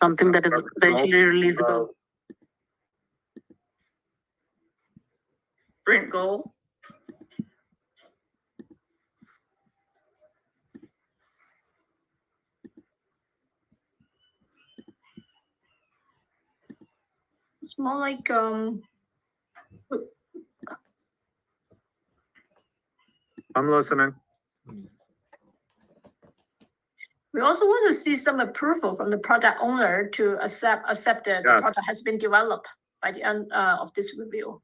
something that is eventually releasable. Sprint goal. It's more like I'm listening. we also want to see some approval from the product owner to accept that the Yes. product has been developed by the end of this review.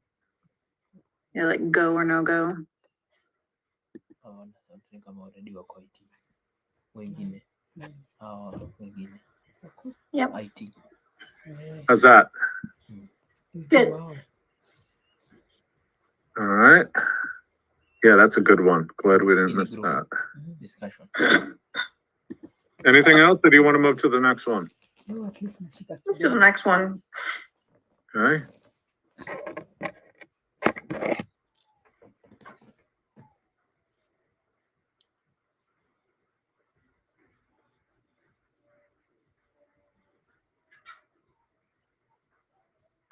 Yeah, like go or no go. Yep. IT. How's that? Good. All right. Yeah, that's a good one. Glad we didn't miss that. Discussion. Anything else, or do you want to move to the next one? Let's do the next one. Okay.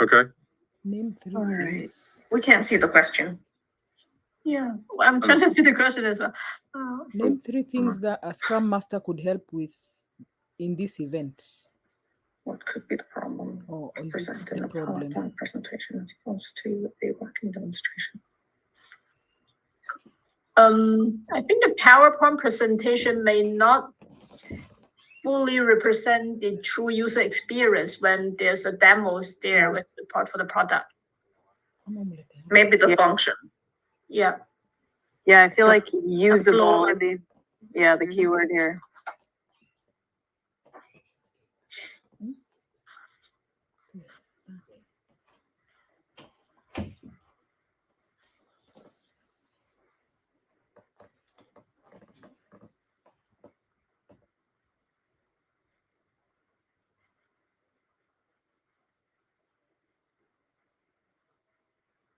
Okay. Name three All right. things. We can't see the question. Yeah, I'm trying to see the question as well. Name three things that a Scrum Master could help with in this event. What could be the problem? Or is it Presenting the a problem? PowerPoint presentation as opposed to a working demonstration. I think the PowerPoint presentation may not fully represent the true user experience when there's a demos there with the part for the product. Maybe the Yeah. function. Yeah. Yeah, I feel like usable flawless. would be, yeah, the keyword here.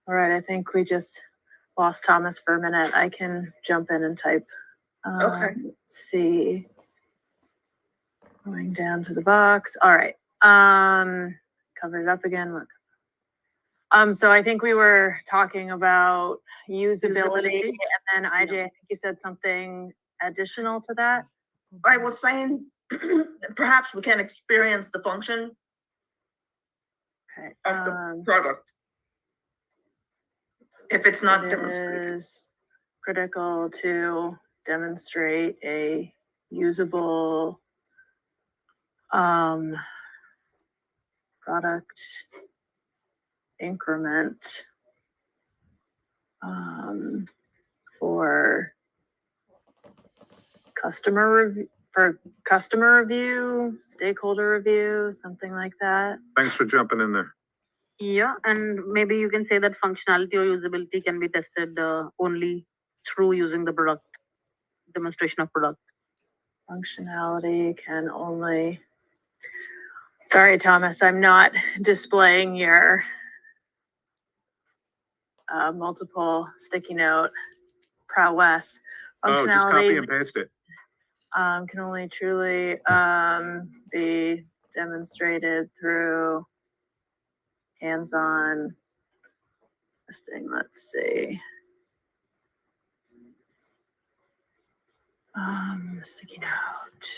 All right, I think we just lost Thomas for a minute. I can jump in and type. Okay. Let's see. Going down to the box. All right. Cover it up again. Look. So I think we were talking about usability, and then IJ, I think you said something additional to that. I was saying perhaps we can experience the function Okay. of the product if it's not demonstrated. It is critical to demonstrate a usable product increment for customer review, stakeholder review, something like that. Thanks for jumping in there. Yeah, and maybe you can say that functionality or usability can be tested only through using the product, demonstration of product. Functionality can only, sorry, Thomas, I'm not displaying your multiple sticky note prowess. Oh, just copy Functionality and paste it. can only truly be demonstrated through hands-on testing. Let's see. Sticky note.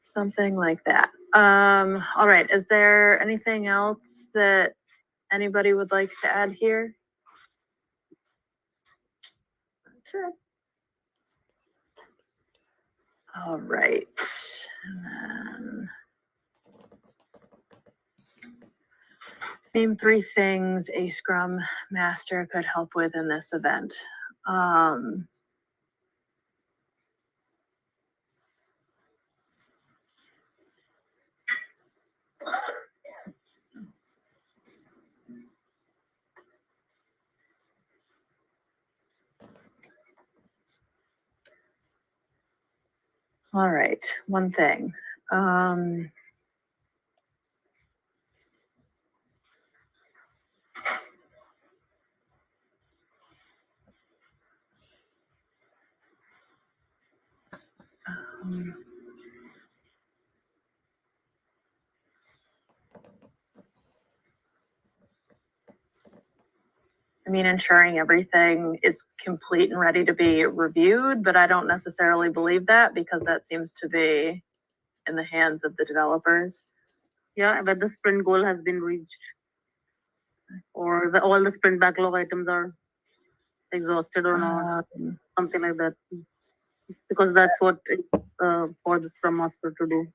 Something like that. All right. Is there anything else that anybody would like to add here? That's it. All right. And then name three things a Scrum Master could help with in this event. All right, one thing. I mean, ensuring everything is complete and ready to be reviewed, but I don't necessarily believe that because that seems to be in the hands of the developers. Yeah, whether the sprint goal has been reached or all the sprint backlog items are exhausted or not, something like that. Because that's what for the Scrum Master to do.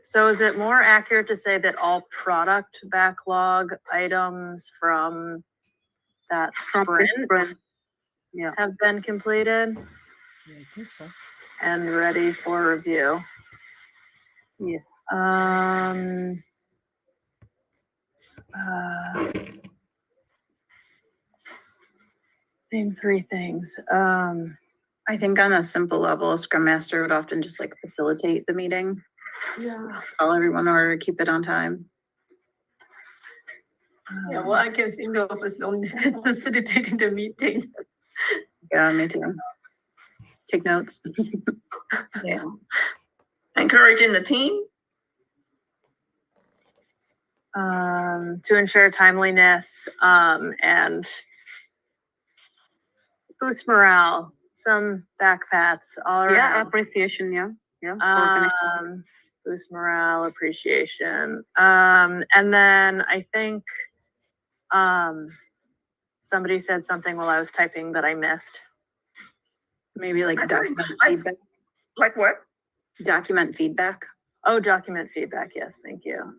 So is it more accurate to say that all product backlog items from that From the sprint Yeah. have been completed Yeah, I think so. and ready for review? Yes. Name three things. I think on a simple level, a Scrum Master would often just like facilitate the meeting, Yeah. call everyone in order to keep it on time. Yeah, what I can think of is only facilitating the meeting. Yeah, me too. Take notes. Yeah. Encouraging the team. To ensure timeliness, and boost morale, some back pats all Yeah, around. appreciation, yeah. Boost morale, appreciation. And then I think, somebody said something while I was typing that I missed. Maybe like I said- document I feedback. s- Like what? Document feedback. Oh, document feedback. Yes, thank you.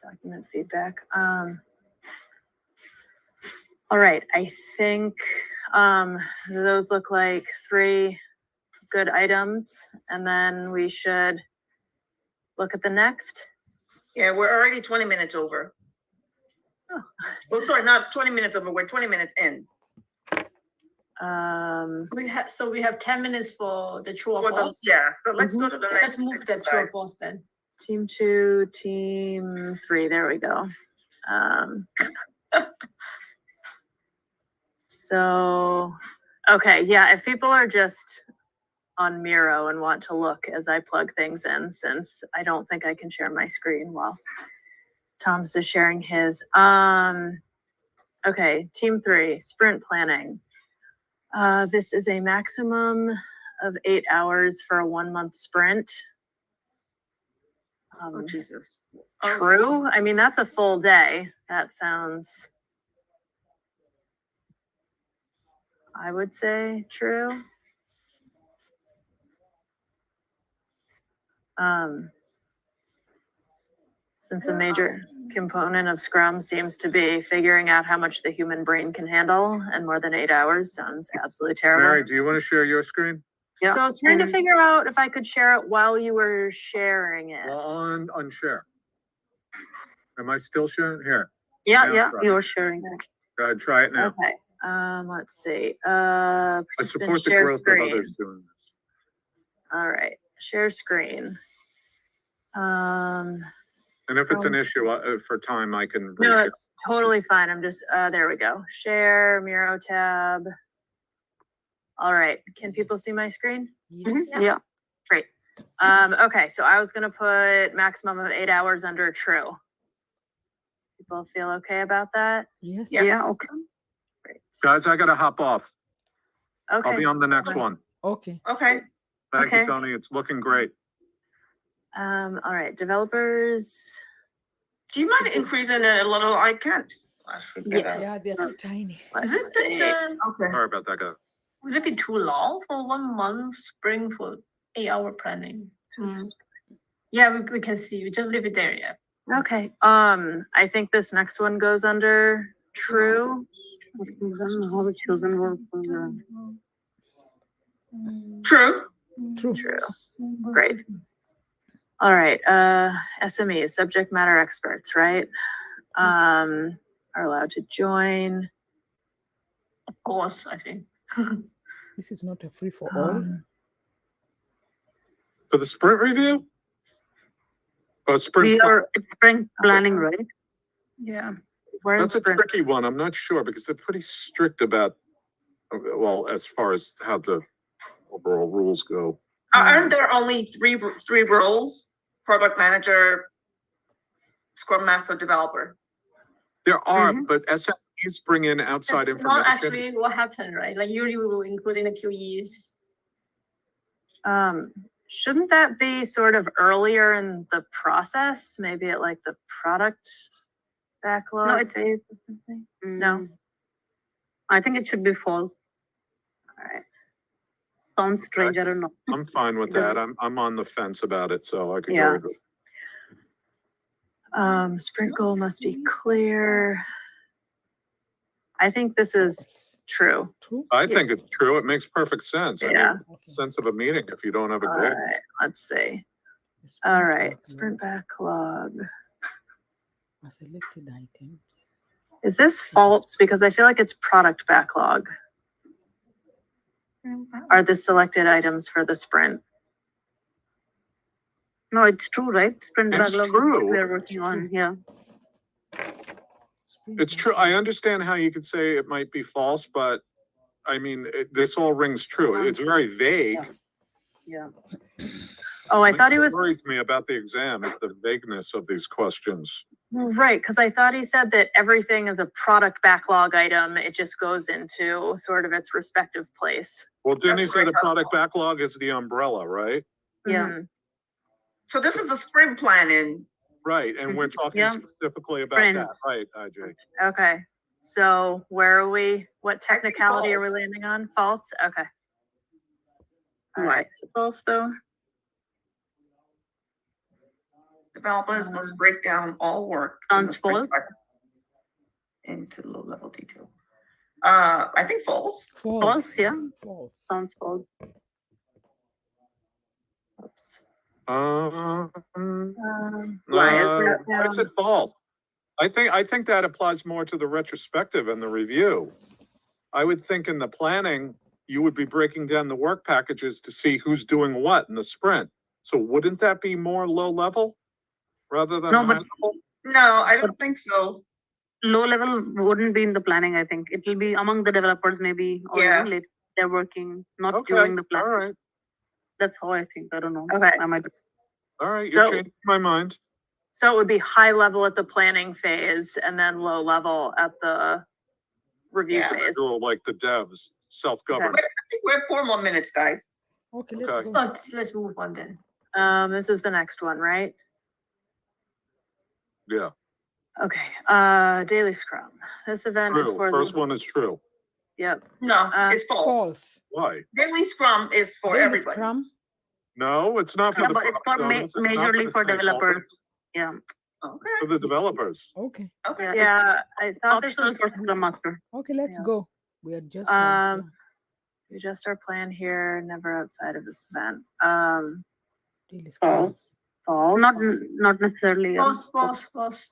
Document feedback. All right, I think those look like three good items, and then we should look at the next. Yeah, we're already 20 minutes over. Oh, sorry, not 20 minutes over, we're 20 minutes in. We have 10 minutes for the true or For the- false. Yeah, so let's go to the next Let's move the true or exercise. false then. Team 2, team 3, there we go. So, okay, yeah, if people are just on Miro and want to look as I plug things in, since I don't think I can share my screen while Tom's is sharing his. Okay, team 3, sprint planning. This is a maximum of 8 hours for a 1-month sprint. Oh, Jesus. True. I mean, that's a full day. That sounds, I would say, true. Since a major component of Scrum seems to be figuring out how much the human brain can handle, and more than 8 hours sounds absolutely Mary, terrible. do you want to share your screen? Yeah. So I was trying to figure out if I could share it while you were sharing it. Well, on share. Am I still sharing? Here. Yeah, Now yeah, try it. you're sharing. Go ahead, try it now. Okay, let's see. I Participant support the share growth of screen. others doing this. All right, share screen. And if it's an issue for time, I can. No, reshare. it's totally fine. I'm just, there we go. Share, Miro tab. All right, can people see my screen? Yes. Yeah. Great. Okay, so I was gonna put maximum of 8 hours under true. People feel okay about that? Yes. Yeah, okay. Great. Guys, I gotta hop off. I'll Okay, be on the next Okay. one. Okay. Okay, Thank you, Okay. Tony. It's looking great. all right, developers. do you mind increasing it a little? I can't. I forget. Yes. Yeah, they're so tiny. Let's Is see. it, Okay. Sorry about that, guys. would it be too long for 1 month spring for 8-hour planning? Yeah, we can see. We just leave it there, yeah. Okay, I think this next one goes under true. How the children work. True. True. True. Great. All right, SMEs, subject matter experts, right? Are allowed to join. Of course, I think. This is not a free for all. For the sprint review? Sprint, We are it's sprint planning, right? Yeah. Where's that's a sprint? tricky one. I'm not sure because they're pretty strict about, well, as far as how the overall rules go. Aren't there only three roles? Product manager, Scrum Master, developer. There are, Mhm. but SMEs bring in outside That's not information. actually what happened, right? Like usually we will include in the QEs. Shouldn't that be sort of earlier in the process? Maybe at like the product backlog it's- phase or something? No? Mm. I think it should be false. All right. Sounds strange, I don't know. I'm fine with It that. doesn't- I'm on the fence about it, so I could Yeah. go with it. Sprint goal must be clear. I think this is true. True? I think it's true. It makes perfect sense. I Yeah. mean, Okay. sense of a meeting if you don't have a All goal. right, let's see. The All sprint right, backlog sprint backlog. are selected items. Is this false? Because I feel like it's product backlog. Are the selected items for the sprint? No, it's true, right? Sprint It's backlog is what true. we are working on, yeah. Sprint It's true. I backlog. understand how you could say it might be false, but I mean, this all rings true. It's very vague. Yeah. Oh, I thought he What was, worries me about the exam is the vagueness of these questions. right, because I thought he said that everything is a product backlog item. It just goes into sort of its respective place. Well, didn't he That's say the right. product backlog is the umbrella, right? Yeah. Mhm. So this is the sprint planning. Right, and we're talking Yeah. specifically about Sprint. that, right, IJ? Okay, so where are we? What think technicality are we false. landing on? False? Okay. All Why? right. False though. Developers must break down all work in the Sounds sprint false. into low level detail. I think false. False. yeah. False. Sounds false. Oops. Why Why is I that said down? false. I think that applies more to the retrospective and the review. I would think in the planning, you would be breaking down the work packages to see who's doing what in the sprint. So wouldn't that be more low level rather than No, high but- level? No, I don't think so. Low level wouldn't be in the planning, I think. It will be among the developers maybe, or Yeah. late, they're working, not Okay, during the all plan. right, That's how I think, I don't know. Okay. I might, all right, you So- changed my mind. So it would be high level at the planning phase and then low level at the review Yeah. phase. Individual, like the devs, self-governed. I think we're 4 more minutes, guys. Okay, let's Okay. go. But let's move on then. This is the next one, right? Yeah, Okay, daily scrum. This event is true. for First the, one is true. yep. No, it's false. False. Why? Daily Scrum is for Daily everybody. Scrum. No, it's not for Yeah, the. but it's for product owners, it's not majorly the for stakeholders, developers. yeah. Okay, For the developers. Okay. okay. Yeah, Yeah, I thought this was, Optional for Scrum Master. Okay, let's Yeah. go. We are just. we adjust our plan here, never outside of this event. Daily Scrum. False. False. Not necessarily. yeah. False.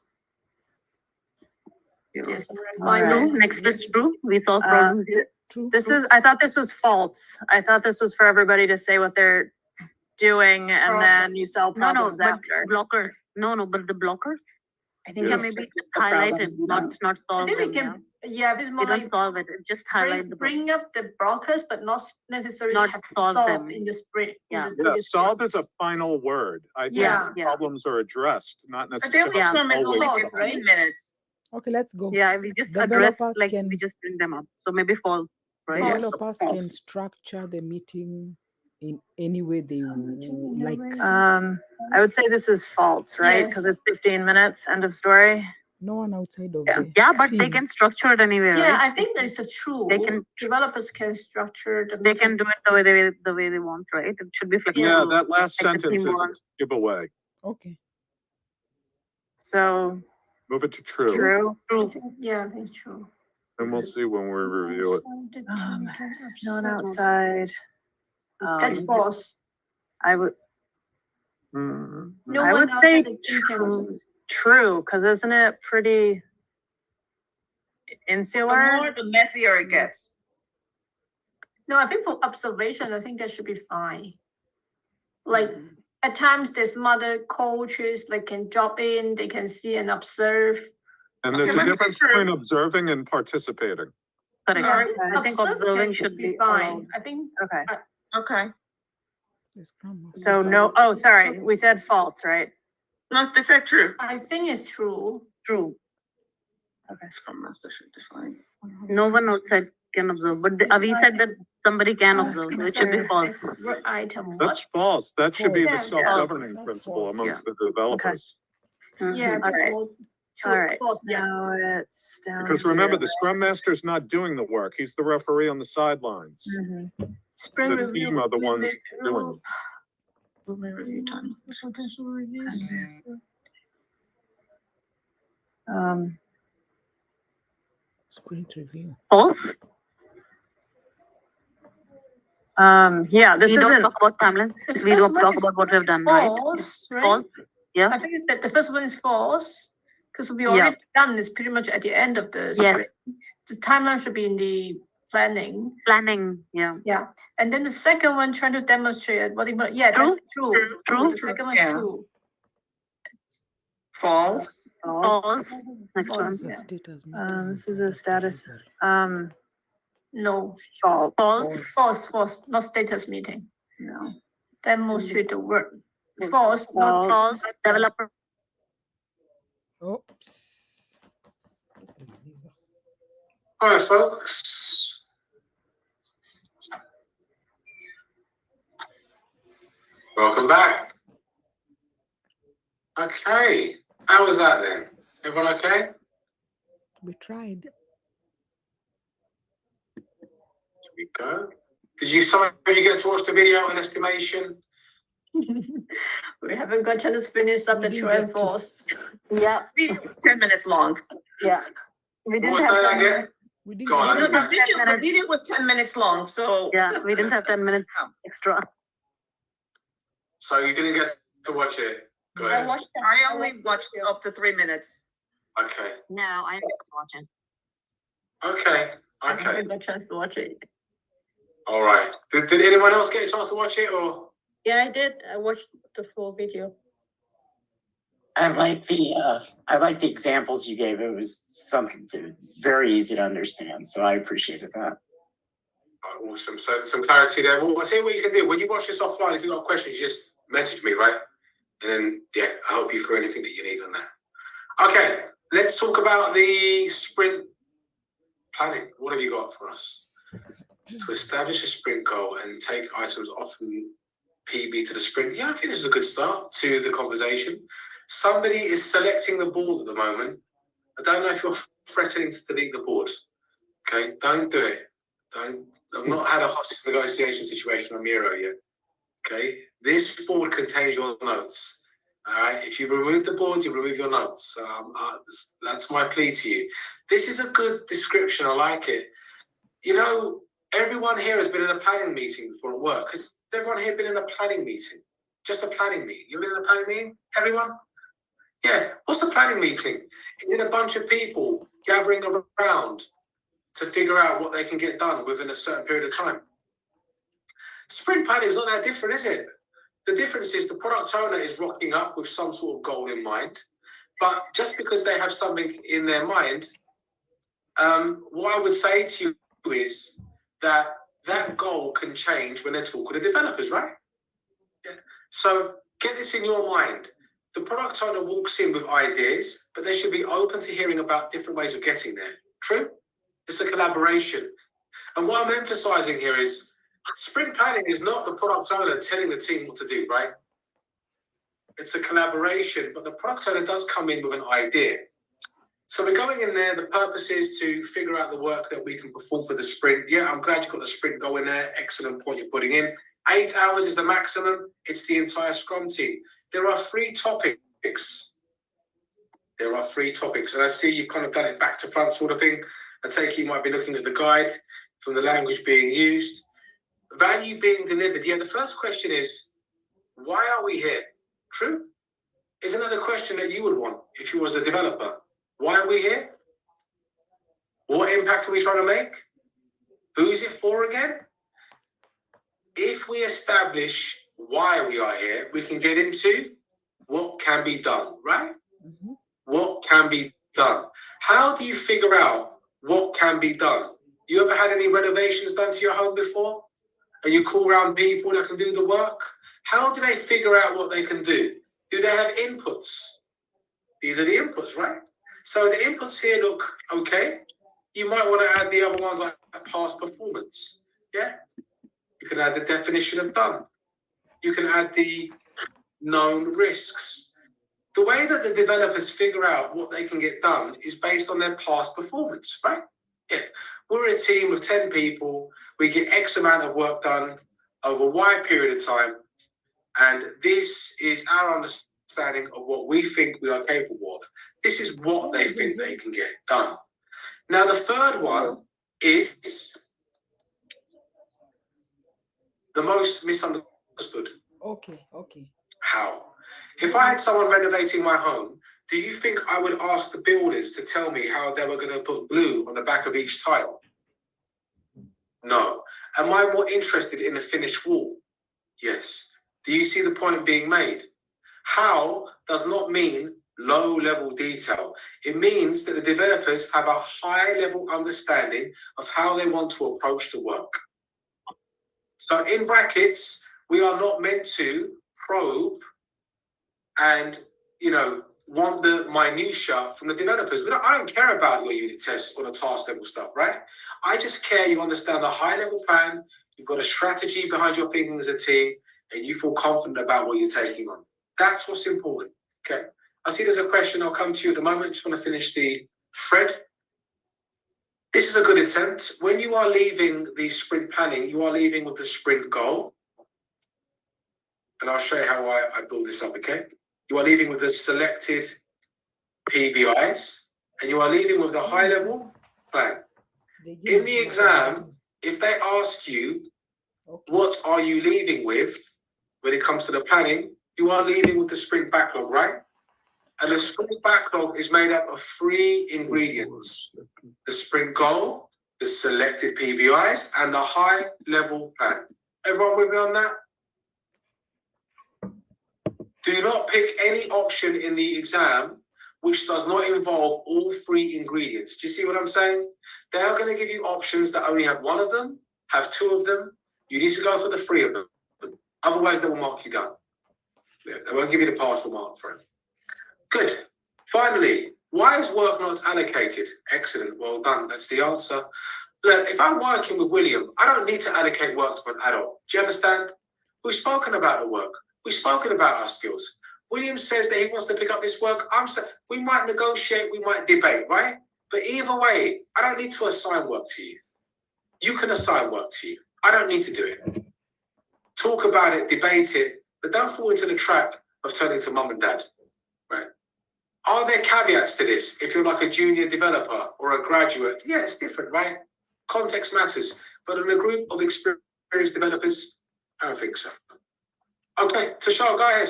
Yes. All right. True, next is true. We saw problems here. True. This is, I thought this was false. I thought this was for everybody to say what they're doing and then you solve No, problems but after. blockers. No, but the blockers, I think Yeah, yeah, it's maybe just just the highlight it, problems, not I solve think we them, yeah. can, yeah, it's more We don't like solve it, just highlight the problem. bring up the blockers, but not necessarily Not have to solve solve them. in the sprint. Yeah. Yeah, solve is a final word. I think Yeah. Yeah. problems are addressed, not A daily necessarily Yeah. Scrum is only always. 15 minutes. Okay, let's go. Yeah, we just address, Developers like, can- we just bring them up, so maybe false, right? False. Developers can False. structure the meeting in any way they like. I would say this is false, right? Because Yes. it's 15 minutes, end of story. No one outside of Yeah. the Yeah, but they team. can structure it anyway, Yeah, right? I think that's a true. They can- Developers can structure the. They can do it the way they want, right? It should be flexible. Yeah, that last like the sentence is teamwork. a giveaway. Okay. So Move it to true, true. True. Yeah, that's true. and we'll see when we review it. No one outside. That's false. I would, No I one would say outside the team can also- true, because isn't it pretty The insular? more, the messier it gets. No, I think for observation, I think that should be fine. Like, at times there's some other coaches that can drop in, they can see and observe. And there's Okay, a but difference sure. between observing and participating. Correct. Alright. I think observing should be fine. allowed. I think Okay, Okay. The Scrum Master. so no, oh, sorry, we said false, right? No, they said true. I think it's true. True. Scrum Master should define. No one outside can observe, but we said that somebody can Oh, observe, so Scrum it should be Master. false. What item? What? That's false. That should be the False. self-governing That's principle false. amongst the developers. Yeah. Mhm. All right. true, All right, false, yeah. now it's down. Because remember, here. the Scrum Master's not doing the work. He's the referee on the sidelines. Mhm. Spring The review. team are the ones review, doing it. Who may review time? potential reviews. Sprint review. False? Yeah, this We don't isn't, talk about timelines. The We first don't one talk is about what we've done, right? False, right? False? Yeah. I think that the first one is false, because we Yeah. already done this pretty much at the end of the Yes. sprint. The timeline should be in the planning, Planning, yeah. yeah. And then the second one, trying to demonstrate what, yeah, True. that's true. True. The second one's Yeah. true. False. False. Next False. one. This is a Yeah. status this is a status, meeting. No, false. false, not status meeting. No. Demonstrate the work. False, not False. Developer. Oops. All right, folks. Welcome back. Okay, how was that then? Everyone okay? We tried. Here we go. Did you some of you get to watch the video on estimation? We haven't got a chance to finish up We the didn't true get and to. false. Yeah, Video was 10 minutes long. yeah. We What didn't was have that 10 again? minutes. We didn't Go on, get No, Andy. to- the video was 10 minutes long, so. Yeah, we didn't have 10 minutes extra. So you didn't get to watch it? Go ahead. I only watched up to 3 minutes. Okay, No, I didn't watch it. okay, I okay. haven't got a chance to watch it. All right. Did anyone else get a chance to watch it or? Yeah, I did. I watched the full video. I like the examples you gave. It was something very easy to understand. So I appreciated that. Oh, awesome. So some clarity there. Well, I'll tell you what you can do. When you watch this offline, if you've got questions, just message me, right? And then, yeah, I'll help you through anything that you need on that. Okay, let's talk about the sprint planning. What have you got for us? To establish a sprint goal and take items off from PB to the sprint. Yeah, I think this is a good start to the conversation. Somebody is selecting the board at the moment. I don't know if you're threatening to delete the board. Okay, don't do it. I've not had a hostage negotiation situation on Miro yet. Okay, this board contains your notes. All right, if you remove the board, you remove your notes. That's my plea to you. This is a good description. I like it. You know, everyone here has been in a planning meeting before at work. Has everyone here been in a planning meeting? Just a planning meeting. You've been in a planning meeting? Everyone? Yeah. What's a planning meeting? Is it a bunch of people gathering around to figure out what they can get done within a certain period of time? Sprint planning is not that different, is it? The difference is the product owner is rocking up with some sort of goal in mind, but just because they have something in their mind, what I would say to you is that that goal can change when they talk with the developers, right? Yeah. So get this in your mind. The product owner walks in with ideas, but they should be open to hearing about different ways of getting there. True? It's a collaboration. And what I'm emphasizing here is sprint planning is not the product owner telling the team what to do, right? It's a collaboration, but the product owner does come in with an idea. So we're going in there, the purpose is to figure out the work that we can perform for the sprint. Yeah, I'm glad you got the sprint goal in there. Excellent point you're putting in. 8 hours is the maximum. It's the entire Scrum team. There are 3 topics. There are 3 topics. And I see you've kind of done it back to front sort of thing. I take you might be looking at the guide from the language being used. Value being delivered. Yeah, the first question is, why are we here? True? Is another question that you would want if you was a developer. Why are we here? What impact are we trying to make? Who is it for again? If we establish why we are here, we can get into what can be done, right? Mhm. What can be done? How do you figure out what can be done? You ever had any renovations done to your home before? And you call around people that can do the work? How do they figure out what they can do? Do they have inputs? These are the inputs, right? So the inputs here look okay. You might want to add the other ones like past performance. Yeah. You can add the definition of done. You can add the known risks. The way that the developers figure out what they can get done is based on their past performance, right? Yeah. We're a team of 10 people. We get X amount of work done over Y period of time. And this is our understanding of what we think we are capable of. This is what they think they can get done. Now, the third one is the most misunderstood. Okay, okay. How? If I had someone renovating my home, do you think I would ask the builders to tell me how they were going to put glue on the back of each tile? No. Am I more interested in the finished wall? Yes. Do you see the point being made? How does not mean low-level detail. It means that the developers have a high-level understanding of how they want to approach the work. So in brackets, we are not meant to probe and, want the minutiae from the developers. I don't care about your unit tests or the task level stuff, right? I just care you understand the high-level plan, you've got a strategy behind your thinking as a team, and you feel confident about what you're taking on. That's what's important, okay? I see there's a question. I'll come to you at the moment. Just want to finish the thread. This is a good attempt. When you are leaving the sprint planning, you are leaving with the sprint goal. And I'll show you how I build this up, okay? You are leaving with the selected PBIs, and you are leaving with the high-level plan. In the exam, if they ask you, what are you leaving with when it comes to the planning, you are leaving with the sprint backlog, right? And the sprint backlog is made up of 3 ingredients: the sprint goal, the selected PBIs, and the high-level plan. Everyone with me on that? Do not pick any option in the exam which does not involve all 3 ingredients. Do you see what I'm saying? They are going to give you options that only have 1 of them, have 2 of them. You need to go for the 3 of them. Otherwise, they will mark you down. Yeah, they won't give you the partial mark for it. Good. Finally, why is work not allocated? Excellent. Well done. That's the answer. Look, if I'm working with William, I don't need to allocate work to an adult. Do you understand? We've spoken about the work. We've spoken about our skills. William says that he wants to pick up this work. We might negotiate, we might debate, right? But either way, I don't need to assign work to you. You can assign work to you. I don't need to do it. Talk about it, debate it, but don't fall into the trap of turning to mum and dad, right? Are there caveats to this? If you're like a junior developer or a graduate, yeah, it's different, right? Context matters. But in a group of experienced developers, I don't think so. Okay, Tushar, go ahead.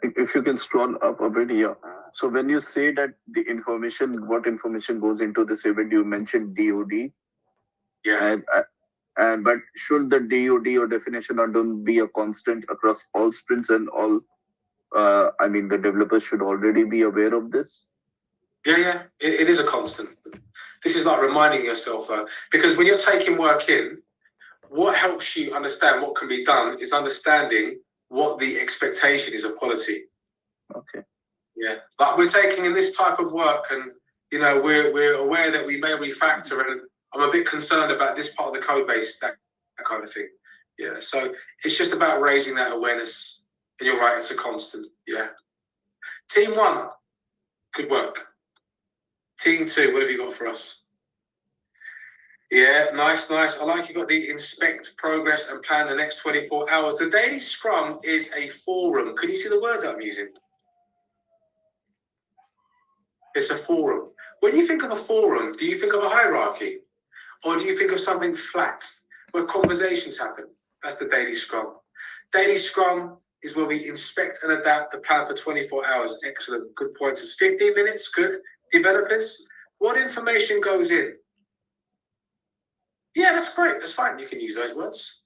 If you can scroll up a bit here. So when you say that the information, what information goes into this event, you mentioned DOD. Yeah. But should the DOD or definition not be a constant across all sprints and all? The developers should already be aware of this. Yeah, it is a constant. This is like reminding yourself, because when you're taking work in, what helps you understand what can be done is understanding what the expectation is of quality. Okay. Yeah, like we're taking in this type of work, and we're aware that we may refactor, and I'm a bit concerned about this part of the code base, that kind of thing. Yeah, so it's just about raising that awareness, and you're right, it's a constant. Yeah. Team 1, good work. Team 2, what have you got for us? Yeah, nice. I like you got the inspect, progress, and plan the next 24 hours. The daily scrum is a forum. Can you see the word that I'm using? It's a forum. When you think of a forum, do you think of a hierarchy? Or do you think of something flat, where conversations happen? That's the daily scrum. Daily scrum is where we inspect and adapt the plan for 24 hours. Excellent. Good pointers. 15 minutes. Good. Developers, what information goes in? Yeah, that's great. That's fine. You can use those words.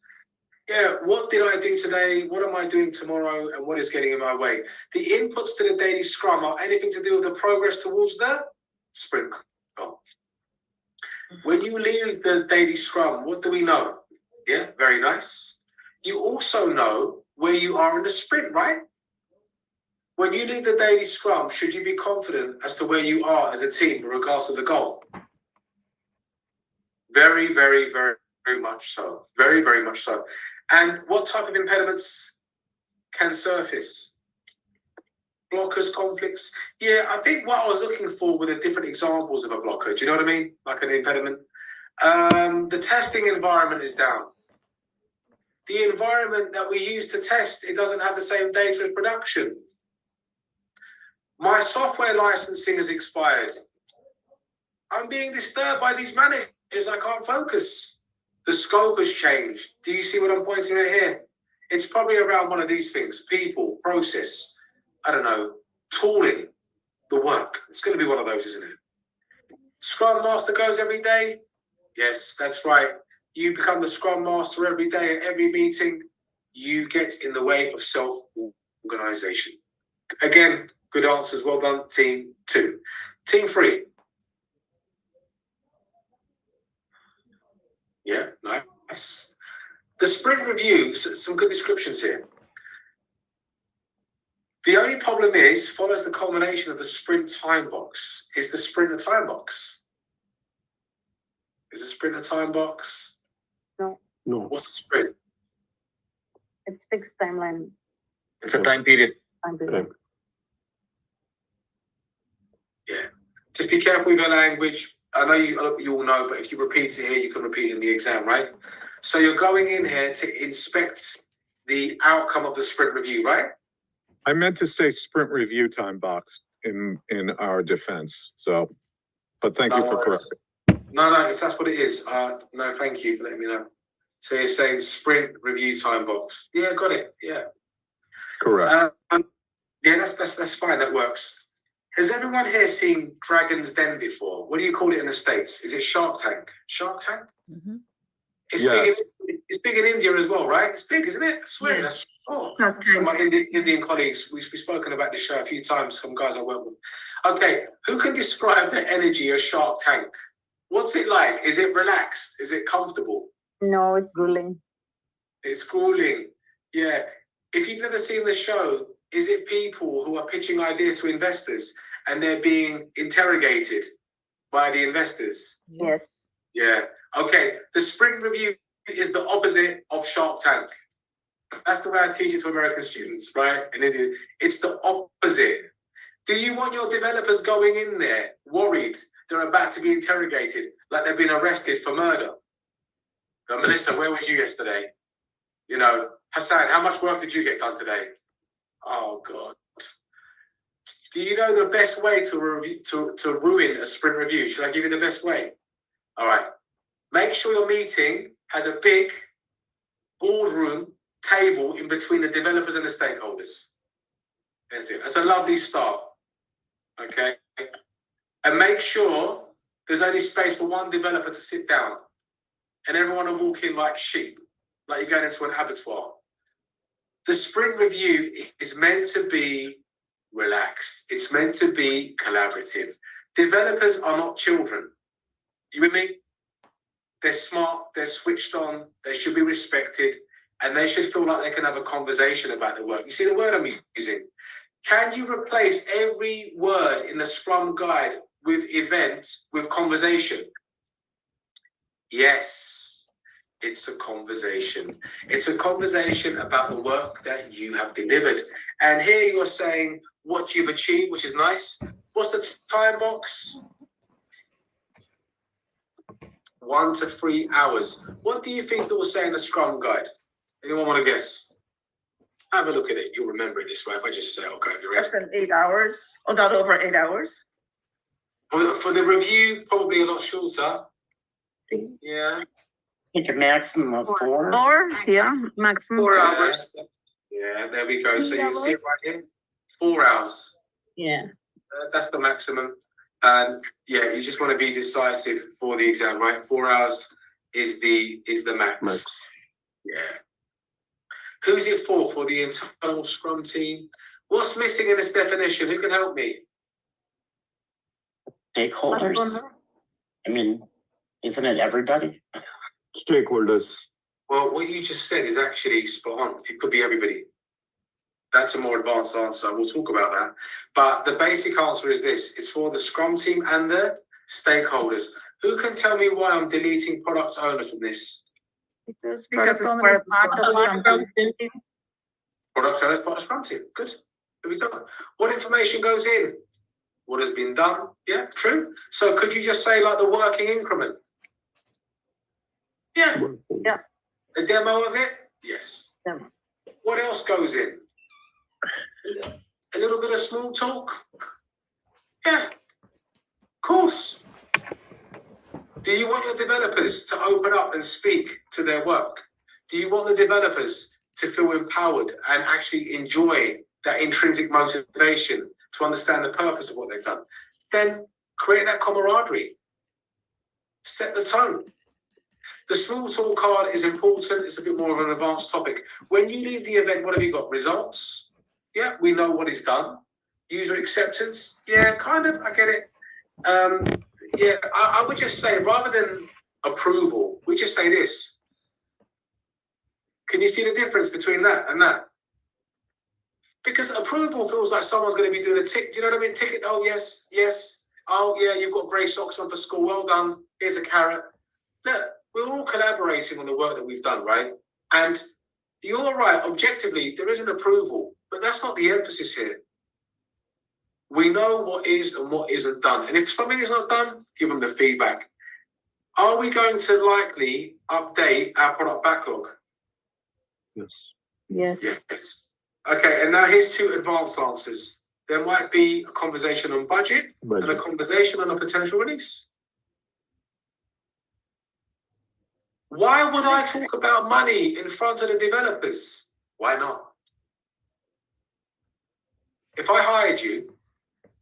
Yeah, what did I do today? What am I doing tomorrow? And what is getting in my way? The inputs to the daily scrum are anything to do with the progress towards the sprint goal. When you leave the daily scrum, what do we know? Yeah, very nice. You also know where you are in the sprint, right? When you leave the daily scrum, should you be confident as to where you are as a team in regards to the goal? Very, very, very, very much so. Very, very much so. And what type of impediments can surface? Blockers, conflicts? Yeah, I think what I was looking for were the different examples of a blocker. Do you know what I mean? Like an impediment. The testing environment is down. The environment that we use to test, it doesn't have the same data as production. My software licensing has expired. I'm being disturbed by these managers. I can't focus. The scope has changed. Do you see what I'm pointing at here? It's probably around one of these things: people, process, I don't know, tooling, the work. It's going to be one of those, isn't it? Scrum Master goes every day. Yes, that's right. You become the Scrum Master every day at every meeting. You get in the way of self-organization. Again, good answers. Well done, team 2. Team 3. Yeah, nice. The sprint review, some good descriptions here. The only problem is, follows the culmination of the sprint time box. Is the sprint a time box? Is the sprint a time box? No. No. What's the sprint? It's fixed timeline. It's a time period. Time period. Yeah. Just be careful with your language. I know you all know, but if you repeat it here, you can repeat it in the exam, right? So you're going in here to inspect the outcome of the sprint review, right? I meant to say sprint review time box in our defense. So, but thank you for correcting. No, that's what it is. No, thank you for letting me know. So you're saying sprint review time box. Yeah, got it. Yeah. Correct. Yeah, that's fine. That works. Has everyone here seen Dragon's Den before? What do you call it in the States? Is it Shark Tank? Shark Tank? Mhm. It's Yes. it's big in India as well, right? It's big, isn't it? I swear. Yeah. That's Shark some of my Tank. Indian colleagues. We've spoken about this show a few times. Some guys I work with. Okay, who can describe the energy of Shark Tank? What's it like? Is it relaxed? Is it comfortable? No, it's grueling. It's grueling. Yeah. If you've never seen the show, is it people who are pitching ideas to investors and they're being interrogated by the investors? Yes. Yeah. Okay. The sprint review is the opposite of Shark Tank. That's the way I teach it to American students, right? And it's the opposite. Do you want your developers going in there worried they're about to be interrogated like they've been arrested for murder? Melissa, where was you yesterday? You know, Hassan, how much work did you get done today? Oh God. Do you know the best way to ruin a sprint review? Should I give you the best way? All right. Make sure your meeting has a big boardroom table in between the developers and the stakeholders. That's it. That's a lovely start. Okay. And make sure there's only space for one developer to sit down and everyone will walk in like sheep, like you're going into an abattoir. The sprint review is meant to be relaxed. It's meant to be collaborative. Developers are not children. You with me? They're smart, they're switched on, they should be respected, and they should feel like they can have a conversation about the work. You see the word I'm using? Can you replace every word in the Scrum Guide with event, with conversation? Yes, it's a conversation. It's a conversation about the work that you have delivered. And here you're saying what you've achieved, which is nice. What's the time box? 1 to 3 hours. What do you think it will say in the Scrum Guide? Anyone want to guess? Have a look at it. You'll remember it this way if I just say, okay, you're ready. Less than 8 hours, or not over 8 hours. For the review, probably a lot shorter. Yeah. I think a maximum of 4. 4, yeah, maximum 4 hours. Yeah, there we go. So you see it right here. 4 hours. Yeah. That's the maximum. And yeah, you just want to be decisive for the exam, right? 4 hours is the max. Yeah. Who's it for? For the internal Scrum team? What's missing in this definition? Who can help me? Stakeholders? I mean, isn't it everybody? Stakeholders. Well, what you just said is actually spot on. It could be everybody. That's a more advanced answer. We'll talk about that. But the basic answer is this. It's for the Scrum team and the stakeholders. Who can tell me why I'm deleting product owner from this? Because Because product it's owner is part part of of the Scrum team. Product owner is part of Scrum team. Good. There we go. What information goes in? What has been done? Yeah, true. So could you just say like the working increment? Yeah. Yeah. A demo of it? Yes. Demo. What else goes in? A little bit of small talk? Yeah. Of course. Do you want your developers to open up and speak to their work? Do you want the developers to feel empowered and actually enjoy that intrinsic motivation to understand the purpose of what they've done? Then create that camaraderie. Set the tone. The small talk card is important. It's a bit more of an advanced topic. When you leave the event, what have you got? Results? Yeah, we know what is done. User acceptance? Yeah, kind of. I get it. Yeah, I would just say, rather than approval, we just say this. Can you see the difference between that and that? Because approval feels like someone's going to be doing a tick. Do you know what I mean? Ticket. Oh, yes, yes. Oh, yeah, you've got grey socks on for school. Well done. Here's a carrot. Look, we're all collaborating on the work that we've done, right? And you're right. Objectively, there is an approval, but that's not the emphasis here. We know what is and what isn't done. And if something is not done, give them the feedback. Are we going to likely update our product backlog? Yes. Yes. Yes. Okay, and now here's two advanced answers. There might be a conversation on budget and a conversation on a potential release. Why would I talk about money in front of the developers? Why not? If I hired you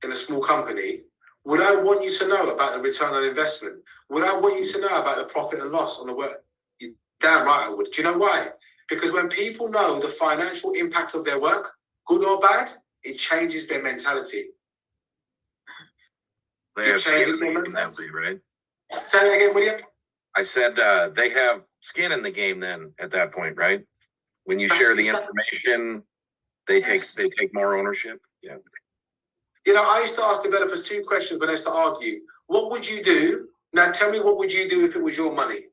in a small company, would I want you to know about the return on investment? Would I want you to know about the profit and loss on the work? You're damn right I would. Do you know why? Because when people know the financial impact of their work, good or bad, it changes their mentality. They have skin in the game then, right? Say that again, William. I said they have skin in the game then at that point, right? When you That's share the exactly- information, they Yes. take more ownership. Yeah. You know, I used to ask developers two questions when I used to argue. What would you do? Now tell me, what would you do if it was your money?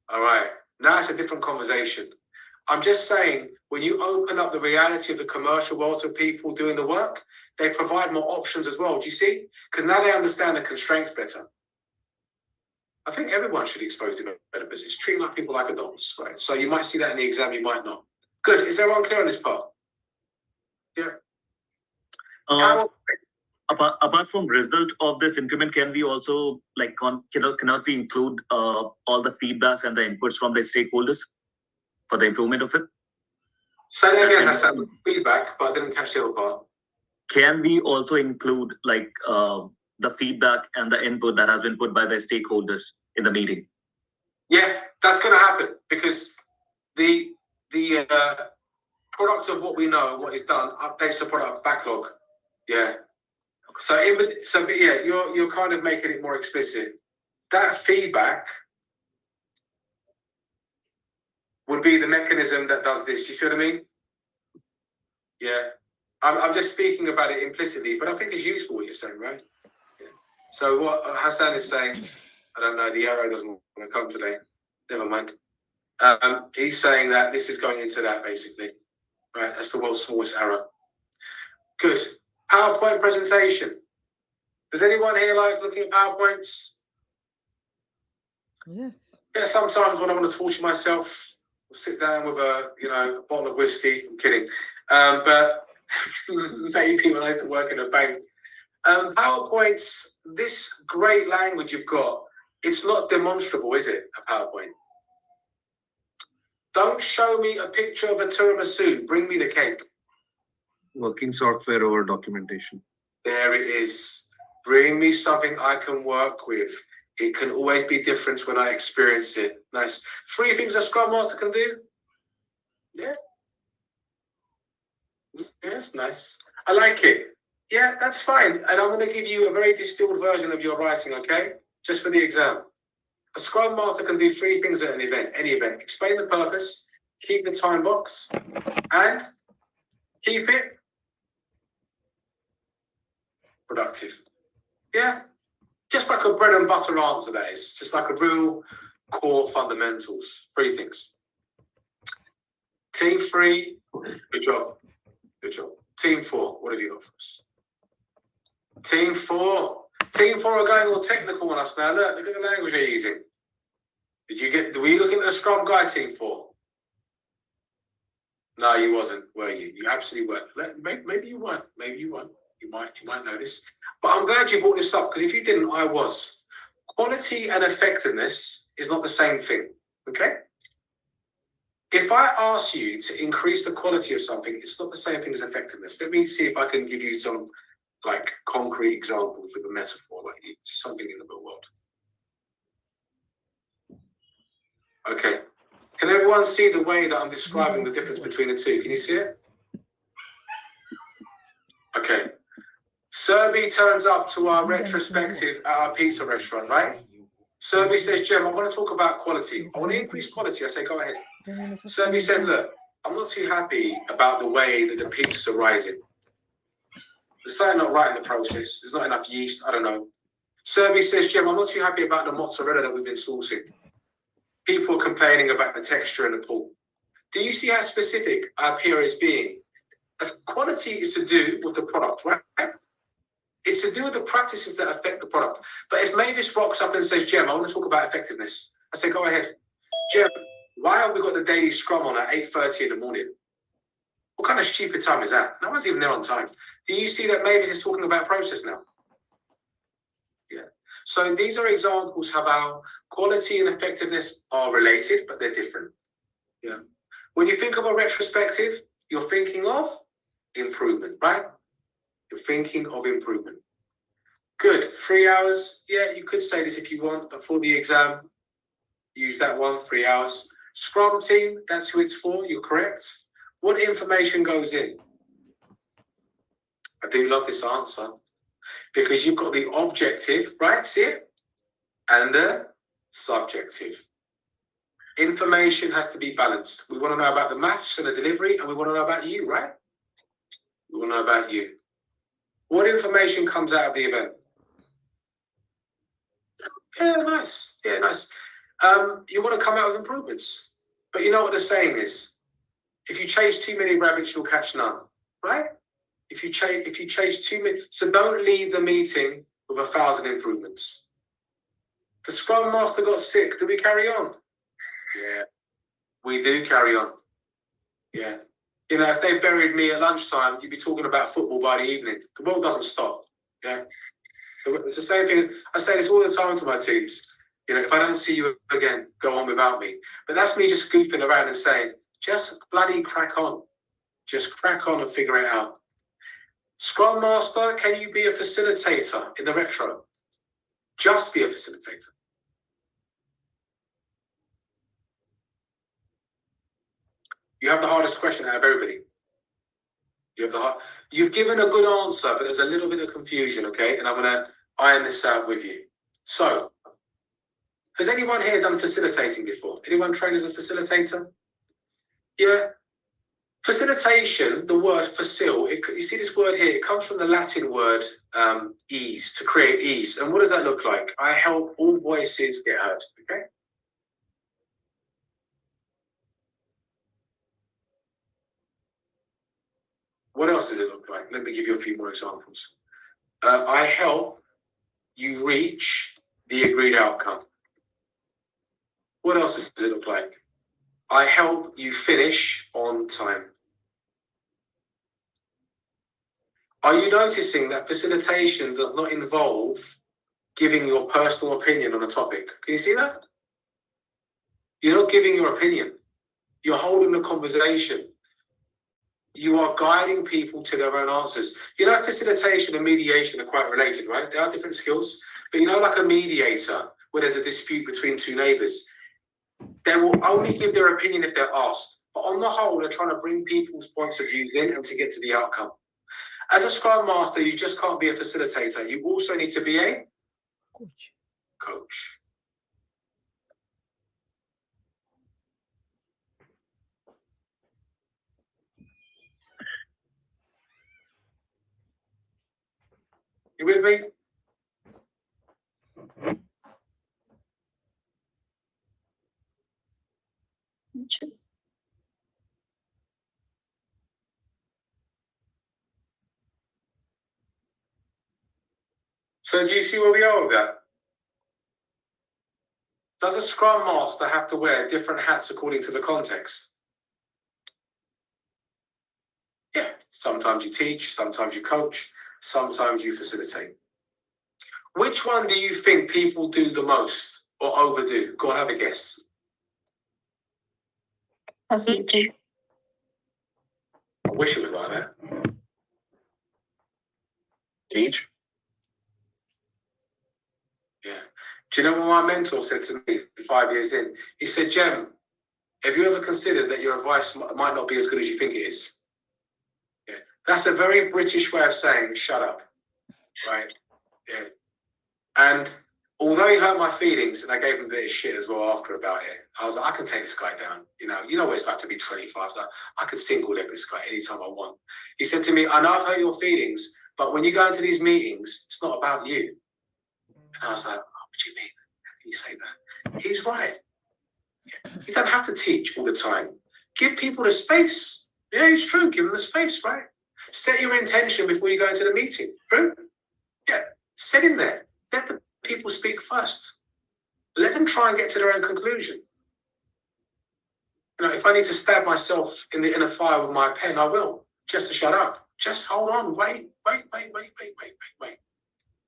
All right. Now it's a different conversation. I'm just saying, when you open up the reality of the commercial world to people doing the work, they provide more options as well. Do you see? Because now they understand the constraints better. I think everyone should expose developers. It's treating like people like adults, right? So you might see that in the exam, you might not. Good. Is everyone clear on this part? Yeah. Apart from result of this increment, can we also cannot we include all the feedbacks and the inputs from the stakeholders for the improvement of it? Say that again, Hassan. Feedback, but I didn't catch the other part. Can we also include the feedback and the input that has been put by the stakeholders in the meeting? Yeah, that's going to happen because the product of what we know and what is done updates the product backlog. Yeah. So yeah, you're kind of making it more explicit. That feedback would be the mechanism that does this. Do you see what I mean? Yeah. I'm just speaking about it implicitly, but I think it's useful what you're saying, right? Yeah. So what Hassan is saying, I don't know, the arrow doesn't want to come today. Never mind. He's saying that this is going into that basically. Right, that's the world's smallest arrow. Good. PowerPoint presentation. Does anyone here like looking at PowerPoints? Yes. Yeah, sometimes when I want to torture myself, I'll sit down with a bottle of whiskey. I'm kidding. But maybe when I used to work in a bank. PowerPoints, this great language you've got, it's not demonstrable, is it, a PowerPoint? Don't show me a picture of a tiramisu. Bring me the cake. Working software over documentation. There it is. Bring me something I can work with. It can always be different when I experience it. Nice. 3 things a Scrum Master can do. Yeah. Yes, nice. I like it. Yeah, that's fine. And I'm going to give you a very distilled version of your writing, okay? Just for the exam. A Scrum Master can do 3 things at an event, any event. Explain the purpose, keep the time box, and keep it productive. Yeah. Just like a bread and butter answer, that is. Just like a real core fundamentals. 3 things. Team 3, good job. Good job. Team 4, what have you got for us? Team 4. Team 4 are going all technical on us now. Look at the language they're using. Were you looking at the Scrum Guide, Team 4? No, you wasn't, were you? You absolutely weren't. Maybe you weren't. Maybe you weren't. You might know this. But I'm glad you brought this up, because if you didn't, I was. Quality and effectiveness is not the same thing. Okay? If I ask you to increase the quality of something, it's not the same thing as effectiveness. Let me see if I can give you some like concrete examples with a metaphor, like something in the real world. Okay. Can everyone see the way that I'm describing the difference between the two? Can you see it? Okay. Serby turns up to our retrospective at our pizza restaurant, right? Serby says, Jem, I want to talk about quality. I want to increase quality. I say, go ahead. Serby says, look, I'm not too happy about the way that the pizzas are rising. There's something not right in the process. There's not enough yeast. I don't know. Serby says, Jem, I'm not too happy about the mozzarella that we've been sourcing. People are complaining about the texture and the pull. Do you see how specific our peer is being? Quality is to do with the product, right? It's to do with the practices that affect the product. But if Mavis rocks up and says, Jem, I want to talk about effectiveness, I say, go ahead. Jem, why have we got the daily scrum on at 8:30 in the morning? What kind of stupid time is that? No one's even there on time. Do you see that Mavis is talking about process now? Yeah. So these are examples of how quality and effectiveness are related, but they're different. Yeah. When you think of a retrospective, you're thinking of improvement, right? You're thinking of improvement. Good. 3 hours. Yeah, you could say this if you want, but for the exam, use that one, 3 hours. Scrum team, that's who it's for. You're correct. What information goes in? I do love this answer because you've got the objective, right? See it? And the subjective. Information has to be balanced. We want to know about the maths and the delivery, and we want to know about you, right? We want to know about you. What information comes out of the event? Yeah, nice. Yeah, nice. You want to come out with improvements. But you know what the saying is? If you chase too many rabbits, you'll catch none, right? If you chase too many, so don't leave the meeting with 1,000 improvements. The Scrum Master got sick. Do we carry on? Yeah, we do carry on. Yeah. You know, if they buried me at lunchtime, you'd be talking about football by the evening. The world doesn't stop. Yeah. So it's the same thing. I say this all the time to my teams. You know, if I don't see you again, go on without me. But that's me just goofing around and saying, just bloody crack on. Just crack on and figure it out. Scrum Master, can you be a facilitator in the retro? Just be a facilitator. You have the hardest question out of everybody. You've given a good answer, but there's a little bit of confusion, okay? And I'm going to iron this out with you. So, has anyone here done facilitating before? Anyone trained as a facilitator? Yeah. Facilitation, the word facil, you see this word here, it comes from the Latin word ease, to create ease. And what does that look like? I help all voices get heard, okay? What else does it look like? Let me give you a few more examples. I help you reach the agreed outcome. What else does it look like? I help you finish on time. Are you noticing that facilitation does not involve giving your personal opinion on a topic? Can you see that? You're not giving your opinion. You're holding the conversation. You are guiding people to their own answers. You know, facilitation and mediation are quite related, right? They are different skills. But you know, like a mediator, where there's a dispute between two neighbours. They will only give their opinion if they're asked. But on the whole, they're trying to bring people's points of view in and to get to the outcome. As a Scrum Master, you just can't be a facilitator. You also need to be a coach. You with me? So do you see where we are with that? Does a Scrum Master have to wear different hats according to the context? Yeah, sometimes you teach, sometimes you coach, sometimes you facilitate. Which one do you think people do the most or overdo? Go on, have a guess. Facilitate. I wish it was like that. Teach. Yeah. Do you know what my mentor said to me 5 years in? He said, Jem, have you ever considered that your advice might not be as good as you think it is? Yeah. That's a very British way of saying, shut up. Right? Yeah. And although he hurt my feelings, and I gave him a bit of shit as well after about it, I was like, I can take this guy down. You know what it's like to be 25. So I could single leg this guy anytime I want. He said to me, I know I've hurt your feelings, but when you go into these meetings, it's not about you. And I was like, oh, what do you mean? How can you say that? He's right. You don't have to teach all the time. Give people the space. Yeah, it's true. Give them the space, right? Set your intention before you go into the meeting. True? Yeah. Set in there. Let the people speak first. Let them try and get to their own conclusion. If I need to stab myself in the inner fire with my pen, I will. Just to shut up. Just hold on. Wait.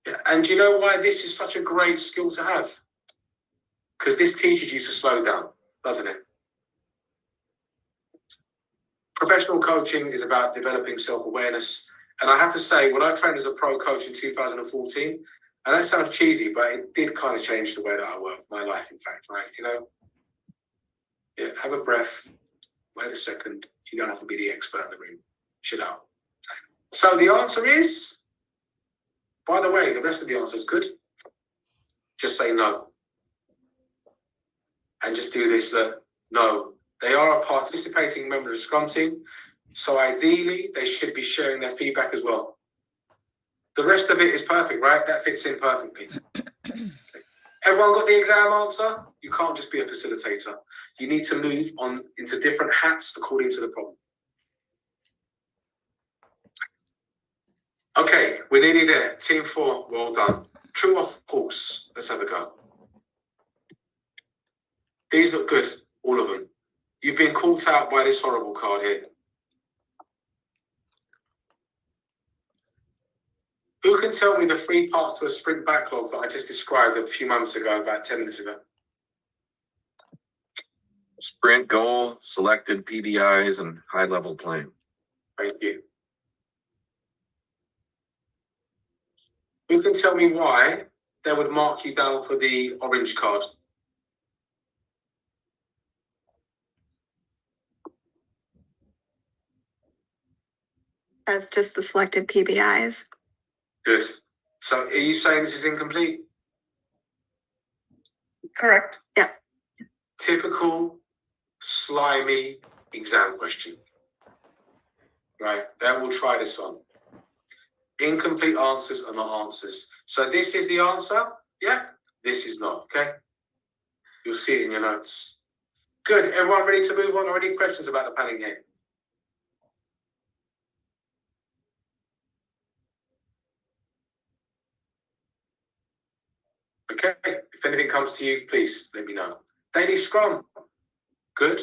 Yeah. And do you know why this is such a great skill to have? Because this teaches you to slow down, doesn't it? Professional coaching is about developing self-awareness. And I have to say, when I trained as a pro coach in 2014, and that sounds cheesy, but it did kind of change the way that I work, my life, in fact, right? Yeah, have a breath, wait a second. You don't have to be the expert in the room. Chill out. So the answer is, by the way, the rest of the answer is good. Just say no. And just do this, look, no. They are a participating member of the Scrum team, so ideally they should be sharing their feedback as well. The rest of it is perfect, right? That fits in perfectly. Okay. Everyone got the exam answer? You can't just be a facilitator. You need to move on into different hats according to the problem. Okay, we're nearly there. Team 4, well done. True or false? Let's have a go. These look good, all of them. You've been caught out by this horrible card here. Who can tell me the 3 parts to a sprint backlog that I just described a few moments ago, about 10 minutes ago? Sprint goal, selected PBIs, and high-level plan. Thank you. Who can tell me why they would mark you down for the orange card? That's just the selected PBIs. Good. So are you saying this is incomplete? Correct. Yeah. Typical slimy exam question. Right, they will try this on. Incomplete answers are not answers. So this is the answer, yeah? This is not, okay? You'll see it in your notes. Good, everyone ready to move on? Or any questions about the panning game? Okay, if anything comes to you, please let me know. Daily Scrum, good.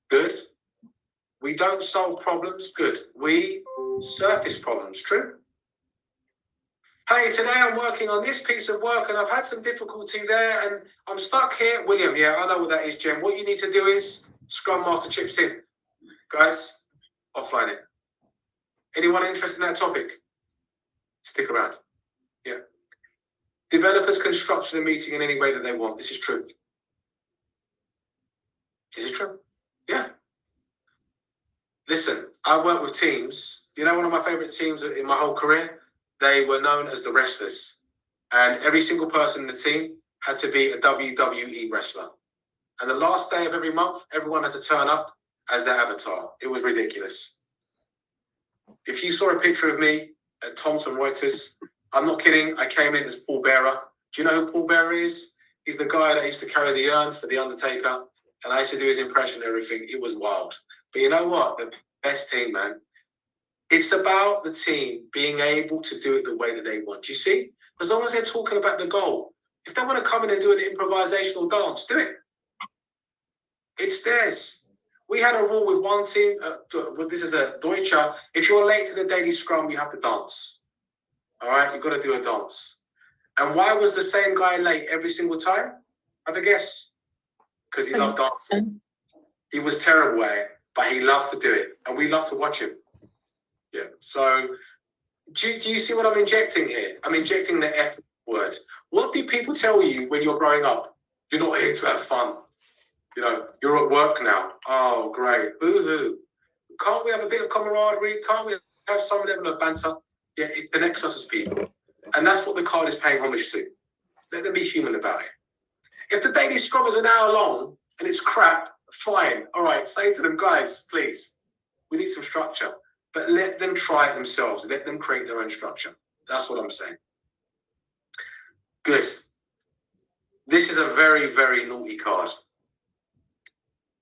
Good. We don't solve problems, good. We surface problems, true. Hey, today I'm working on this piece of work and I've had some difficulty there and I'm stuck here. William, yeah, I know what that is, Jem. What you need to do is Scrum Master chips in. Guys, offline it. Anyone interested in that topic? Stick around. Yeah. Developers can structure the meeting in any way that they want. This is true. Is it true? Yeah. Listen, I work with teams. You know, one of my favorite teams in my whole career, they were known as the wrestlers. And every single person in the team had to be a WWE wrestler. And the last day of every month, everyone had to turn up as their avatar. It was ridiculous. If you saw a picture of me at Thomson Reuters, I'm not kidding, I came in as Paul Bearer. Do you know who Paul Bearer is? He's the guy that used to carry the urn for The Undertaker. And I used to do his impression and everything. It was wild. But you know what? The best team, man. It's about the team being able to do it the way that they want. You see? As long as they're talking about the goal. If they want to come in and do an improvisational dance, do it. It's theirs. We had a rule with one team. This is a Deutsche. If you're late to the daily scrum, you have to dance. All right? You've got to do a dance. And why was the same guy late every single time? Have a guess. Because he loved dancing. He was terrible at it, but he loved to do it. And we love to watch him. Yeah. So do you see what I'm injecting here? I'm injecting the F word. What do people tell you when you're growing up? You're not here to have fun. You know, you're at work now. Oh, great. Boo-hoo. Can't we have a bit of camaraderie? Can't we have some level of banter? Yeah, it connects us as people. And that's what the card is paying homage to. Let them be human about it. If the daily scrum is an hour long and it's crap, fine. All right, say to them, guys, please, we need some structure. But let them try it themselves. Let them create their own structure. That's what I'm saying. Good. This is a very, very naughty card.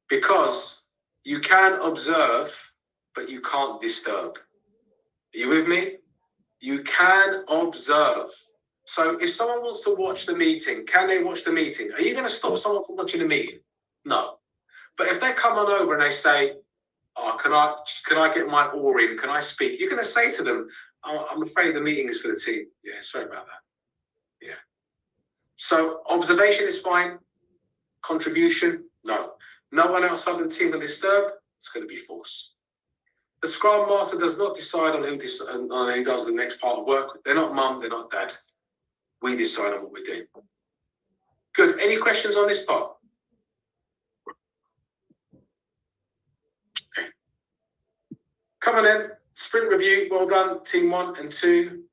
Because you can observe, but you can't disturb. Are you with me? You can observe. So if someone wants to watch the meeting, can they watch the meeting? Are you going to stop someone from watching the meeting? No. But if they come on over and they say, oh, can I get my oar in? Can I speak? You're going to say to them, oh, I'm afraid the meeting is for the team. Yeah, sorry about that. Yeah. So observation is fine. Contribution, no. No one outside of the team can disturb. It's going to be false. The Scrum Master does not decide on who does the next part of work. They're not mum, they're not dad. We decide on what we're doing. Good. Any questions on this part? Okay. Come on in. Sprint review. Well done, team 1 and 2.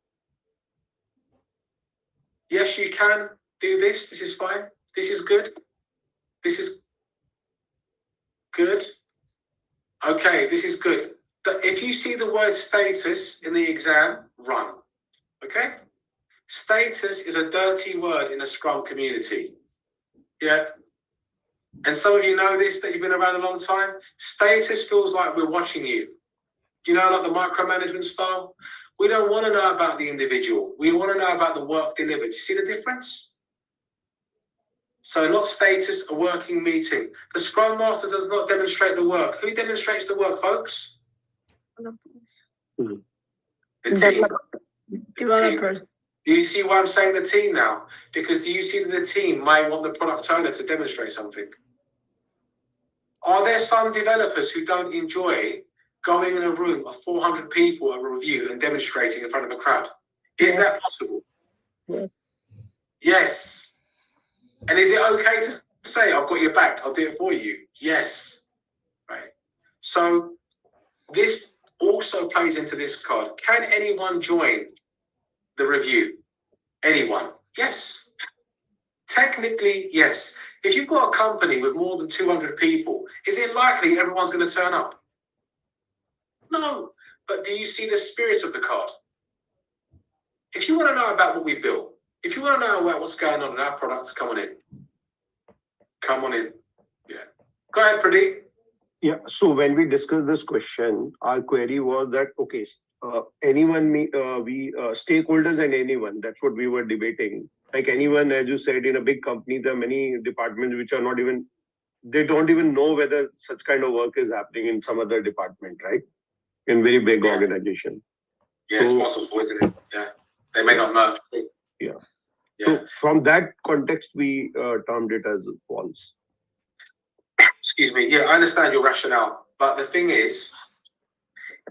Yes, you can do this. This is fine. This is good. This is good. Okay, this is good. But if you see the word status in the exam, run. Okay? Status is a dirty word in the Scrum community. Yeah. And some of you know this, that you've been around a long time. Status feels like we're watching you. Do you know, like the micromanagement style? We don't want to know about the individual. We want to know about the work delivered. Do you see the difference? So not status, a working meeting. The Scrum Master does not demonstrate the work. Who demonstrates the work, folks? The team. Developers. Do you see why I'm saying the team now? Because do you see that the team might want the product owner to demonstrate something? Are there some developers who don't enjoy going in a room of 400 people at a review and demonstrating in front of a crowd? Is that possible? Yeah. Yes. And is it okay to say, I've got your back, I'll do it for you? Yes. Right. So this also plays into this card. Can anyone join the review? Anyone? Yes. Technically, yes. If you've got a company with more than 200 people, is it likely everyone's going to turn up? No. But do you see the spirit of the card? If you want to know about what we built, if you want to know about what's going on in our products, come on in. Come on in. Yeah. Go ahead, Pradeep. Yeah. So when we discussed this question, our query was that, okay, anyone, stakeholders and anyone, that's what we were debating. Like anyone, as you said, in a big company, there are many departments which are not even, they don't even know whether such kind of work is happening in some other department, right? In very big organization. Yeah, it's possible, isn't it? Yeah. They may not know. Yeah. Yeah. So from that context, we termed it as false. Excuse me. Yeah, I understand your rationale. But the thing is,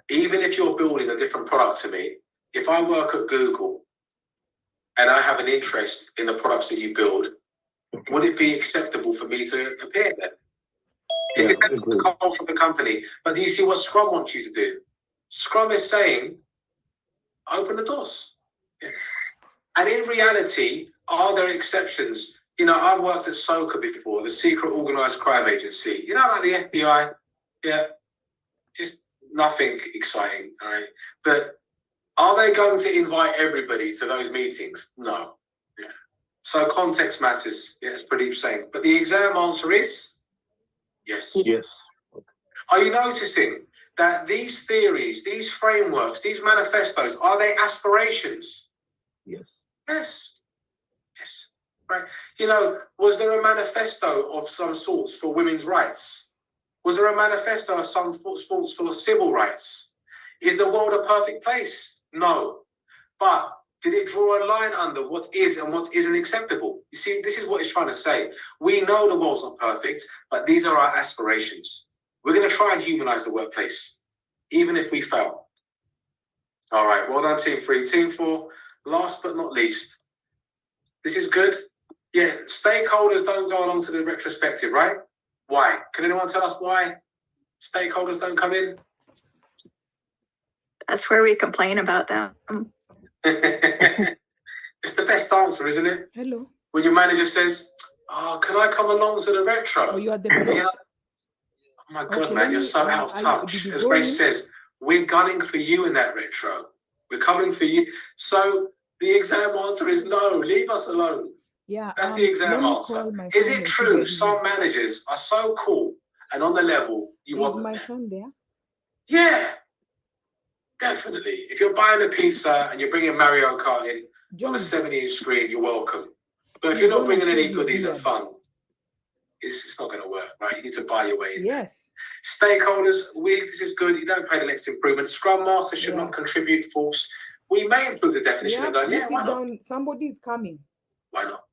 even if you're building a different product to me, if I work at Google and I have an interest in the products that you build, would it be acceptable for me to appear there? It depends on the culture of the company. But do you see what Scrum wants you to do? Scrum is saying, open the doors. Yeah. And in reality, are there exceptions? You know, I've worked at SOCA before, the Secret Organized Crime Agency. You know, like the FBI? Yeah, just nothing exciting, all right? But are they going to invite everybody to those meetings? No. Yeah. So context matters. Yeah, it's pretty insane. But the exam answer is yes. Yes. Are you noticing that these theories, these frameworks, these manifestos, are they aspirations? Yes. Yes. Yes. Right. You know, was there a manifesto of some sorts for women's rights? Was there a manifesto of some sorts for civil rights? Is the world a perfect place? No. But did it draw a line under what is and what isn't acceptable? You see, this is what it's trying to say. We know the world's not perfect, but these are our aspirations. We're going to try and humanize the workplace, even if we fail. All right, well done, Team 3. Team 4, last but not least. This is good. Yeah, stakeholders don't go along to the retrospective, right? Why? Can anyone tell us why stakeholders don't come in? That's where we complain about them. It's the best answer, isn't it? Hello. When your manager says, "Oh, can I come along to the retro?" Oh, you are the You know, boss. oh my God, Okay, man, let you're me, so out of touch. did you As go Grace in? says, we're gunning for you in that retro. We're coming for you. So the exam answer is no, leave us alone. Yeah. That's the Let exam me answer. call my Is son it and see true where he some is. managers are so cool and on the level you want Is them my there? son there? Yeah, definitely. If you're buying a pizza and you're bringing Mario Kart in on a John, 70-inch screen, you're welcome. But if he's you're not gonna bringing any shave your goodies and beard. fun, it's not going to work, right? You need to buy your way in there. Yes. Stakeholders, this is good. You don't pay the next improvement. Scrum Master should Yeah. not contribute false. We may improve the definition of done. You Yeah, why sit not? down. Somebody is coming. Why not?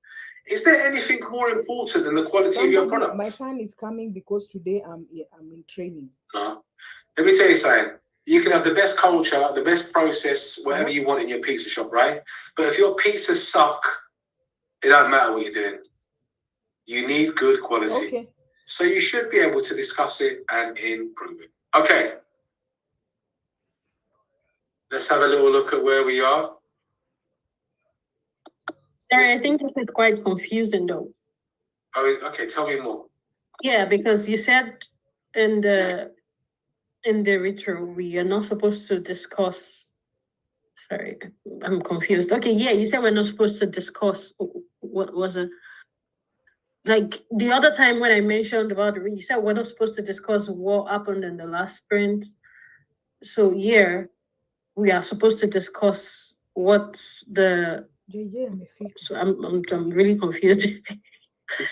Is there anything more important than the quality of your My products? son is coming because today I'm in training. No. Let me tell you something. You can have the best culture, the best process, whatever you want in your pizza shop, right? But if your pizzas suck, it don't matter what you're doing. You need good quality. Okay. So you should be able to discuss it and improve it. Okay. Let's have a little look at where we are. Sorry, I think this is quite confusing though. Oh, okay. Tell me more. Yeah, because you said in the retro we are not supposed to discuss. Sorry, I'm confused. Okay, yeah, you said we're not supposed to discuss. What was it? Like the other time when I mentioned about it, you said we're not supposed to discuss what happened in the last sprint. So here we are supposed to discuss what's the. So I'm really confused.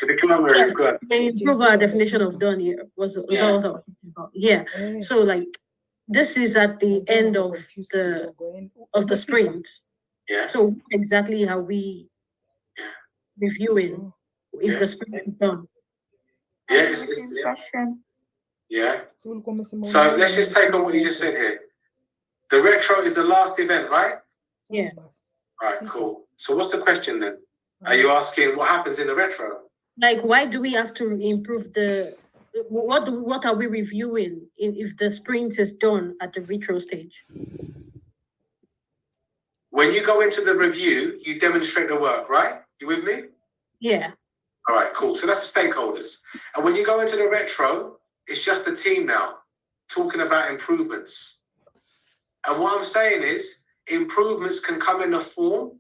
Improve our definition of done here. Was that what I was talking about? Yeah. So like this is at the end of the sprint. Yeah. So exactly how we reviewing if the sprint is done. Yeah, yeah. So let's just take on what you just said here. The retro is the last event, right? Yeah. Right, cool. So what's the question then? Are you asking what happens in the retro? Like, why do we have to improve what are we reviewing if the sprint is done at the retro stage? When you go into the review, you demonstrate the work, right? You with me? Yeah. All right, cool. So that's the stakeholders. And when you go into the retro, it's just the team now talking about improvements. And what I'm saying is improvements can come in the form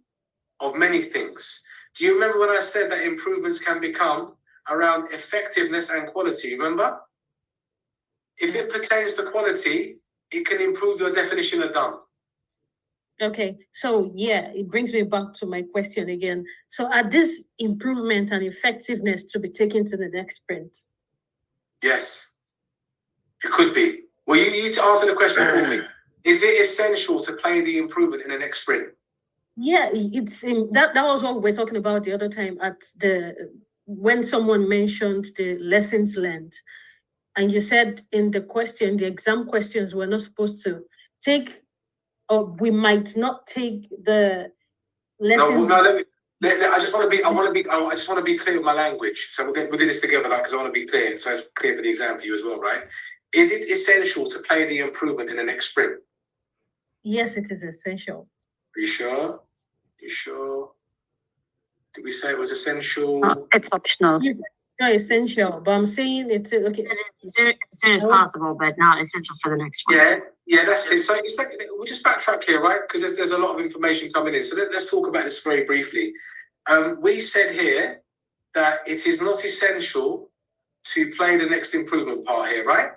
of many things. Do you remember when I said that improvements can become around effectiveness and quality? Remember? If it pertains to quality, it can improve your definition of done. Okay, so yeah, it brings me back to my question again. So are this improvement and effectiveness to be taken to the next sprint? Yes, it could be. Well, you need to answer the question for me. Is it essential to play the improvement in the next sprint? Yeah, it's that was what we were talking about the other time when someone mentioned the lessons learned. And you said in the question, the exam questions, we're not supposed to take, or we might not take the lessons. I just want to be clear with my language. So we'll do this together, because I want to be clear. So it's clear for the exam for you as well, right? Is it essential to play the improvement in the next sprint? Yes, it is essential. Are you sure? You sure? Did we say it was essential? It's optional. It's not essential, but I'm saying it's okay. As soon as possible, but not essential for the next one. Yeah, that's it. So it's like, we'll just backtrack here, right? Because there's a lot of information coming in. So let's talk about this very briefly. We said here that it is not essential to play the next improvement part here, right?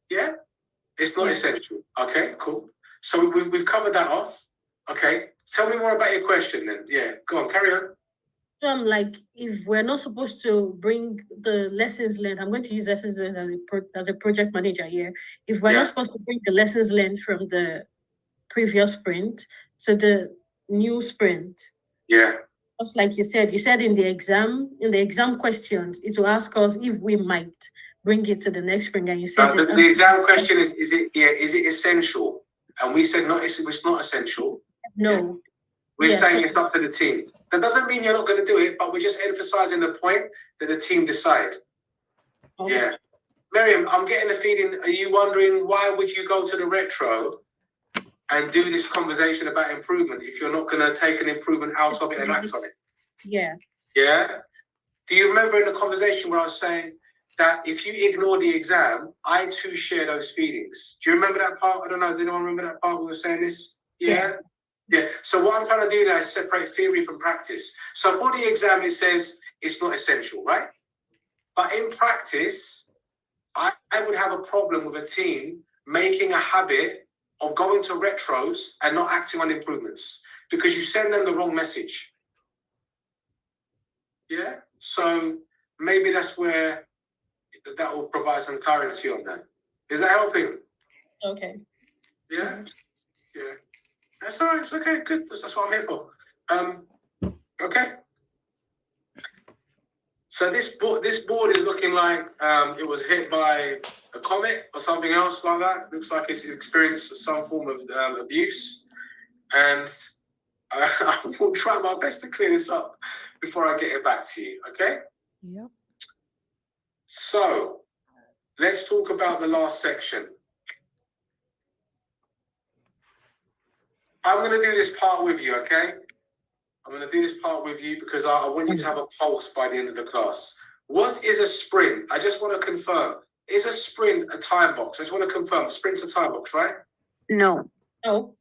Yeah? It's not essential. Okay, cool. So we've covered that off. Okay. Tell me more about your question then. Yeah, go on, carry on. Like, if we're not supposed to bring the lessons learned, I'm going to use lessons learned as a project manager here. If we're not supposed to bring the lessons learned from the previous sprint to the new sprint. Yeah. Just like you said in the exam questions, it will ask us if we might bring it to the next sprint. And you said the exam question is it essential? And we said it's not essential. No. Yeah. We're saying it's up to the team. That doesn't mean you're not going to do it, but we're just emphasizing the point that the team decide. Okay. Yeah. Miriam, I'm getting the feeling, are you wondering why would you go to the retro and do this conversation about improvement if you're not going to take an improvement out of it and act on it? Yeah. Yeah? Do you remember in the conversation where I was saying that if you ignore the exam, I too share those feelings? Do you remember that part? I don't know. Does anyone remember that part we were saying this? Yeah. Yeah. So what I'm trying to do now is separate theory from practice. So for the exam, it says it's not essential, right? But in practice, I would have a problem with a team making a habit of going to retros and not acting on improvements because you send them the wrong message. Yeah. So maybe that's where that will provide some clarity on that. Is that helping? Okay. Yeah. Yeah. That's all right. It's okay. Good. That's what I'm here for. Okay. So this board is looking like it was hit by a comet or something else like that. Looks like it's experienced some form of abuse, and I will try my best to clear this up before I get it back to you. Okay. Yep. So let's talk about the last section. I'm going to do this part with you, okay? I'm going to do this part with you because I want you to have a pulse by the end of the class. What is a sprint? I just want to confirm. Is a sprint a time box? I just want to confirm. Sprint's a time box, right? No. No.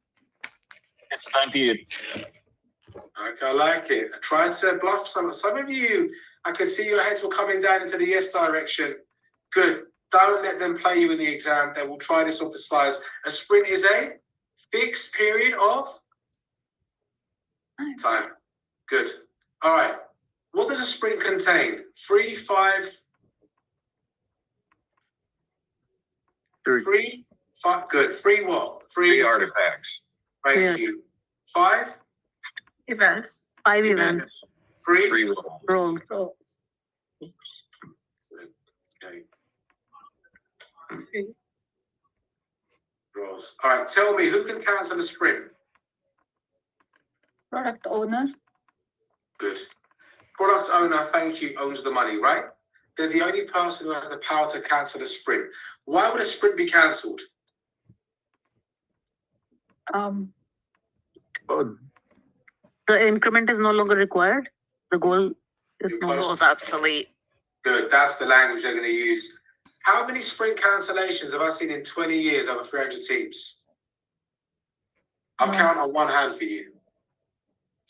It's a time period. Okay, I like it. I tried to bluff some of you. I can see your heads were coming down into the yes direction. Good. Don't let them play you in the exam. They will try this off the slides. A sprint is a fixed period of time. Good. All right. What does a sprint contain? 3, 5, 3, 5. Good. 3 what? 3 artifacts. Thank you. 5 events. 5 events. 3 Roll. Okay. Rolls. All right. Tell me, who can cancel a sprint? Product owner. Good. Product owner, thank you, owns the money, right? They're the only person who has the power to cancel a sprint. Why would a sprint be cancelled? The increment is no longer required. The goal is no Goal's obsolete. Good. That's the language they're going to use. How many sprint cancellations have I seen in 20 years over 300 teams? I'll count on one hand for you.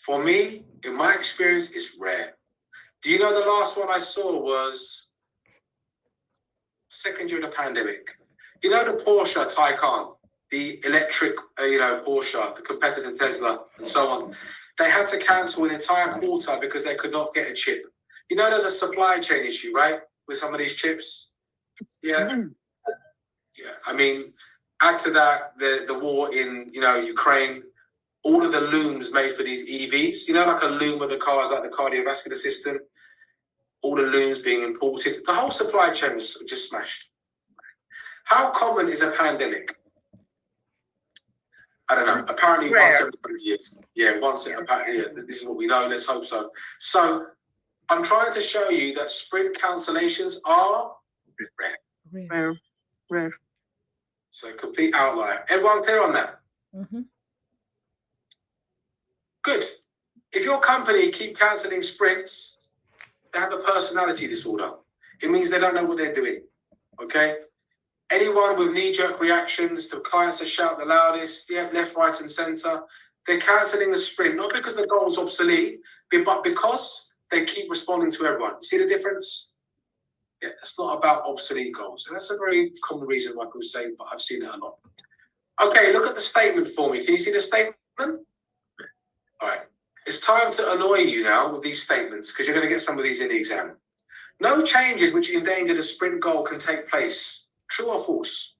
For me, in my experience, it's rare. Do you know the last one I saw was second year of the pandemic? You know the Porsche Taycan, the electric, Porsche, the competitor Tesla, and so on. They had to cancel an entire quarter because they could not get a chip. You know, there's a supply chain issue, right, with some of these chips. Yeah. Yeah. I mean, add to that the war in Ukraine. All of the looms made for these EVs, like a loom of the cars, like the cardiovascular system, all the looms being imported. The whole supply chain was just smashed. How common is a pandemic? I don't know. Apparently Rare. once every 100 years. Yeah, apparently, yeah, this is what we know. Let's hope so. So I'm trying to show you that sprint cancellations are rare. Rare. So complete outlier. Everyone clear on that? Mm-hmm. Good. If your company keep cancelling sprints, they have a personality disorder. It means they don't know what they're doing. Okay? Anyone with knee-jerk reactions to clients that shout the loudest, yeah, left, right, and centre, they're cancelling the sprint, not because the goal's obsolete, but because they keep responding to everyone. You see the difference? Yeah, it's not about obsolete goals. And that's a very common reason why people say, but I've seen it a lot. Okay, look at the statement for me. Can you see the statement? All right. It's time to annoy you now with these statements because you're going to get some of these in the exam. No changes which endanger the sprint goal can take place. True or false?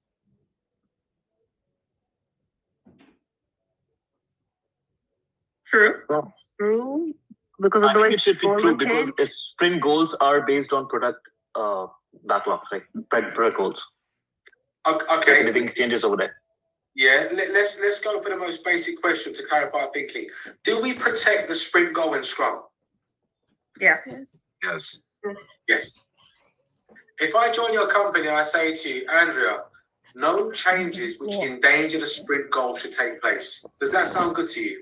True. True. Because of I the way think it should be goal true will because change. the sprint goals are based on product backlogs, like product goals. Okay. Anything changes over there. Yeah, let's go for the most basic question to clarify our thinking. Do we protect the sprint goal in Scrum? Yes. Yes. Yes. If I join your company and I say to you, Andrea, no changes which endanger the sprint goal should take place. Does that sound good to you?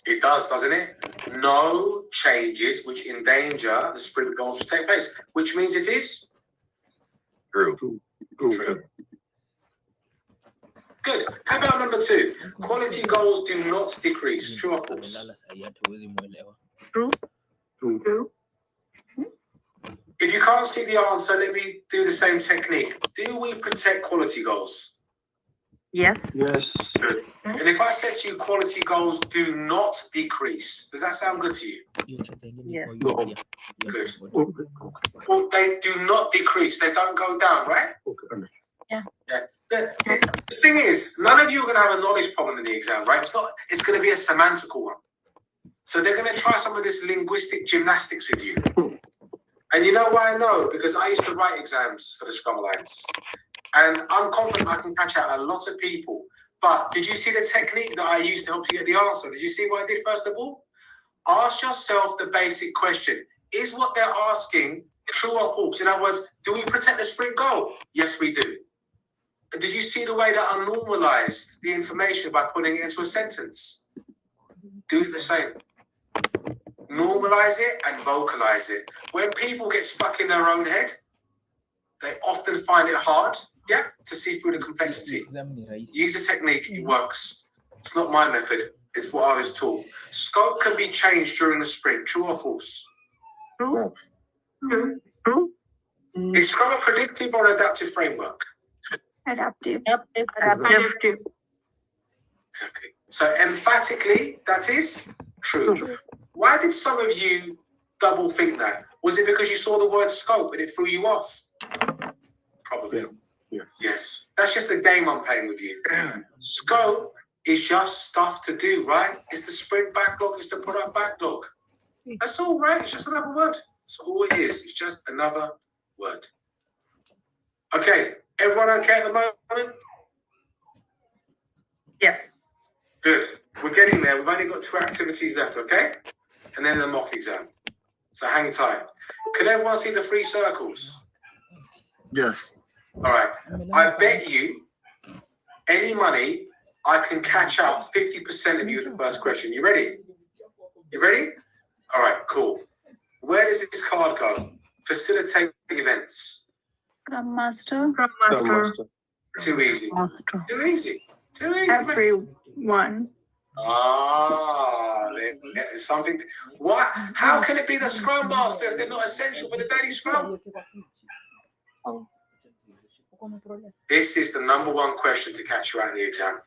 It does, doesn't it? No changes which endanger the sprint goal should take place, which means it is True. true. Good. How about number 2? Quality goals do not decrease. True or false? True. True. If you can't see the answer, let me do the same technique. Do we protect quality goals? Yes. Yes. Good. And if I said to you quality goals do not decrease, does that sound good to you? Yes. No. Good. Well, they do not decrease. They don't go down, right? Okay. Yeah. The thing is, none of you are going to have a knowledge problem in the exam, right? It's going to be a semantical one. So they're going to try some of this linguistic gymnastics with you. And you know why I know? Because I used to write exams for the Scrum Alliance. And I'm confident I can catch out a lot of people. But did you see the technique that I used to help you get the answer? Did you see what I did first of all? Ask yourself the basic question. Is what they're asking true or false? In other words, do we protect the sprint goal? Yes, we do. And did you see the way that I normalized the information by putting it into a sentence? Do it the same. Normalize it and vocalize it. When people get stuck in their own head, they often find it hard, to see through the complexity. Use a technique, it works. It's not my method, it's what I was taught. Scope can be changed during the sprint, true or false? True. True. Is Scrum a predictive or an adaptive framework? Adaptive. Adaptive. Exactly. So emphatically, that is true. Why did some of you double think that? Was it because you saw the word scope and it threw you off? Probably. Yeah. Yes. That's just a game I'm playing with you. Scope is just stuff to do, right? It's the sprint backlog, it's the product backlog. That's all, right? It's just another word. That's all it is. It's just another word. Okay. Everyone okay at the moment? Yes. Good. We're getting there. We've only got 2 activities left, okay? And then the mock exam. So hang tight. Can everyone see the 3 circles? Yes. All right. I bet you any money I can catch up 50% of you at the first question. You ready? You ready? All right, cool. Where does this card go? Facilitate events. Scrum Master. Too easy. Too easy. Too easy. Everyone. There's something. What? How can it be the Scrum Master if they're not essential for the daily Scrum? This is the number 1 question to catch you out in the exam.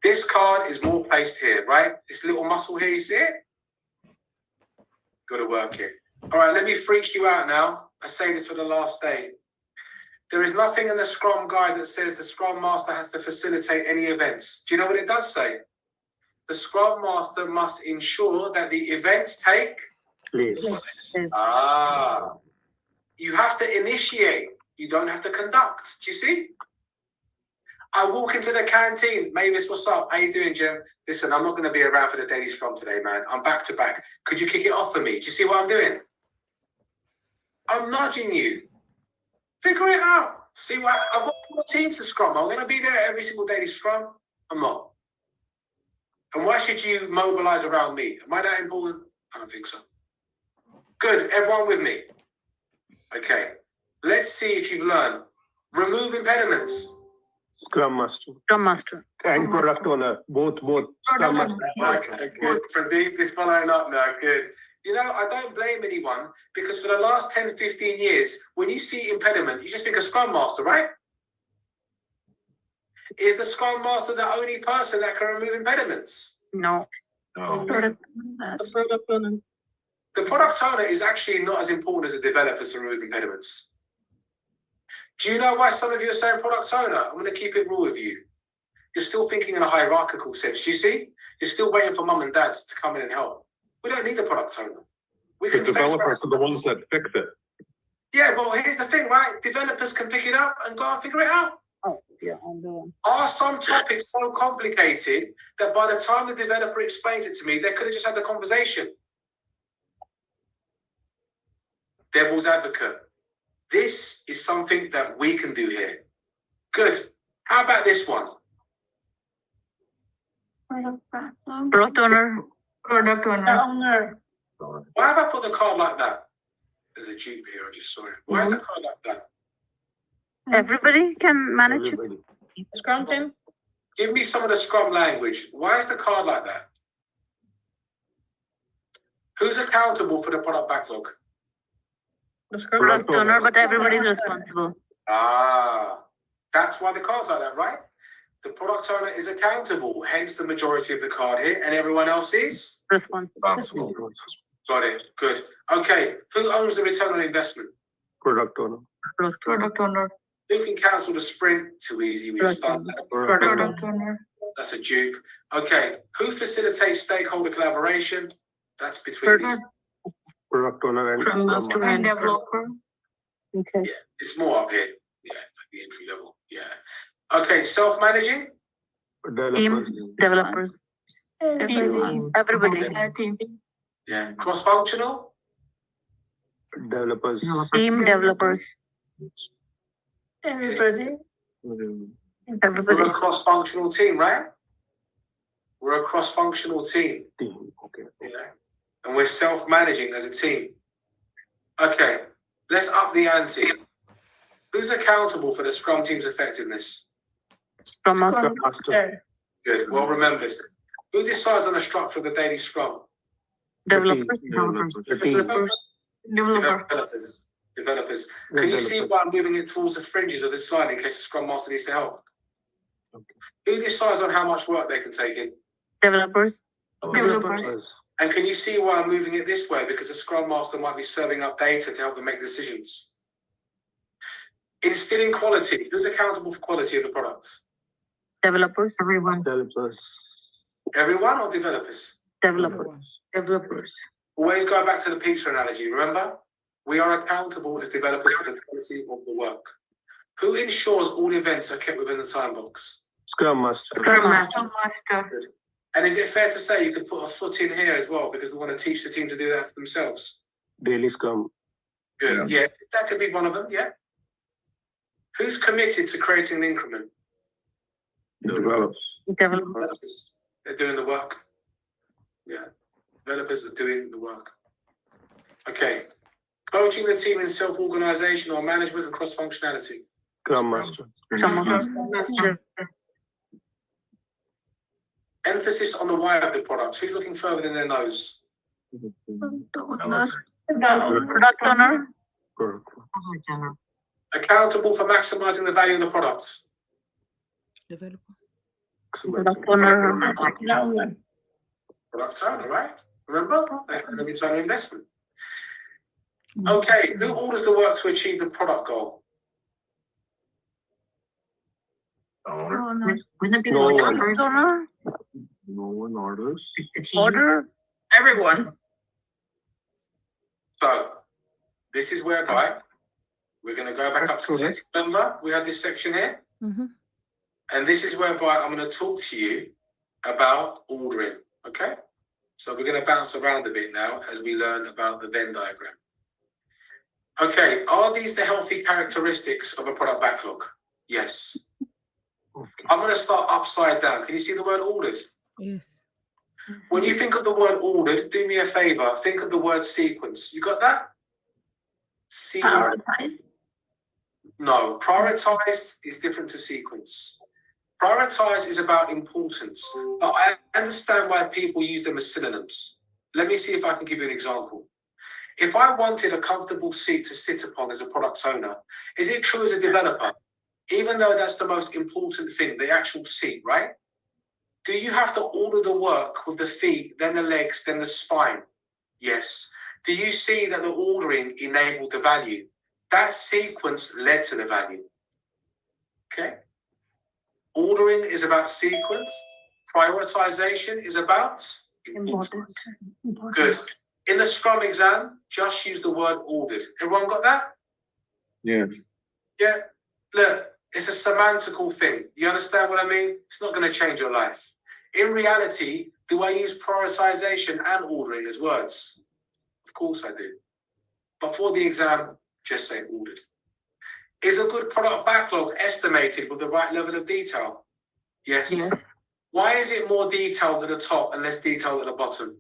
This card is more placed here, right? This little muscle here, you see it? Got to work it. All right, let me freak you out now. I say this for the last day. There is nothing in the Scrum guide that says the Scrum Master has to facilitate any events. Do you know what it does say? The Scrum Master must ensure that the events take Please. You have to initiate. You don't have to conduct. Do you see? I walk into the canteen. Mavis, what's up? How you doing, Jim? Listen, I'm not going to be around for the daily scrum today, man. I'm back to back. Could you kick it off for me? Do you see what I'm doing? I'm nudging you. Figure it out. See what I've got 4 teams to scrum. I'm going to be there every single daily scrum. I'm not. And why should you mobilize around me? Am I that important? I don't think so. Good. Everyone with me? Okay. Let's see if you've learned. Remove impediments. Scrum Master Scrum Master. and Product Owner, both. Scrum Master. Okay, good. Pradeep is following up now. Good. You know, I don't blame anyone because for the last 10, 15 years, when you see impediment, you just think of Scrum Master, right? Is the Scrum Master the only person that can remove impediments? No. No. The product owner. The product owner is actually not as important as the developers to remove impediments. Do you know why some of you are saying product owner? I'm going to keep it real with you. You're still thinking in a hierarchical sense. You see? You're still waiting for mum and dad to come in and help. We don't need a product owner. We The can fend for developers are the ones that fix it. Yeah, well, here's the thing, right? Developers can pick it up and go and figure it out. Oh, yeah, on the Are some topics so complicated that by the time the developer explains it to me, they could have just had the conversation? Devil's advocate. This is something that we can do here. Good. How about this one? product owner. Product owner. Why have I put the card like that? There's a Jeep here, I just saw it. Why is the card like that? Everybody can manage it. Everybody. Scrum team. Give me some of the Scrum language. Why is the card like that? Who's accountable for the product backlog? The Scrum Product owner, but everybody's responsible. Ah, that's why the card's like that, right? The product owner is accountable, hence the majority of the card here, and everyone else is? Responsible. Got it, good. Okay, who owns the return on investment? Product Owner. Product owner. Who can cancel the sprint? Too easy, we just done that. Product owner. That's a dupe. Okay, who facilitates stakeholder collaboration? That's between these. Product Owner and Scrum Master and developer. Okay. Yeah, it's more up here. Yeah, at the entry level. Yeah. Okay, self-managing? Developers. Developers. Everyone. Everybody. Team. Yeah. Cross-functional? Developers. Team developers. Everybody. We're Everybody. a cross-functional team, right? We're a cross-functional team. Team. Okay. Yeah. And we're self-managing as a team. Okay, let's up the ante. Who's accountable for the Scrum team's effectiveness? Scrum Master. Master. Good, well remembered. Who decides on the structure of the daily Scrum? Developers. The team. Developer. Developers. Can you see why I'm moving it towards the fringes of this slide in case the Scrum Master needs to help? Who decides on how much work they can take in? Developers. Developers. And can you see why I'm moving it this way? Because the Scrum Master might be serving up data to help them make decisions. Instilling quality. Who's accountable for quality of the product? Developers. Everyone. Developers. Everyone or developers? Developers. Developers. Always go back to the pizza analogy, remember? We are accountable as developers for the quality of the work. Who ensures all events are kept within the time box? Scrum Master. Scrum Master. And is it fair to say you could put a foot in here as well because we want to teach the team to do that for themselves? Daily Scrum. Good. Yeah, that could be one of them, yeah. Who's committed to creating an increment? Developers. Developers. They're doing the work. Yeah. Developers are doing the work. Okay. Coaching the team in self-organization or management and cross-functionality. Scrum Master. Scrum Master. Emphasis on the why of the product. Who's looking further than their nose? Product owner. Accountable for maximizing the value of the product. Developer. Product owner. Product owner, right? Remember? The return on investment. Okay, who orders the work to achieve the product goal? Owner. Wouldn't it be No like one. numbers? Owner. No one orders. The team. Order. Everyone. So, this is where, right, we're going to go back up to the next. Remember, we had this section here. Mm-hmm. And this is whereby I'm going to talk to you about ordering, okay? So we're going to bounce around a bit now as we learn about the Venn diagram. Okay, are these the healthy characteristics of a product backlog? Yes. I'm going to start upside down. Can you see the word ordered? Yes. When you think of the word ordered, do me a favor, think of the word sequence. You got that? Sequence. Prioritize. No, prioritized is different to sequence. Prioritize is about importance, but I understand why people use them as synonyms. Let me see if I can give you an example. If I wanted a comfortable seat to sit upon as a product owner, is it true as a developer, even though that's the most important thing, the actual seat, right? Do you have to order the work with the feet, then the legs, then the spine? Yes. Do you see that the ordering enabled the value? That sequence led to the value. Okay? Ordering is about sequence. Prioritization is about importance. Good. In the Scrum exam, just use the word ordered. Everyone got that? Yeah. Yeah. Look, it's a semantical thing. You understand what I mean? It's not going to change your life. In reality, do I use prioritization and ordering as words? Of course I do. But for the exam, just say ordered. Is a good product backlog estimated with the right level of detail? Yes. Yeah. Why is it more detailed at the top and less detailed at the bottom?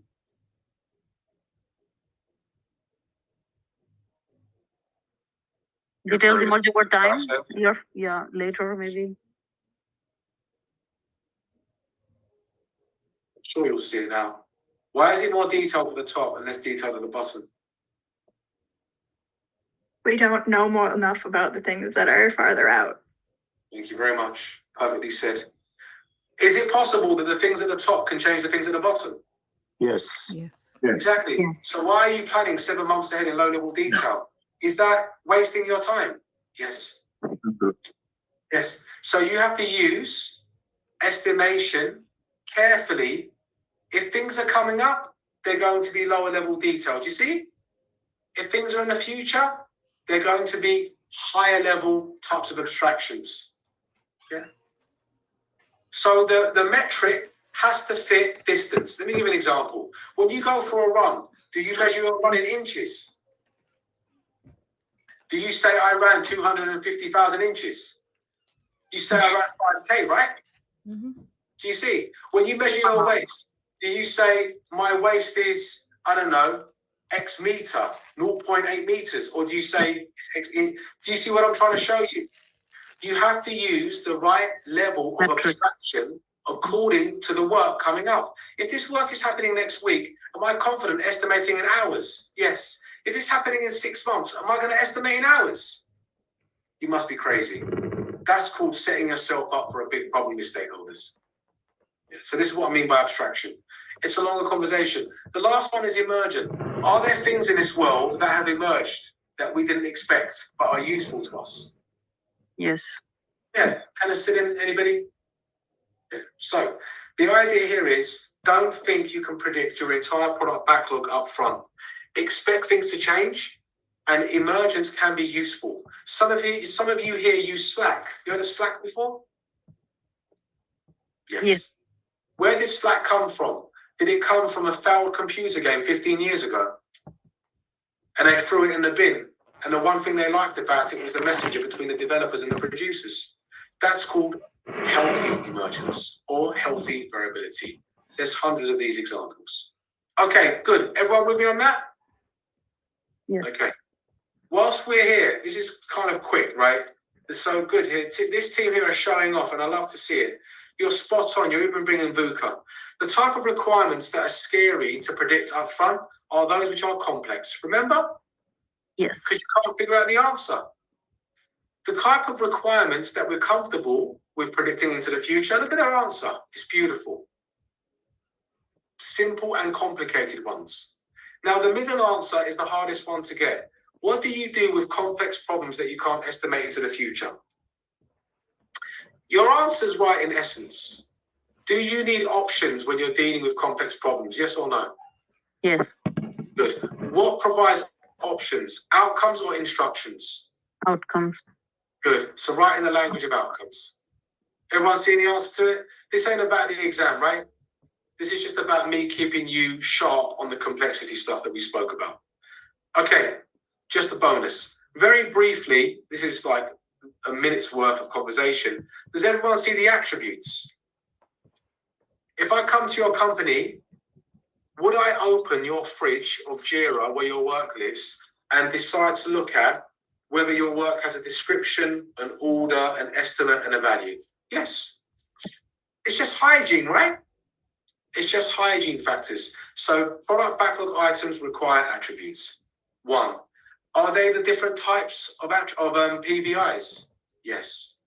Details emerge over time. Yeah, later maybe. I'm sure you'll see it now. Why is it more detailed at the top and less detailed at the bottom? We don't know more enough about the things that are farther out. Thank you very much. Perfectly said. Is it possible that the things at the top can change the things at the bottom? Yes. Yes. Exactly. Yes. So why are you planning 7 months ahead in low level detail? Is that wasting your time? Yes. Yes. So you have to use estimation carefully. If things are coming up, they're going to be lower level detail. Do you see? If things are in the future, they're going to be higher level types of abstractions. Yeah. So the metric has to fit distance. Let me give you an example. When you go for a run, do you measure your run in inches? Do you say I ran 250,000 inches? You say I ran 5K, right? Mm-hmm. Do you see? When you measure your waist, do you say my waist is, I don't know, X meter, 0.8 meters? Or do you say it's X in? Do you see what I'm trying to show you? You have to use the right level of abstraction according to the work coming up. If this work is happening next week, am I confident estimating in hours? Yes. If it's happening in 6 months, am I going to estimate in hours? You must be crazy. That's called setting yourself up for a big problem with stakeholders. Yeah, so this is what I mean by abstraction. It's a longer conversation. The last one is emergent. Are there things in this world that have emerged that we didn't expect but are useful to us? Yes. Yeah, kind of sit in, anybody? Yeah. So the idea here is don't think you can predict your entire product backlog up front. Expect things to change, and emergence can be useful. Some of you here use Slack. You heard of Slack before? Yes. Yes. Where did Slack come from? Did it come from a failed computer game 15 years ago? And they threw it in the bin. And the one thing they liked about it was the messenger between the developers and the producers. That's called healthy emergence or healthy variability. There's hundreds of these examples. Okay, good. Everyone with me on that? Yes. Okay. Whilst we're here, this is kind of quick, right? It's so good here. This team here are showing off, and I love to see it. You're spot on. You're even bringing VUCA. The type of requirements that are scary to predict up front are those which are complex. Remember? Yes. Because you can't figure out the answer. The type of requirements that we're comfortable with predicting into the future, look at their answer. It's beautiful. Simple and complicated ones. Now, the middle answer is the hardest one to get. What do you do with complex problems that you can't estimate into the future? Your answer's right in essence. Do you need options when you're dealing with complex problems? Yes or no? Yes. Good. What provides options? Outcomes or instructions? Outcomes. Good. So write in the language of outcomes. Everyone seeing the answer to it? This ain't about the exam, right? This is just about me keeping you sharp on the complexity stuff that we spoke about. Okay, just a bonus. Very briefly, this is like a minute's worth of conversation. Does everyone see the attributes? If I come to your company, would I open your fridge of Jira where your work lives and decide to look at whether your work has a description, an order, an estimate, and a value? Yes. It's just hygiene, right? It's just hygiene factors. So product backlog items require attributes. 1, are they the different types of PBIs? Yes.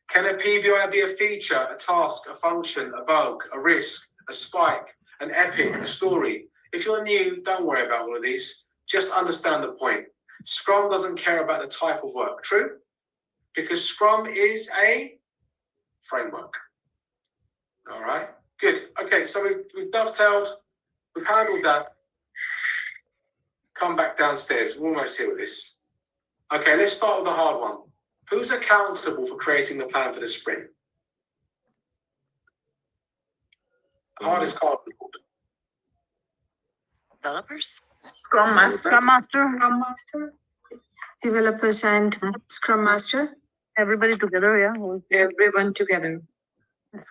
Can a PBI be a feature, a task, a function, a bug, a risk, a spike, an epic, a story? If you're new, don't worry about all of these. Just understand the point. Scrum doesn't care about the type of work. True? Because Scrum is a framework. All right, good. Okay, so we've dovetailed, we've handled that. Come back downstairs. We're almost here with this. Okay, let's start with the hard one. Who's accountable for creating the plan for the sprint? Hardest card. Developers? Scrum Master. Scrum Master, Scrum Master. Developers and Scrum Master? everybody together, yeah. Everyone together.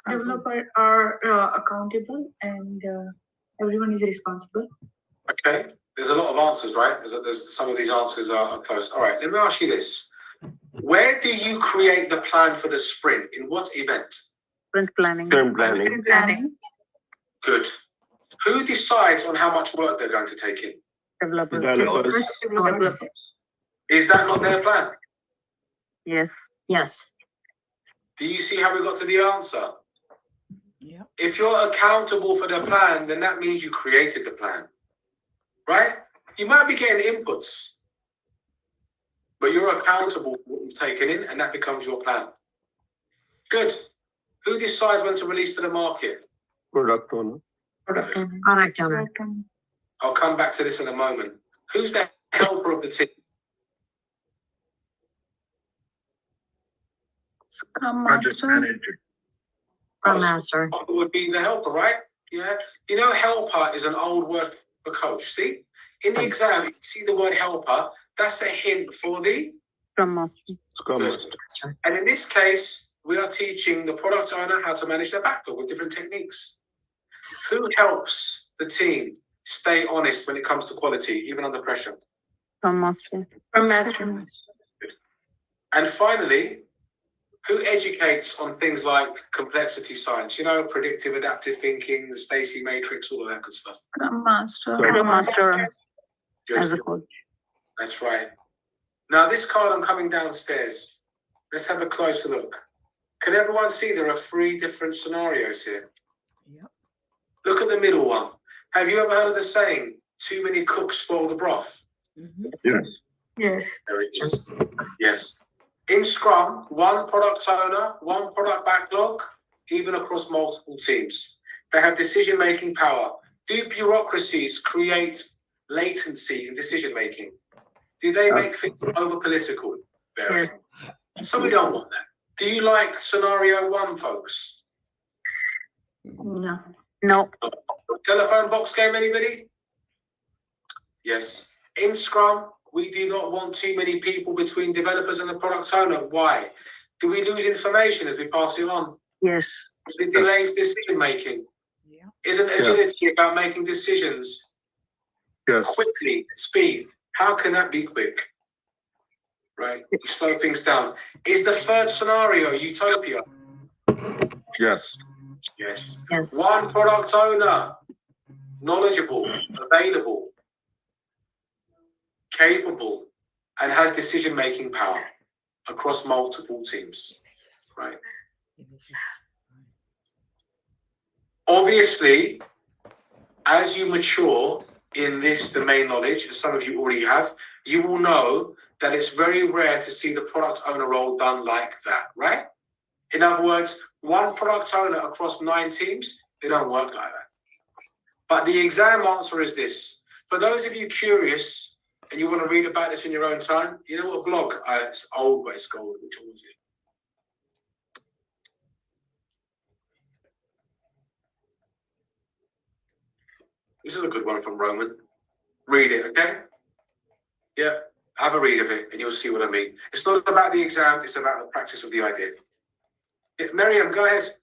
Developers are accountable and everyone is responsible. Okay, there's a lot of answers, right? There's some of these answers are close. All right, let me ask you this. Where do you create the plan for the sprint? In what event? Sprint planning. Planning. Good. Who decides on how much work they're going to take in? Developers. Developers. Is that not their plan? Yes. Yes. Do you see how we got to the answer? Yeah. If you're accountable for the plan, then that means you created the plan, right? You might be getting inputs, but you're accountable for what you've taken in, and that becomes your plan. Good. Who decides when to release to the market? Product owner. Product owner. I'll come back to this in a moment. Who's the helper of the team? Scrum Master. Scrum Master. Helper would be the helper, right? Yeah. You know, helper is an old word for coach. See? In the exam, if you see the word helper, that's a hint for the Scrum Master. Scrum Good. Master. And in this case, we are teaching the product owner how to manage their backlog with different techniques. Who helps the team stay honest when it comes to quality, even under pressure? Scrum Master. Scrum Master. And finally, who educates on things like complexity science, you know, predictive adaptive thinking, the Stacy matrix, all of that good stuff? Scrum Master. Scrum Master Good. as a coach. That's right. Now, this card, I'm coming downstairs. Let's have a closer look. Can everyone see there are 3 different scenarios here? Yep. Look at the middle one. Have you ever heard of the saying, too many cooks spoil the broth? Mhm. Yes. Yes. There it is. Yes. In Scrum, 1 product owner, 1 product backlog, even across multiple teams. They have decision-making power. Do bureaucracies create latency in decision-making? Do they make things over-political? Very. So we don't want that. Do you like scenario 1, folks? No. No. Telephone box game, anybody? Yes. In Scrum, we do not want too many people between developers and the product owner. Why? Do we lose information as we pass it on? Yes. It delays decision making. Yeah. Isn't agility about making decisions Yes. quickly, speed? How can that be quick? Right? You slow things down. Is the 3rd scenario utopia? Yes. Yes. Yes. 1 product owner, knowledgeable, available, capable, and has decision-making power across multiple teams, right? Obviously, as you mature in this domain knowledge, as some of you already have, you will know that it's very rare to see the product owner role done like that, right? In other words, 1 product owner across 9 teams, it don't work like that. But the exam answer is this. For those of you curious and you want to read about this in your own time, you know what blog? It's old, but it's gold. Which one was it? This is a good one from Roman. Read it, okay? Yeah, have a read of it and you'll see what I mean. It's not about the exam, it's about the practice of the idea. Yeah, Miriam, go ahead.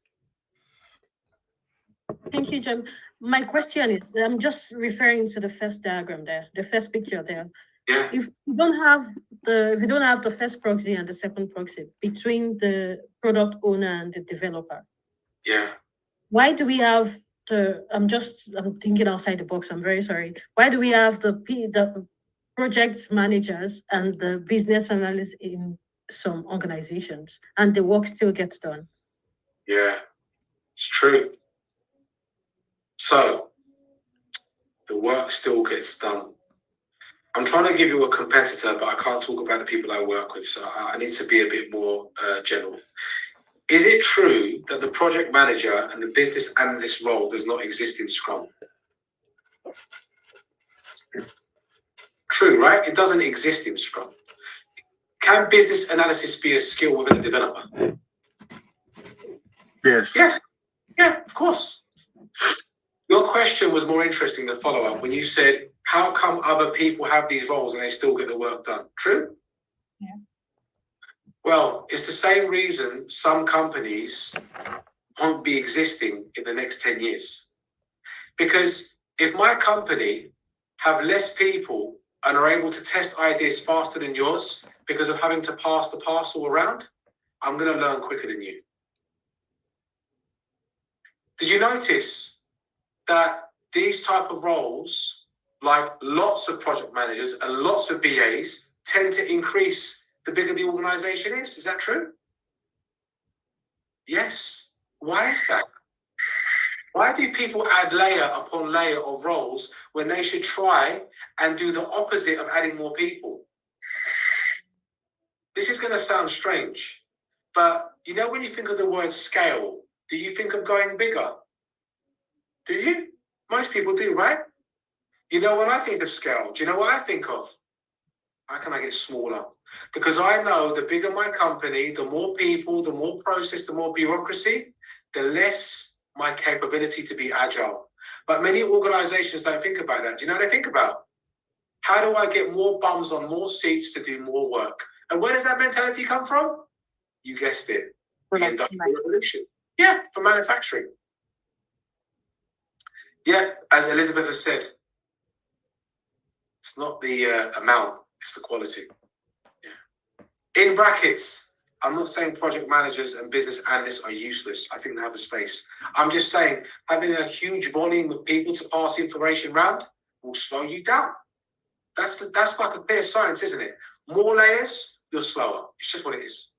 Thank you, Jim. My question is, I'm just referring to the first diagram there, the first picture there. Yeah. If you don't have the first proxy and the second proxy between the product owner and the developer, Yeah. why do we have I'm thinking outside the box, I'm very sorry. Why do we have the project managers and the business analysts in some organizations and the work still gets done? Yeah, it's true. So the work still gets done. I'm trying to give you a competitor, but I can't talk about the people I work with, so I need to be a bit more general. Is it true that the project manager and the business analyst role does not exist in Scrum? True, right? It doesn't exist in Scrum. Can business analysis be a skill within a developer? Yes. Yes. Yeah, of course. Your question was more interesting, the follow-up, when you said, how come other people have these roles and they still get the work done? True? Yeah. Well, it's the same reason some companies won't be existing in the next 10 years. Because if my company have less people and are able to test ideas faster than yours because of having to pass the parcel around, I'm going to learn quicker than you. Did you notice that these type of roles, like lots of project managers and lots of BAs, tend to increase the bigger the organization is? Is that true? Yes. Why is that? Why do people add layer upon layer of roles when they should try and do the opposite of adding more people? This is going to sound strange, but you know when you think of the word scale, do you think of going bigger? Do you? Most people do, right? You know, when I think of scale, do you know what I think of? How can I get smaller? Because I know the bigger my company, the more people, the more process, the more bureaucracy, the less my capability to be agile. But many organizations don't think about that. Do you know what they think about? How do I get more bums on more seats to do more work? And where does that mentality come from? You guessed it. The Industrial Revolution. Yeah, for manufacturing. Yeah, as Elizabeth has said, it's not the amount, it's the quality. Yeah. In brackets, I'm not saying project managers and business analysts are useless. I think they have a space. I'm just saying having a huge volume of people to pass information around will slow you down. That's like a clear science, isn't it? More layers, you're slower. It's just what it is.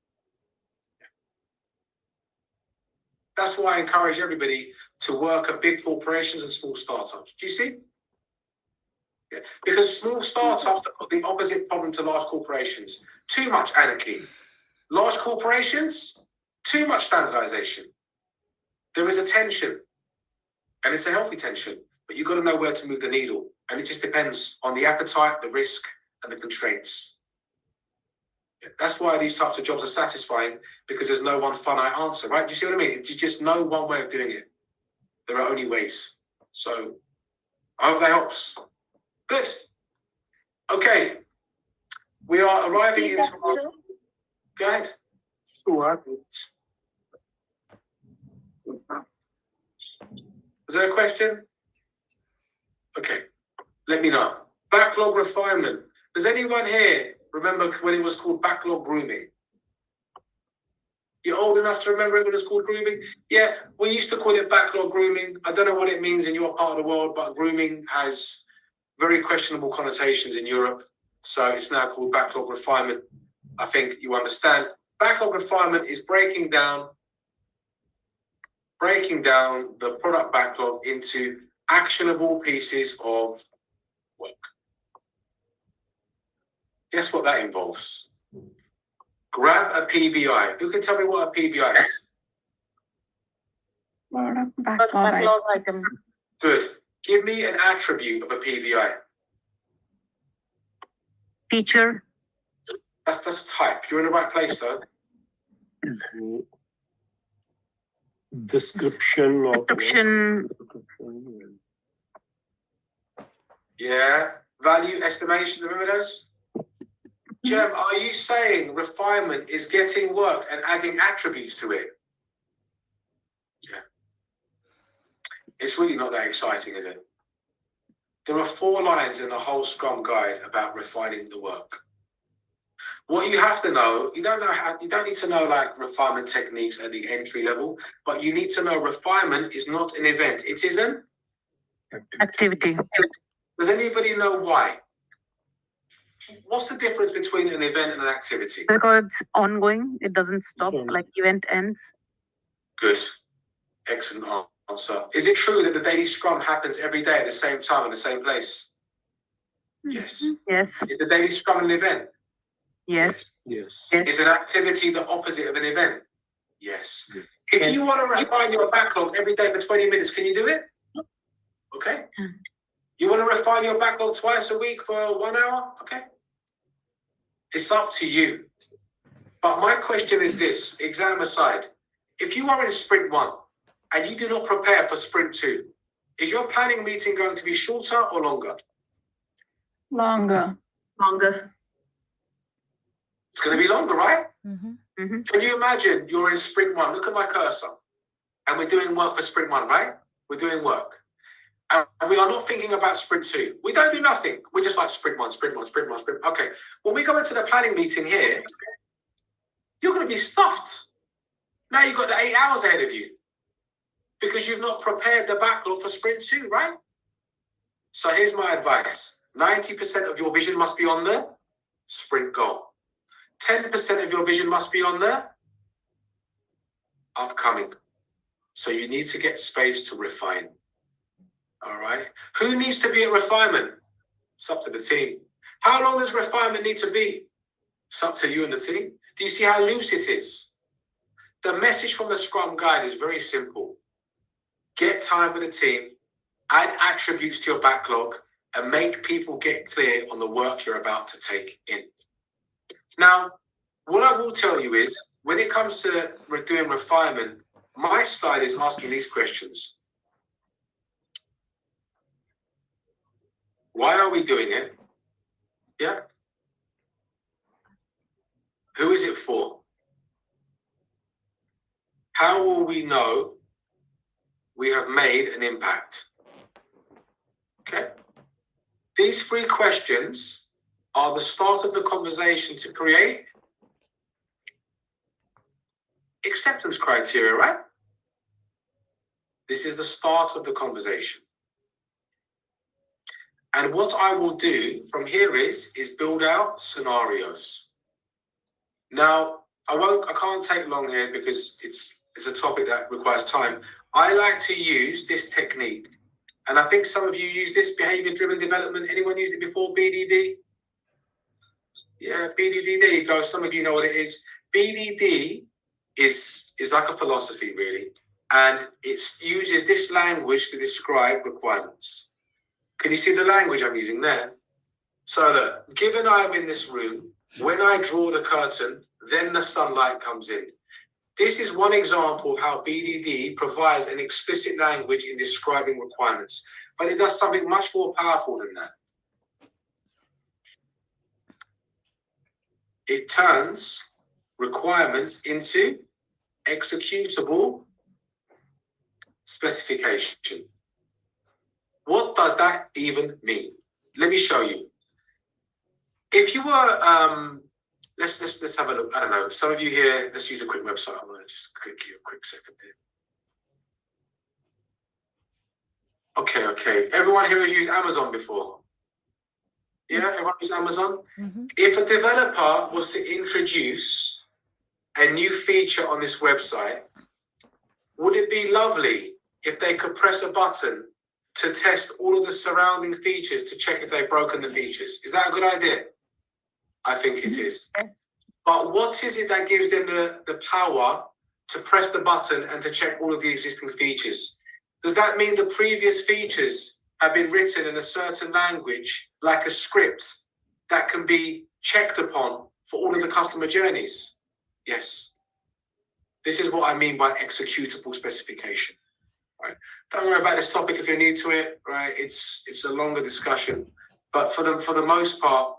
That's why I encourage everybody to work at big corporations and small startups. Do you see? Yeah. Because small startups have got the opposite problem to large corporations. Too much anarchy. Large corporations, too much standardization. There is a tension, and it's a healthy tension, but you've got to know where to move the needle. And it just depends on the appetite, the risk, and the constraints. Yeah. That's why these types of jobs are satisfying, because there's no one finite answer, right? Do you see what I mean? You just know one way of doing it. There are only ways. So I hope that helps. Good. Okay. We are arriving into our... Go ahead. Is there a question? Okay. Let me know. Backlog refinement. Does anyone here remember when it was called backlog grooming? You're old enough to remember it when it's called grooming? Yeah, we used to call it backlog grooming. I don't know what it means in your part of the world, but grooming has very questionable connotations in Europe. So it's now called backlog refinement. I think you understand. Backlog refinement is breaking down the product backlog into actionable pieces of work. Guess what that involves? Grab a PBI. Who can tell me what a PBI is? Backlog item. Good. Give me an attribute of a PBI. Feature. That's type. You're in the right place though. Description of Description. Yeah. Value estimation, remember those? Jem, are you saying refinement is getting work and adding attributes to it? Yeah. It's really not that exciting, is it? There are 4 lines in the whole Scrum guide about refining the work. What you have to know, you don't need to know like refinement techniques at the entry level, but you need to know refinement is not an event. It is an Activity. Does anybody know why? What's the difference between an event and an activity? Because it's ongoing, it doesn't stop, like event ends. Good. Excellent answer. Is it true that the daily scrum happens every day at the same time in the same place? Yes. Yes. Is the daily scrum an event? Yes. Yes. Is an activity the opposite of an event? Yes. If you want to refine your backlog every day for 20 minutes, can you do it? Okay. You want to refine your backlog twice a week for 1 hour? Okay. It's up to you. But my question is this, exam aside, if you are in sprint 1 and you do not prepare for sprint 2, is your planning meeting going to be shorter or longer? Longer. Longer. It's going to be longer, right? Mm-hmm. Can you imagine you're in sprint 1? Look at my cursor. And we're doing work for sprint 1, right? We're doing work. And we are not thinking about sprint 2. We don't do nothing. We're just like sprint 1, sprint 1, sprint 1, sprint. Okay. When we go into the planning meeting here, you're going to be stuffed. Now you've got the 8 hours ahead of you because you've not prepared the backlog for sprint 2, right? So here's my advice. 90% of your vision must be on the sprint goal. 10% of your vision must be on the upcoming. So you need to get space to refine. All right. Who needs to be at refinement? It's up to the team. How long does refinement need to be? It's up to you and the team. Do you see how loose it is? The message from the Scrum Guide is very simple. Get time with the team, add attributes to your backlog, and make people get clear on the work you're about to take in. Now, what I will tell you is, when it comes to doing refinement, my style is asking these questions. Why are we doing it? Yeah. Who is it for? How will we know we have made an impact? Okay. These 3 questions are the start of the conversation to create acceptance criteria, right? This is the start of the conversation. And what I will do from here is build out scenarios. Now, I can't take long here because it's a topic that requires time. I like to use this technique. And I think some of you use this behavior-driven development. Anyone used it before, BDD? Yeah, BDD, there you go. Some of you know what it is. BDD is like a philosophy, really. And it uses this language to describe requirements. Can you see the language I'm using there? So look, given I'm in this room, when I draw the curtain, then the sunlight comes in. This is one example of how BDD provides an explicit language in describing requirements, but it does something much more powerful than that. It turns requirements into executable specification. What does that even mean? Let me show you. If you were, let's have a look. I don't know. Some of you here, let's use a quick website. I'm going to just click you a quick second here. Okay. Everyone here has used Amazon before? Yeah, everyone used Amazon? Mm-hmm. If a developer was to introduce a new feature on this website, would it be lovely if they could press a button to test all of the surrounding features to check if they've broken the features? Is that a good idea? I think it is. But what is it that gives them the power to press the button and to check all of the existing features? Does that mean the previous features have been written in a certain language, like a script, that can be checked upon for all of the customer journeys? Yes. This is what I mean by executable specification. right? Don't worry about this topic if you're new to it, right? It's a longer discussion, but for the most part,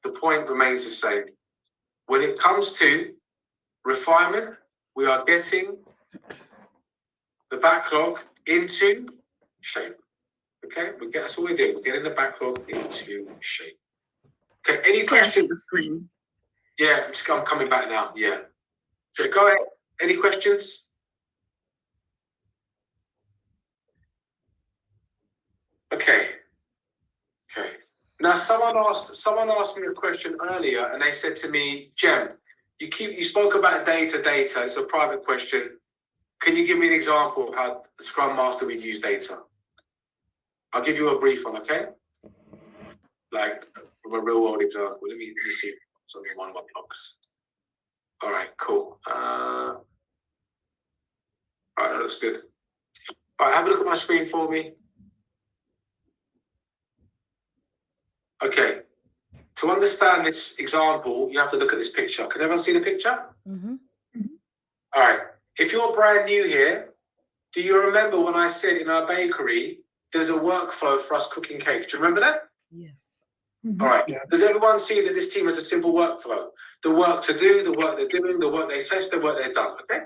the point remains the same. When it comes to refinement, we are getting the backlog into shape. Okay, that's what we're doing. We're getting the backlog into shape. Okay, any questions? The screen. Yeah, I'm coming back now. Yeah. So go ahead. Any questions? Okay. Okay. Now someone asked me a question earlier, and they said to me, Jem, you spoke about data. It's a private question. Can you give me an example of how the Scrum Master would use data? I'll give you a brief one, okay? Like from a real world example. Let me see something in one of my blocks. All right, cool. All right, that looks good. All right, have a look at my screen for me. Okay. To understand this example, you have to look at this picture. Can everyone see the picture? Mm-hmm. All right. If you're brand new here, do you remember when I said in our bakery, there's a workflow for us cooking cakes? Do you remember that? Yes. All right. Yeah. Does everyone see that this team has a simple workflow? The work to do, the work they're doing, the work they test, the work they're done. Okay.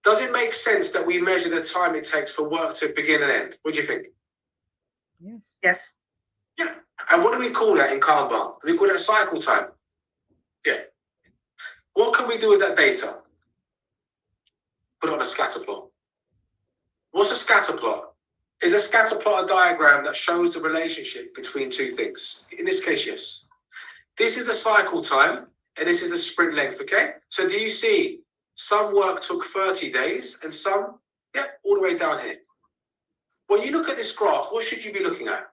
Does it make sense that we measure the time it takes for work to begin and end? What do you think? Yes. Yes. Yeah. And what do we call that in Kanban? Do we call that cycle time? Yeah. What can we do with that data? Put it on a scatter plot. What's a scatter plot? Is a scatter plot a diagram that shows the relationship between two things? In this case, yes. This is the cycle time, and this is the sprint length, okay? So do you see some work took 30 days and some, yeah, all the way down here. When you look at this graph, what should you be looking at?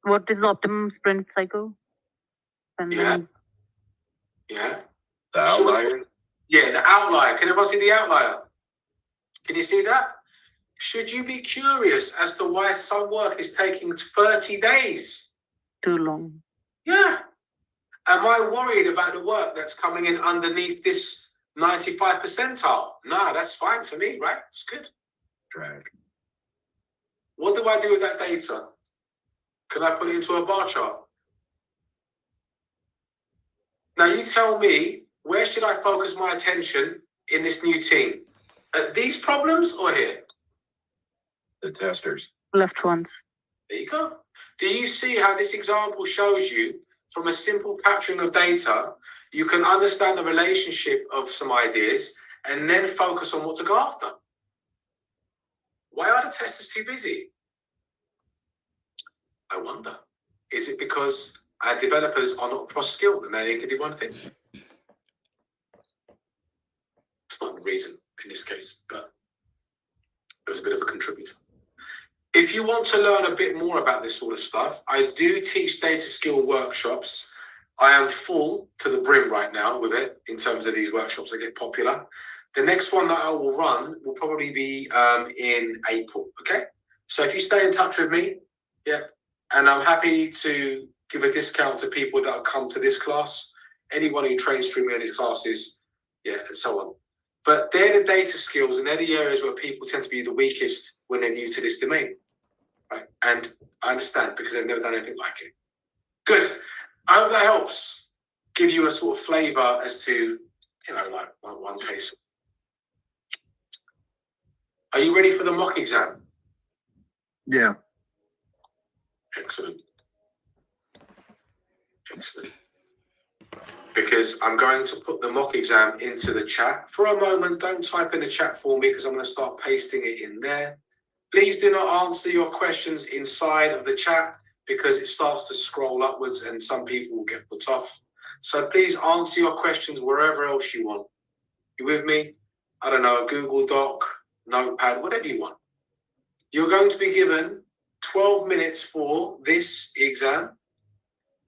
What is the optimum sprint cycle? And Yeah. Yeah. The outlier. Yeah, the outlier. Can everyone see the outlier? Can you see that? Should you be curious as to why some work is taking 30 days? too long. Yeah. Am I worried about the work that's coming in underneath this 95 percentile? No, that's fine for me, right? It's good. Drag. What do I do with that data? Can I put it into a bar chart? Now you tell me, where should I focus my attention in this new team? At these problems or here? The testers. Left ones. There you go. Do you see how this example shows you from a simple capturing of data, you can understand the relationship of some ideas and then focus on what to go after? Why are the testers too busy? I wonder. Is it because our developers are not cross-skilled and they can do one thing? It's not the reason in this case, but it was a bit of a contributor. If you want to learn a bit more about this sort of stuff, I do teach data skill workshops. I am full to the brim right now with it in terms of these workshops that get popular. The next one that I will run will probably be in April, okay? So if you stay in touch with me, yeah, and I'm happy to give a discount to people that have come to this class, anyone who trains through me on these classes, yeah, and so on. But they're the data skills and they're the areas where people tend to be the weakest when they're new to this domain, right? And I understand because they've never done anything like it. Good. I hope that helps give you a sort of flavor as to, you know, like one case. Are you ready for the mock exam? Yeah. Excellent. Excellent. Because I'm going to put the mock exam into the chat. For a moment, don't type in the chat for me because I'm going to start pasting it in there. Please do not answer your questions inside of the chat because it starts to scroll upwards and some people will get put off. So please answer your questions wherever else you want. You with me? I don't know, a Google Doc, Notepad, whatever you want. You're going to be given 12 minutes for this exam.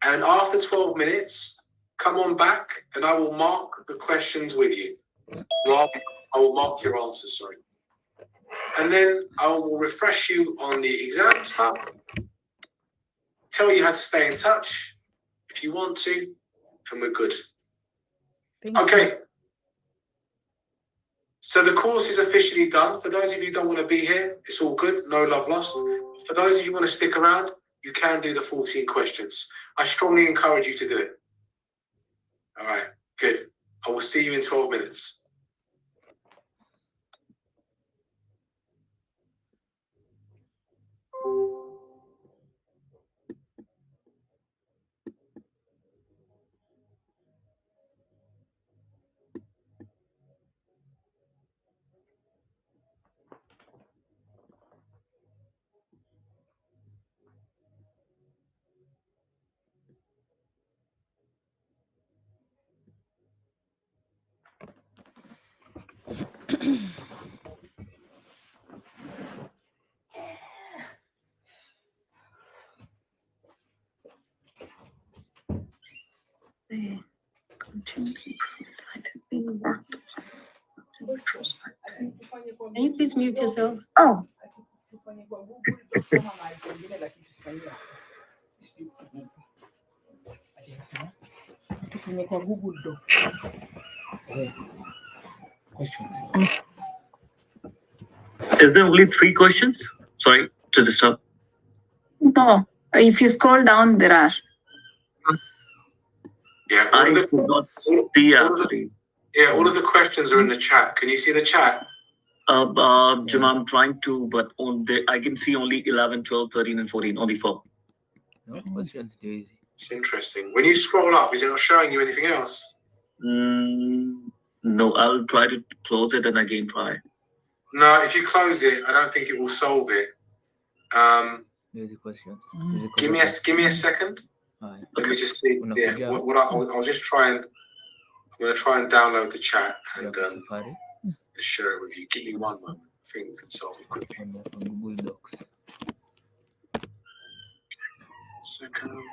And after 12 minutes, come on back and I will mark the questions with you. Well, I will mark your answers, sorry. And then I will refresh you on the exam stuff, tell you how to stay in touch, if you want to, and we're good. Thank you. Okay. So the course is officially done. For those of you who don't want to be here, it's all good. No love lost. For those of you who want to stick around, you can do the 14 questions. I strongly encourage you to do it. All right, good. I will see you in 12 minutes. Can you please mute yourself? Oh. Tufanye kwa Google Docs. Questions. Is there only 3 questions? Sorry to disturb. No, if you scroll down, there are. Yeah, I could not see actually. Yeah, all of the questions are in the chat. Can you see the chat? Jim, I'm trying to, but I can see only 11, 12, 13, and 14. Only 4. No questions, Daisy. It's interesting. When you scroll up, is it not showing you anything else? No, I'll try to close it and again try. No, if you close it, I don't think it will solve it. There's a question. Give me a second. Let me just see. Yeah, I'll just try and I'm gonna try and download the chat and share it with you. Give me one moment. I think we can solve it quickly. Google Docs. Second.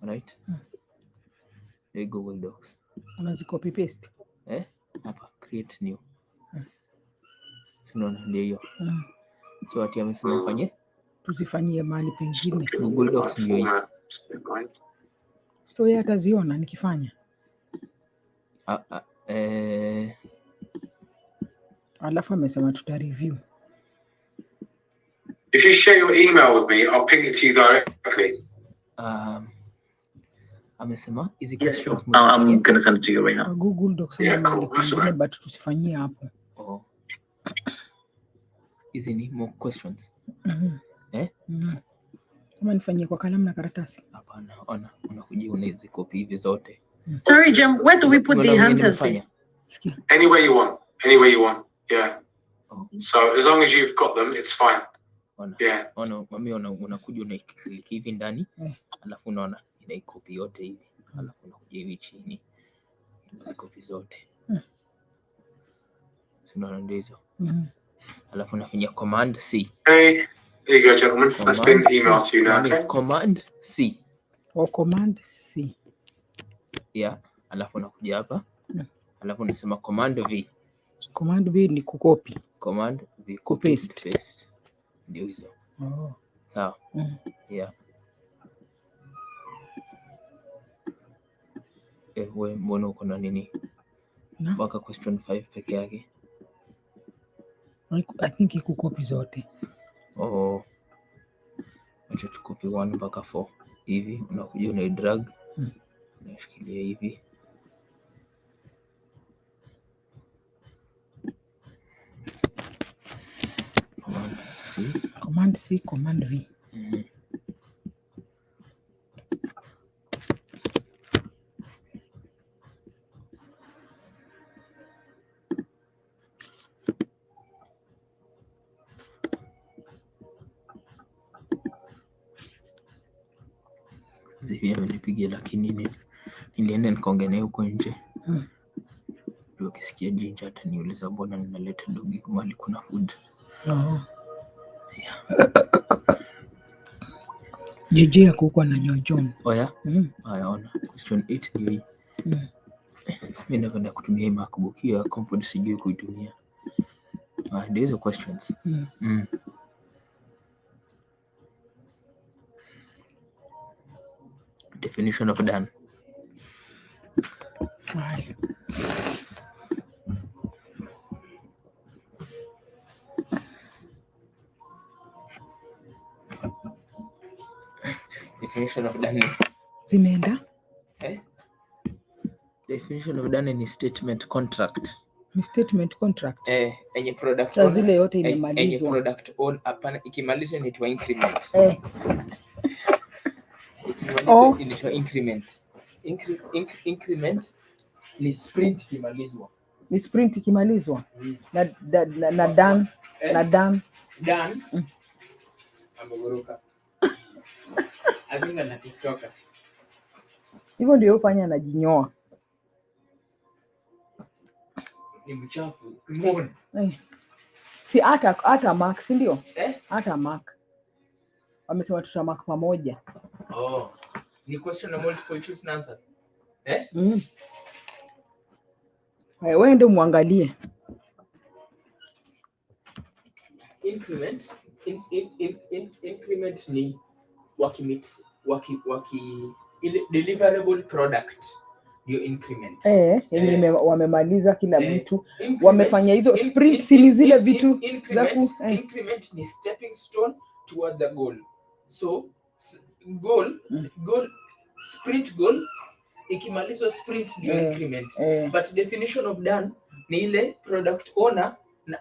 Right? The Google Docs. Unazi copy paste. Hapa create new. Unaona ndio hiyo. So ati amesema fanye tusifanyie mahali pengine. Google Docs ndio hiyo. So yeye ataziona nikifanya. Alafu amesema tuta review. If you share your email with me, I'll ping it to you directly. Amesema easy questions. I'm gonna send it to you right now. Google Docs mahali pengine but tusifanyie hapo. Oh. Hizi ni more questions. Kama nifanyie kwa kalamu na karatasi. Hapana, unakuja unaweza copy hivi zote. Sorry, Jim, where do we put the answers? Anywhere you want. Anywhere you want. Yeah. So as long as you've got them, it's fine. Yeah. Mami unakuja unaiklik hivi ndani, alafu unaona inaicopy yote hivi. Alafu unakuja hivi chini. Copy zote. Unaona ndio hizo. Alafu unafanya command C. Hey, there you go, gentlemen. That's been emailed to you now. Okay? Command C. Command C. Yeah. Alafu unakuja hapa. Alafu unasema command V. Command V ni kucopy. Command V paste. Ndio hizo. Sawa. Yeah. Wewe mbona uko na nini? Mpaka question 5 peke yake. I think iko copy zote. Acha tu copy 1 mpaka 4. Hivi unakuja una drag. Unashikilia hivi. Command C, command V. Zivi amenipigia lakini nilienda nikaongea naye huko nje. Ndio ukisikia Jinja ataniuliza mbona ninaleta dogi mahali kuna food. JJ yako huko na John. Haya ona. Question 8 ndio hii. Mimi napenda kutumia hii MacBook ya comfort, sijui kuitumia. Ndio hizo questions. definition of done. Haya. Definition of done. Zimeenda? Definition of done ni statement contract. Ni statement contract. Enye product Sa zile yote enye imemalizwa. product own hapana, ikimalizwa inaitwa increments. Oh. Inaitwa increment. Increment ni sprint ikimalizwa. Ni sprint ikimalizwa. Na done. Na done. Done. Amegoroka. Adinga na TikTok. Hivyo ndio ufanya anajinyoa. Ni mchafu. Kumona. Si hata mark, si ndio? Hata mark. Wamesema tuta mark pamoja. Oh. Ni question na multiple choice answers. Wewe ndio muangalie. Increment increment ni waki ile deliverable product ndio increment. Yenye wamemaliza kila mtu. Wamefanya hizo sprint, si ni zile vitu za ku increment ni stepping stone towards a goal. So goal sprint goal ikimalizwa sprint ndio increment. But definition of done ni ile product owner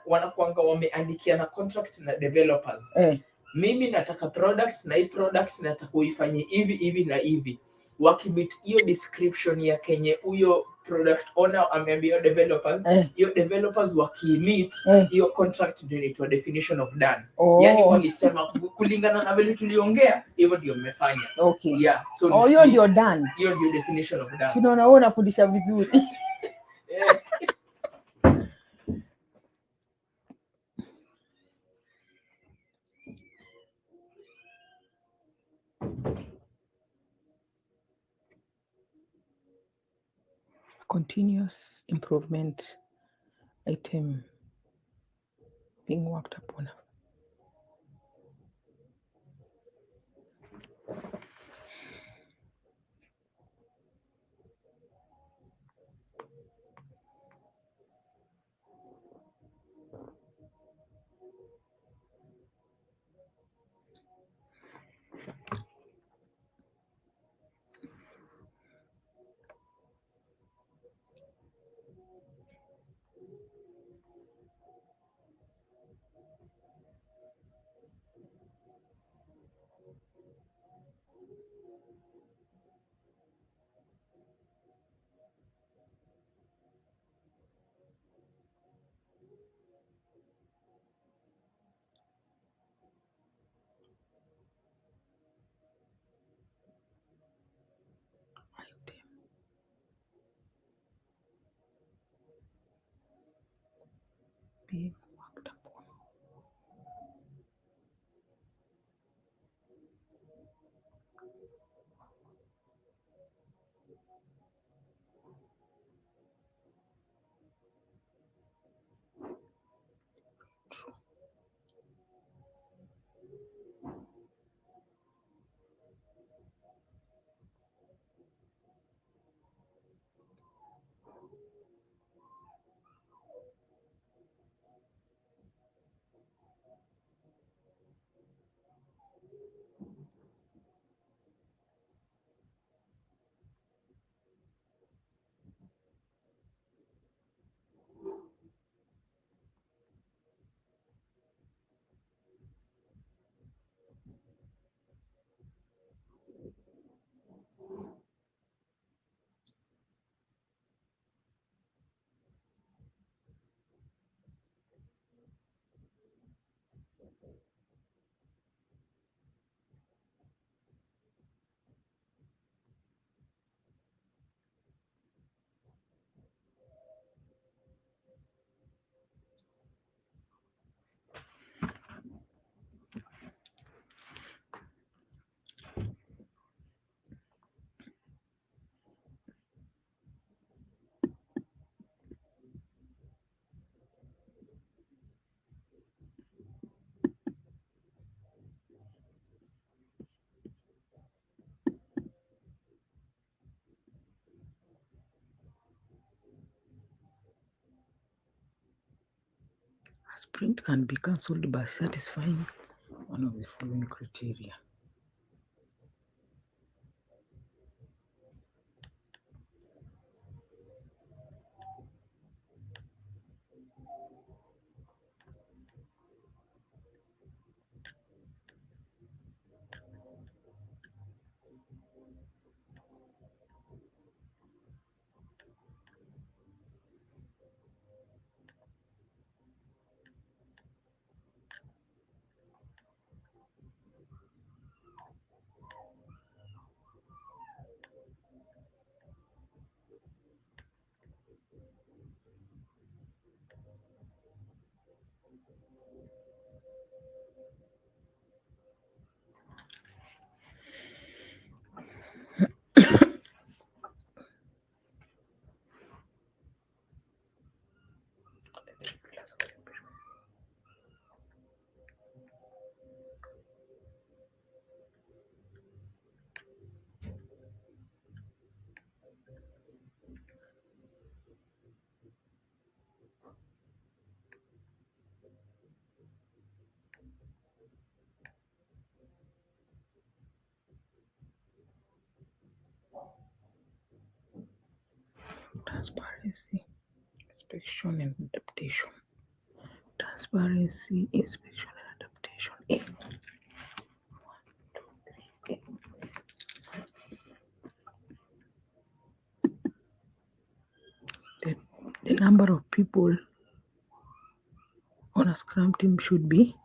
wanakuanga wameandikia na contract na developers. Mimi nataka product na hii product nataka uifanye hivi na hivi. Wakibit hiyo description ya kenye huyo product owner ameambia developers, hiyo developers wakimeet hiyo contract ndio inaitwa definition of done. Yani walisema kulingana na vile tuliongea hivyo ndio mmefanya. Okay. Yeah. So hiyo ndio done. Hiyo ndio definition of done. Tunaona wewe unafundisha vizuri. Continuous improvement item being worked upon. Being worked upon. sprint can be cancelled by satisfying one of the following criteria. Transparency, inspection and adaptation. Transparency, inspection and adaptation. A. 1, 2, 3. The number of people on a scrum team should be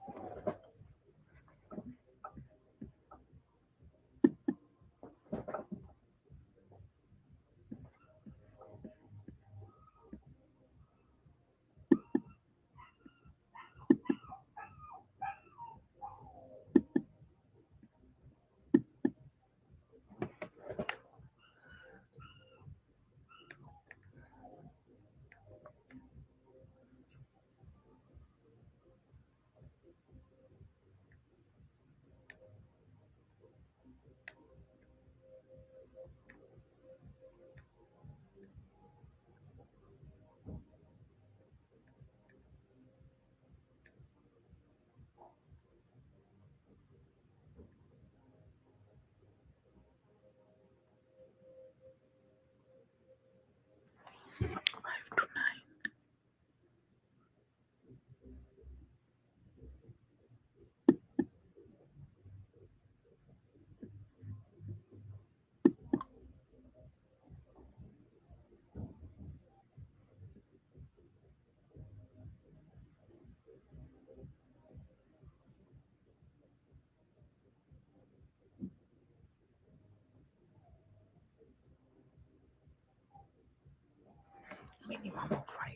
minimum of 5.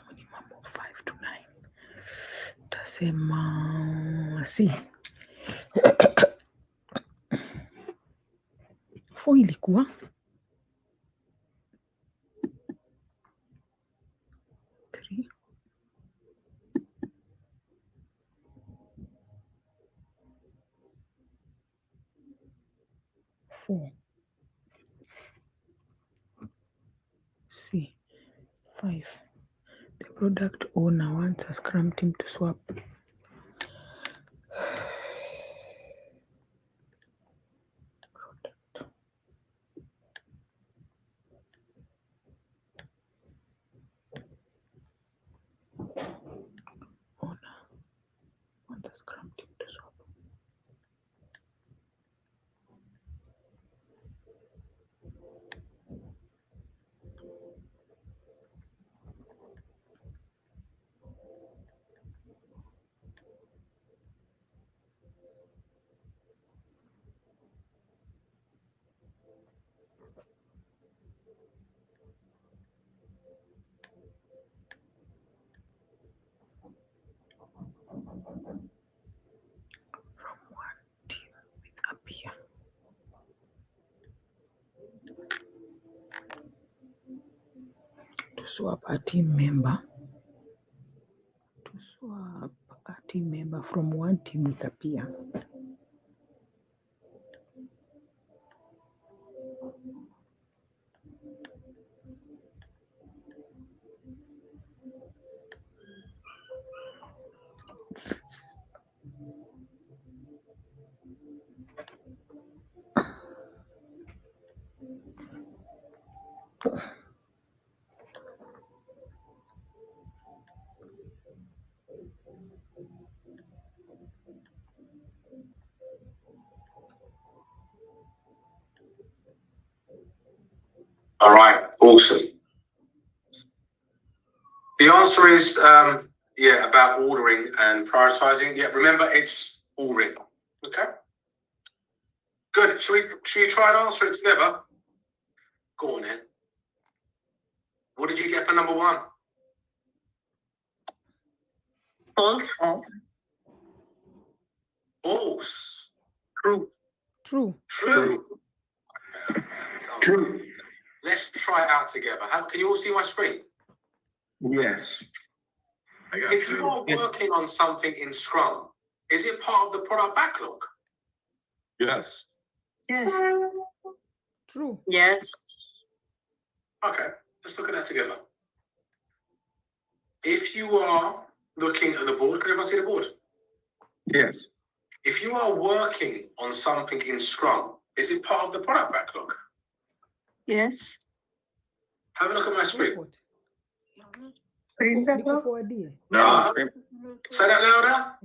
Minimum of 5 to 9. Tasema C. 4 ilikuwa 3. 4. C. 5. The product owner wants a scrum team to swap the scrum team to swap. From one team with a peer. To swap a team member. To swap a team member from one team with a peer. All right, awesome. The answer is, yeah, about ordering and prioritizing. Yeah, remember it's ordering. Okay. Good. Should we try and answer it together? Go on then. What did you get for number one? False. False. True. True. True. Let's try it out together. Can you all see my screen? Yes. If you are working on something in Scrum, is it part of the product backlog? Yes. Yes. True. Yes. Okay, let's look at that together. If you are looking at the board, can everyone see the board? Yes. If you are working on something in Scrum, is it part of the product backlog? Yes. Have a look at my screen. Sprint backlog. No. Say that louder.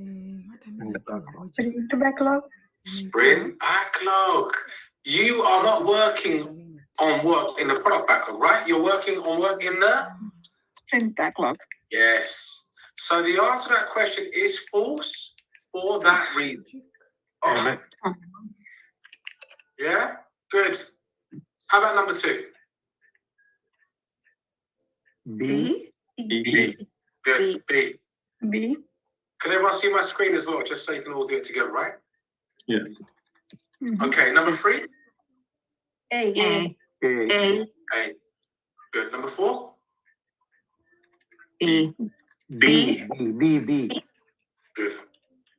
Sprint backlog. Sprint backlog. You are not working on work in the product backlog, right? You're working on work in the Sprint backlog. Yes. So the answer to that question is false for that reason. Okay. Yeah? Good. How about number two? B. Good. B. B. Can everyone see my screen as well, just so you can all do it together, right? Yes. Okay, number three? A. A. Good. Number four? B. B. Good.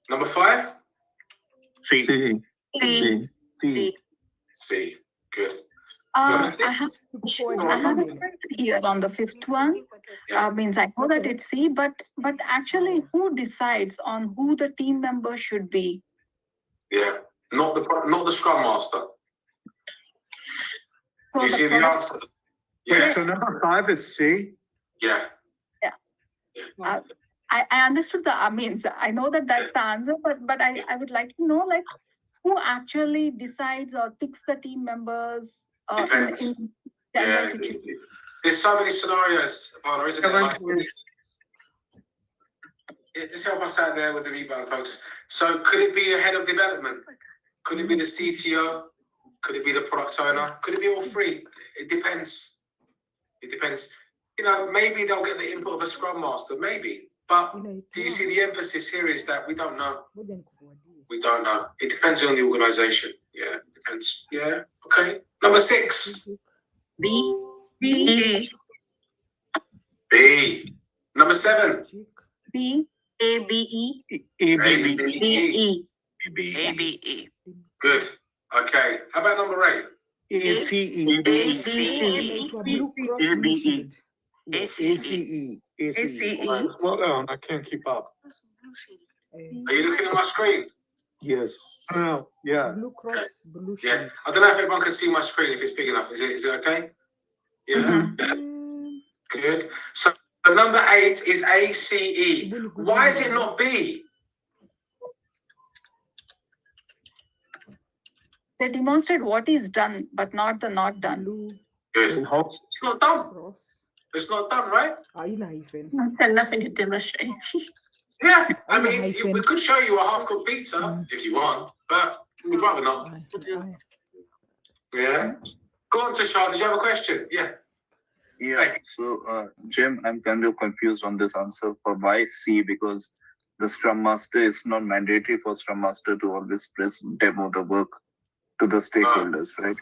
Number five? C. C. Good. I have a question here on the fifth one. Means I know that it's C, but actually who decides on who the team member should be? Yeah. Not the Scrum Master. So You the see the product- answer? Wait, Yeah. so number 5 is C? Yeah. I understood I know that that's the answer, but I would like to know like who actually decides or picks the team members Depends. in Yeah. general situation. There's so many scenarios, Aparna, isn't there? Everyone Like, just help us out there with the mute button, folks. So could it be a head of development? Could it be the CTO? Could it be the product owner? Could it be all three? It depends. It depends. You know, maybe they'll get the input of a Scrum Master, maybe. But do you see the emphasis here is that we don't know. We don't know. It depends on the organization. Yeah, it depends. Yeah, okay. Number 6. B. B. B. Number 7. B. A. B. E. A, B. B, E. A, B, E. Good. Okay. How about number 8? A. C. Slow down, I can't keep up. Are you looking at my screen? Yes. Oh, yeah. Yeah. I don't know if everyone can see my screen, if it's big enough. Is it okay? Yeah. Good. So number 8 is ACE. Why is it not B? They demonstrate what is done, but not the not done. Good. It's not done. It's not done, right? Nothing to demonstrate. Yeah. I mean, we could show you a half-cooked pizza if you want, but we'd rather not. Yeah. Go on, Tushar. Did you have a question? Yeah. Yeah. So, Jim, I'm kind of confused on this answer for why C, because the Scrum Master is not mandatory for Scrum Master to always demo the work to the stakeholders, right?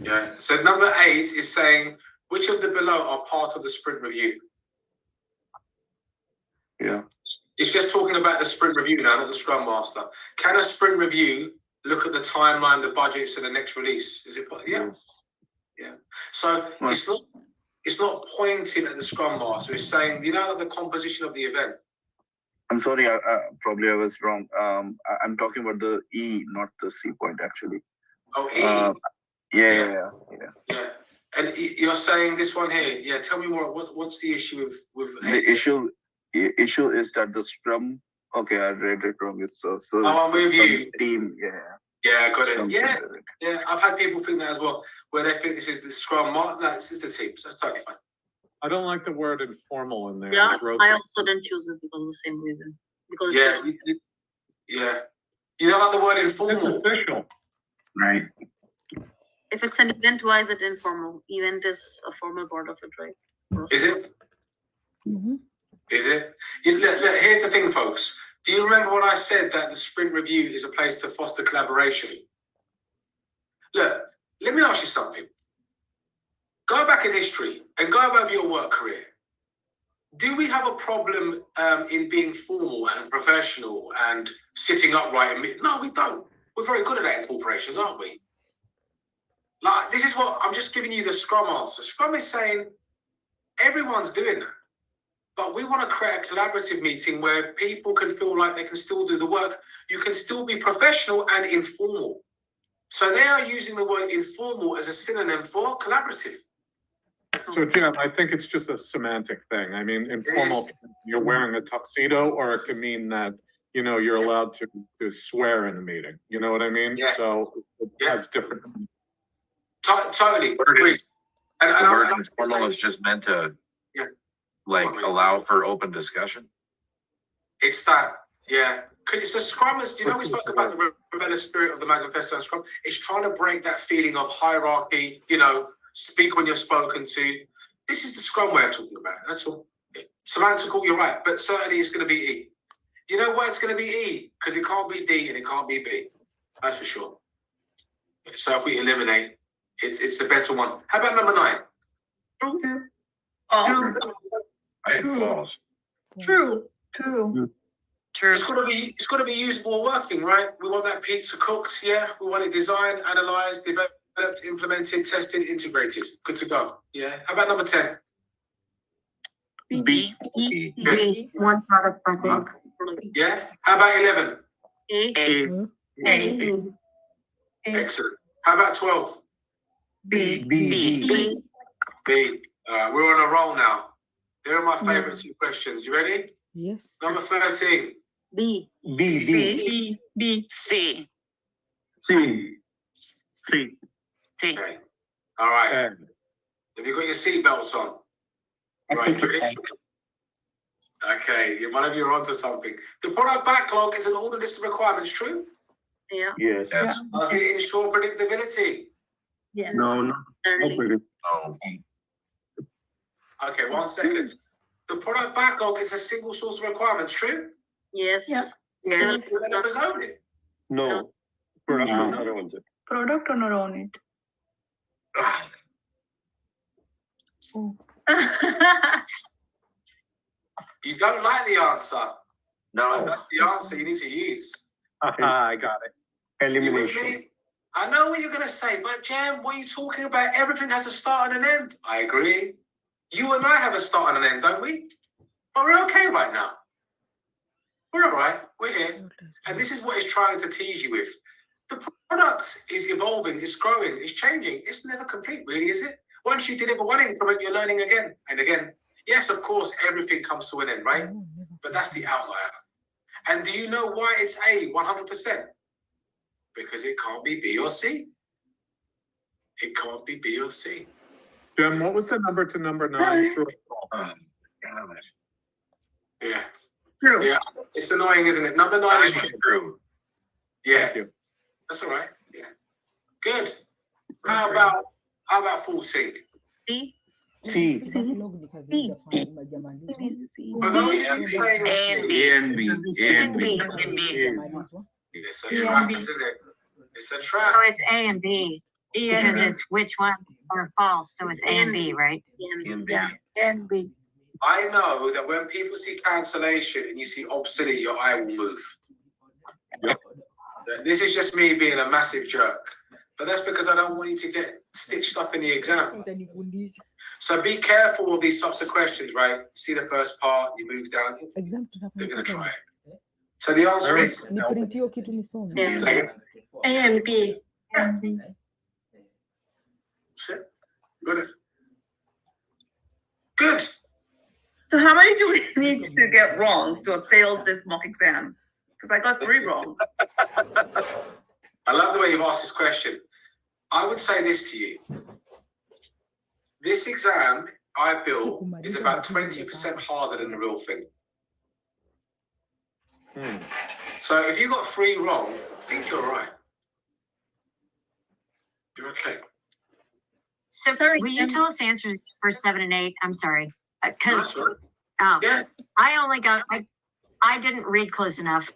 Yeah. So number 8 is saying which of the below are part of the sprint review. Yeah. It's just talking about the sprint review now, not the Scrum Master. Can a sprint review look at the timeline, the budgets, and the next release? Is it? Yeah. Yes. Yeah. So it's not pointing at the Scrum Master. It's saying, you know, the composition of the event. I'm sorry, probably I was wrong. I'm talking about the E, not the C point, actually. Oh, E. Yeah. Yeah. And you're saying this one here, yeah, tell me more, what's the issue with? The issue is that the scrum, okay, I read it wrong. It's so I'm with you. Team, Yeah, I got it. Scrum Yeah, team. yeah, I've had people think that as well, where they think this is the scrum mark. No, this is the team, so that's totally fine. I don't like the word informal in there. Yeah, It's rote- I also didn't choose it because of the same reason. Because Yeah, yeah. You don't like the word It's informal. official. Right. if it's an event, why is it informal? Event is a formal part of it, right? Is it? Mhm. Is it? Look, here's the thing, folks. Do you remember when I said that the sprint review is a place to foster collaboration? Look, let me ask you something. Go back in history and go over your work career. Do we have a problem in being formal and professional and sitting upright? No, we don't. We're very good at that in corporations, aren't we? Like, this is what I'm just giving you the Scrum answer. Scrum is saying everyone's doing that. But we want to create a collaborative meeting where people can feel like they can still do the work. You can still be professional and informal. So they are using the word informal as a synonym for collaborative. So Jim, I think it's just a semantic thing. I mean, informal, you're wearing a tuxedo, or it can mean that, you know, you're allowed to swear in a meeting. You know what I mean? Yeah. So it has different. Totally. Agreed. And The word I'm informal saying, is just meant to, Yeah. like, allow for open discussion. it's that, yeah. It's a Scrum, as you know, we spoke about the rebellious spirit of the manifesto and Scrum. It's trying to break that feeling of hierarchy, you know, speak when you're spoken to. This is the Scrum way of talking about it. That's all. Semantical, you're right, but certainly it's going to be E. You know why it's going to be E? Because it can't be D and it can't be B. That's for sure. So if we eliminate, it's the better one. How about number 9? True. I think false. True. It's got to be usable working, right? We want that pizza cooked, yeah. We want it designed, analyzed, developed, implemented, tested, integrated. Good to go. Yeah. How about number 10? B. Good. One product backlog. Yeah. How about 11? A. Excellent. How about 12? B. B. We're on a roll now. Here are my favorite 2 questions. You ready? Yes. Number 13. B. C. Okay. All right. Have you got your seatbelts on? Right. Ready? Okay. One of you are onto something. The product backlog is an order list of requirements. True? Yeah. Yes. Does it ensure predictability? Yeah. No. Certainly. Okay. 1 second. The product backlog is a single source of requirements. True? Yes. Yeah. Yes. Developers own it. No. Product owner owns it. Product owner own it. You don't like the answer. No. That's the answer you need to use. I got it. You with Elimination. me? I know what you're going to say, but Jam, what are you talking about? Everything has a start and an end. I agree. You and I have a start and an end, don't we? But we're okay right now. We're all right. We're here. And this is what it's trying to tease you with. The product is evolving, it's growing, it's changing. It's never complete, really, is it? Once you deliver one increment, you're learning again and again. Yes, of course, everything comes to an end, right? But that's the outlier. And do you know why it's A 100%? Because it can't be B or C. It can't be B or C. Jim, what was the number to number 9? True. Yeah. True. Yeah. It's annoying, isn't it? Number 9 is True. Yeah. Thank you. That's all right. Yeah. Good. How about 14? C. C. For those of you saying A and B. It's a trap, isn't it? It's a trap. So it's A and B, because it's which one are false, so it's A and B, right? And B. I know that when people see cancellation and you see obsolete, your eye will move. Yep. This is just me being a massive jerk. But that's because I don't want you to get stitched up in the exam. So be careful of these types of questions, right? See the first part, you move down, they're going to try it. So the answer is A and B. That's it. Got it. Good. So how many do we need to get wrong to have failed this mock exam? Because I got 3 wrong. I love the way you've asked this question. I would say this to you. This exam I built is about 20% harder than the real thing. So if you got 3 wrong, I think you're right. You're okay. So will you tell us the answers for 7 and 8? I'm sorry. Because I only got, I didn't read close enough.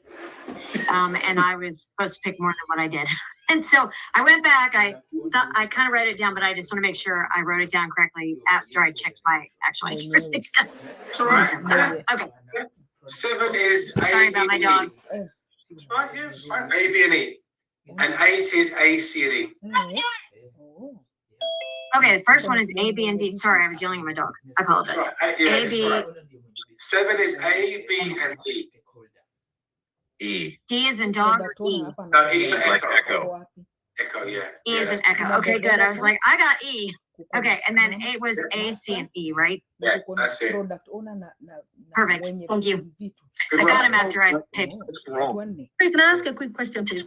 And I was supposed to pick more than what I did. And so I went back, I kind of wrote it down, but I just want to make sure I wrote it down correctly after I checked my actual answers. It's all right. Okay. 7 is Sorry about my dog. It's right here. It's fine. A, B, and E. And 8 is A, C, and E. Okay, the first one is A, B, and D. Sorry, I was yelling at my dog. I apologize. Right. A, B. 7 is A, B, and E. E. D is in dog or E? No, E for Like echo. echo. Echo, yeah. E is an echo. Okay, good. I was like, I got E. Okay, and then 8 was A, C, and E, right? Yeah, that's it. Perfect. Thank you. Good I got work. him after I picked. What's wrong? Hey, can I ask a quick question, please?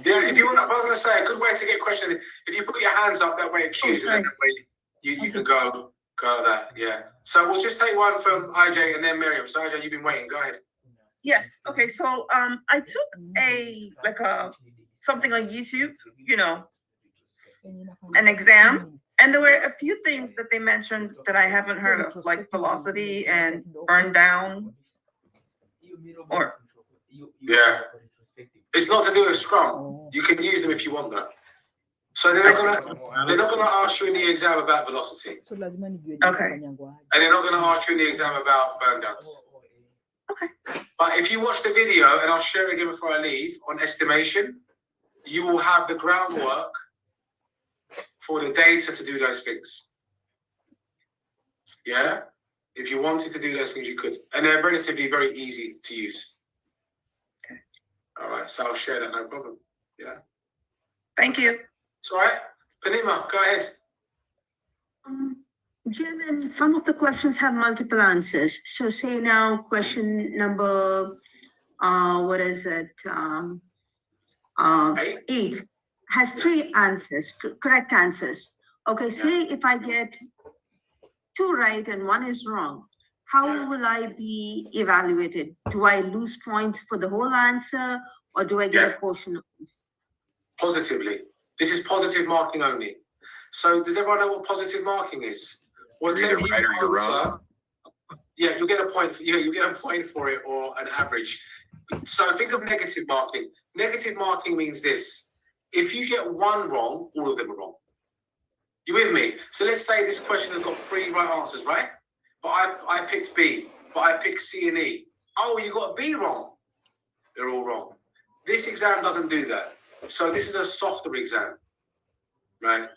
Yeah, if you want, I was going to say, a good way to get questions, if you put your hands up, that way it cues, and then that way you can go like that, yeah. So we'll just take one from IJ and then Miriam. So IJ, you've been waiting, go ahead. Yes. Okay. So I took something on YouTube, an exam, and there were a few things that they mentioned that I haven't heard of, like velocity and burn down. Yeah. It's not to do with Scrum. You can use them if you want that. So they're not gonna ask you in the exam about velocity. Okay. And they're not gonna ask you in the exam about burn downs. Okay. But if you watch the video, and I'll share it again before I leave, on estimation, you will have the groundwork for the data to do those things. Yeah? If you wanted to do those things, you could. And they're relatively very easy to use. Okay. All right, so I'll share that, no problem. Yeah. Thank you. It's all right. Panima, go ahead. Jim, and some of the questions have multiple answers. So say now question number, what is it? 8 has 3 answers, correct answers. Okay, say if I get 2 right and 1 is wrong, how will I be evaluated? Do I lose points for the whole answer, or do I get a portion of it? Positively. This is positive marking only. So does everyone know what positive marking is? Whatever you answer, yeah, you get a point. You get a point for it, or an average. So think of negative marking. Negative marking means this: if you get 1 wrong, all of them are wrong. You with me? So let's say this question has got 3 right answers, right? But I picked B, but I picked C and E. Oh, you got B wrong. They're all wrong. This exam doesn't do that. So this is a softer exam, right?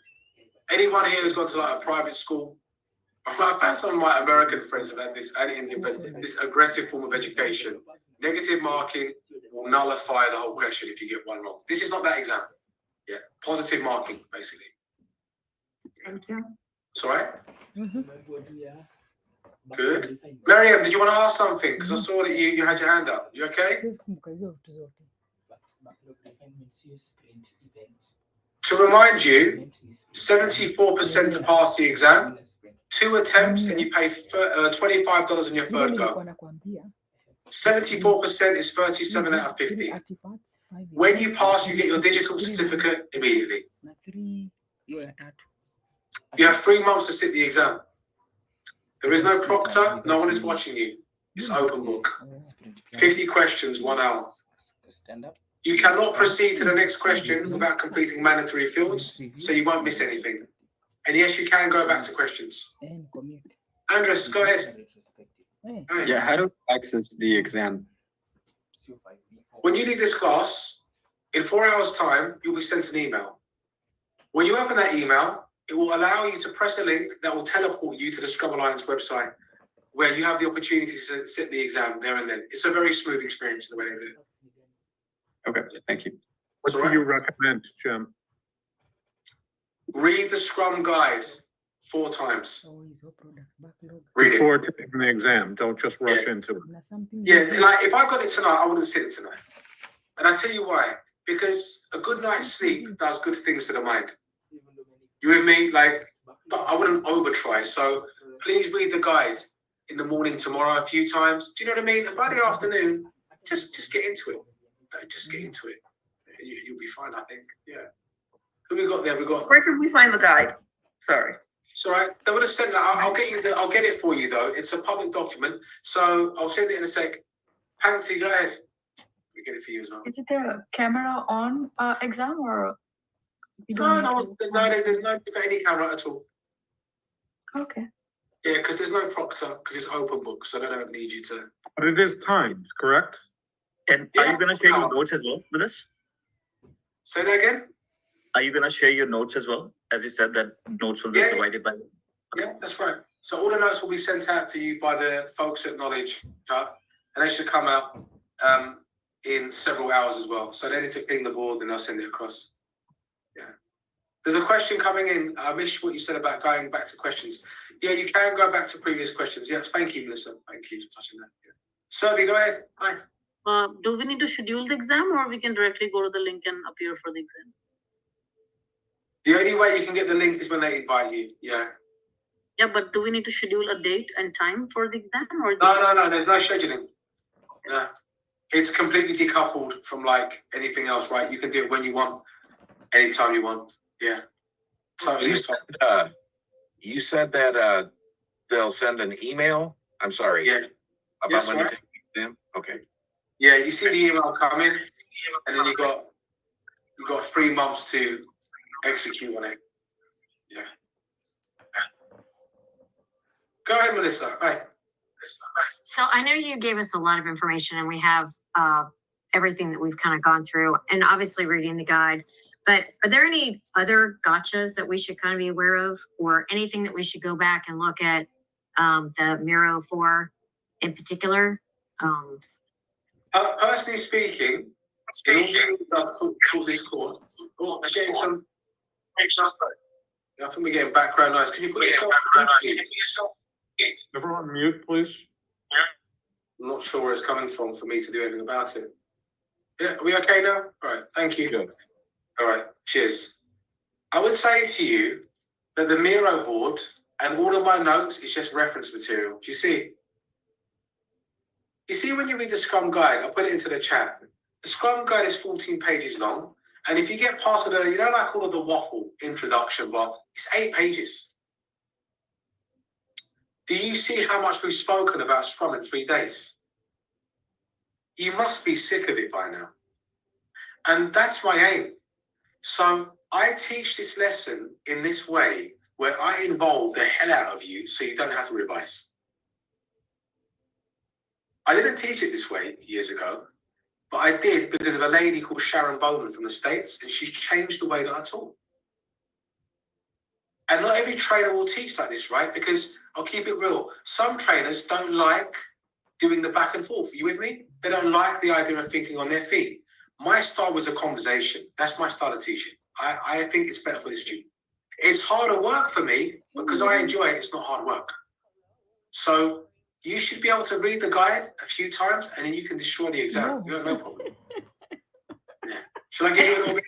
Anyone here who's gone to like a private school? I found some of my American friends have had this, and Indian friends, this aggressive form of education. Negative marking will nullify the whole question if you get 1 wrong. This is not that exam. Yeah, positive marking, basically. Thank you. It's all right? Good. Miriam, did you want to ask something? Because I saw that you had your hand up. You okay? To remind you, 74% to pass the exam, 2 attempts, and you pay $25 on your third go. 74% is 37 out of 50. When you pass, you get your digital certificate immediately. You have 3 months to sit the exam. There is no proctor, no one is watching you. It's open book. 50 questions, 1 hour. You cannot proceed to the next question without completing mandatory fields, so you won't miss anything. And yes, you can go back to questions. Andres, go ahead. Yeah, how do I access the exam? When you leave this class, in 4 hours' time, you'll be sent an email. When you open that email, it will allow you to press a link that will teleport you to the Scrum Alliance website, where you have the opportunity to sit the exam there and then. It's a very smooth experience the way they do it. Okay, thank you. What do you recommend, Jim? Read the Scrum guide. 4 times. Read it. Before taking the exam, don't just rush into it. Yeah, like if I got it tonight, I wouldn't sit it tonight. And I tell you why. Because a good night's sleep does good things to the mind. You with me? Like, I wouldn't over try. So please read the guide in the morning tomorrow a few times. Do you know what I mean? And by the afternoon, just get into it. Just get into it. You'll be fine, I think. Yeah. Who we got there? We got. Where can we find the guide? Sorry. It's all right. They would have sent that. I'll get you. I'll get it for you though. It's a public document, so I'll send it in a sec. Pansy, go ahead. We get it for you as well. Is it a camera on exam or? No, there's no for any camera at all. Okay. Yeah, because there's no proctor, because it's open book, so they don't need you to. But it is timed, correct? And are you gonna share your notes as well with us? Say that again? Are you gonna share your notes as well? As you said, that notes will be provided by. Yeah, that's right. So all the notes will be sent out to you by the folks at Knowledge, and they should come out in several hours as well. So they need to ping the board and they'll send it across. Yeah. There's a question coming in. I missed what you said about going back to questions. Yeah, you can go back to previous questions. Yes, thank you, Melissa. Thank you for touching that. Yeah. Serbi, go ahead. Hi. Do we need to schedule the exam or we can directly go to the link and appear for the exam? The only way you can get the link is when they invite you. Yeah. Yeah, but do we need to schedule a date and time for the exam or? No, there's no scheduling. Yeah. It's completely decoupled from like anything else, right? You can do it when you want, anytime you want. Yeah. Totally. You said that they'll send an email. I'm sorry. Yeah. About Yes, when right. you take the exam. Okay. Yeah, you see the email come in, and then you got 3 months to execute on it. Yeah. Go ahead, Melissa. Hi. So I know you gave us a lot of information and we have everything that we've kind of gone through and obviously reading the guide, but are there any other gotchas that we should kind of be aware of or anything that we should go back and look at the Miro for in particular? Personally speaking, in all things I've taught this course, I think we're getting background noise. Can you put yourself on mute, please? Everyone mute, please. I'm not sure where it's coming from for me to do anything about it. Yeah, are we okay now? All right, thank you. Good. All right, cheers. I would say to you that the Miro board and all of my notes is just reference material. Do you see? You see when you read the Scrum Guide, I'll put it into the chat. The Scrum Guide is 14 pages long. And if you get past the, you know, like all of the waffle introduction, well, it's 8 pages. Do you see how much we've spoken about Scrum in 3 days? You must be sick of it by now. And that's my aim. So I teach this lesson in this way where I involve the hell out of you so you don't have to revise. I didn't teach it this way years ago, but I did because of a lady called Sharon Bowman from the States, and she's changed the way that I taught. And not every trainer will teach like this, right? Because I'll keep it real. Some trainers don't like doing the back and forth. Are you with me? They don't like the idea of thinking on their feet. My style was a conversation. That's my style of teaching. I think it's better for the student. It's harder work for me because I enjoy it. It's not hard work. So you should be able to read the guide a few times and then you can destroy the exam. You have no problem. Yeah. Shall I give you a little bit?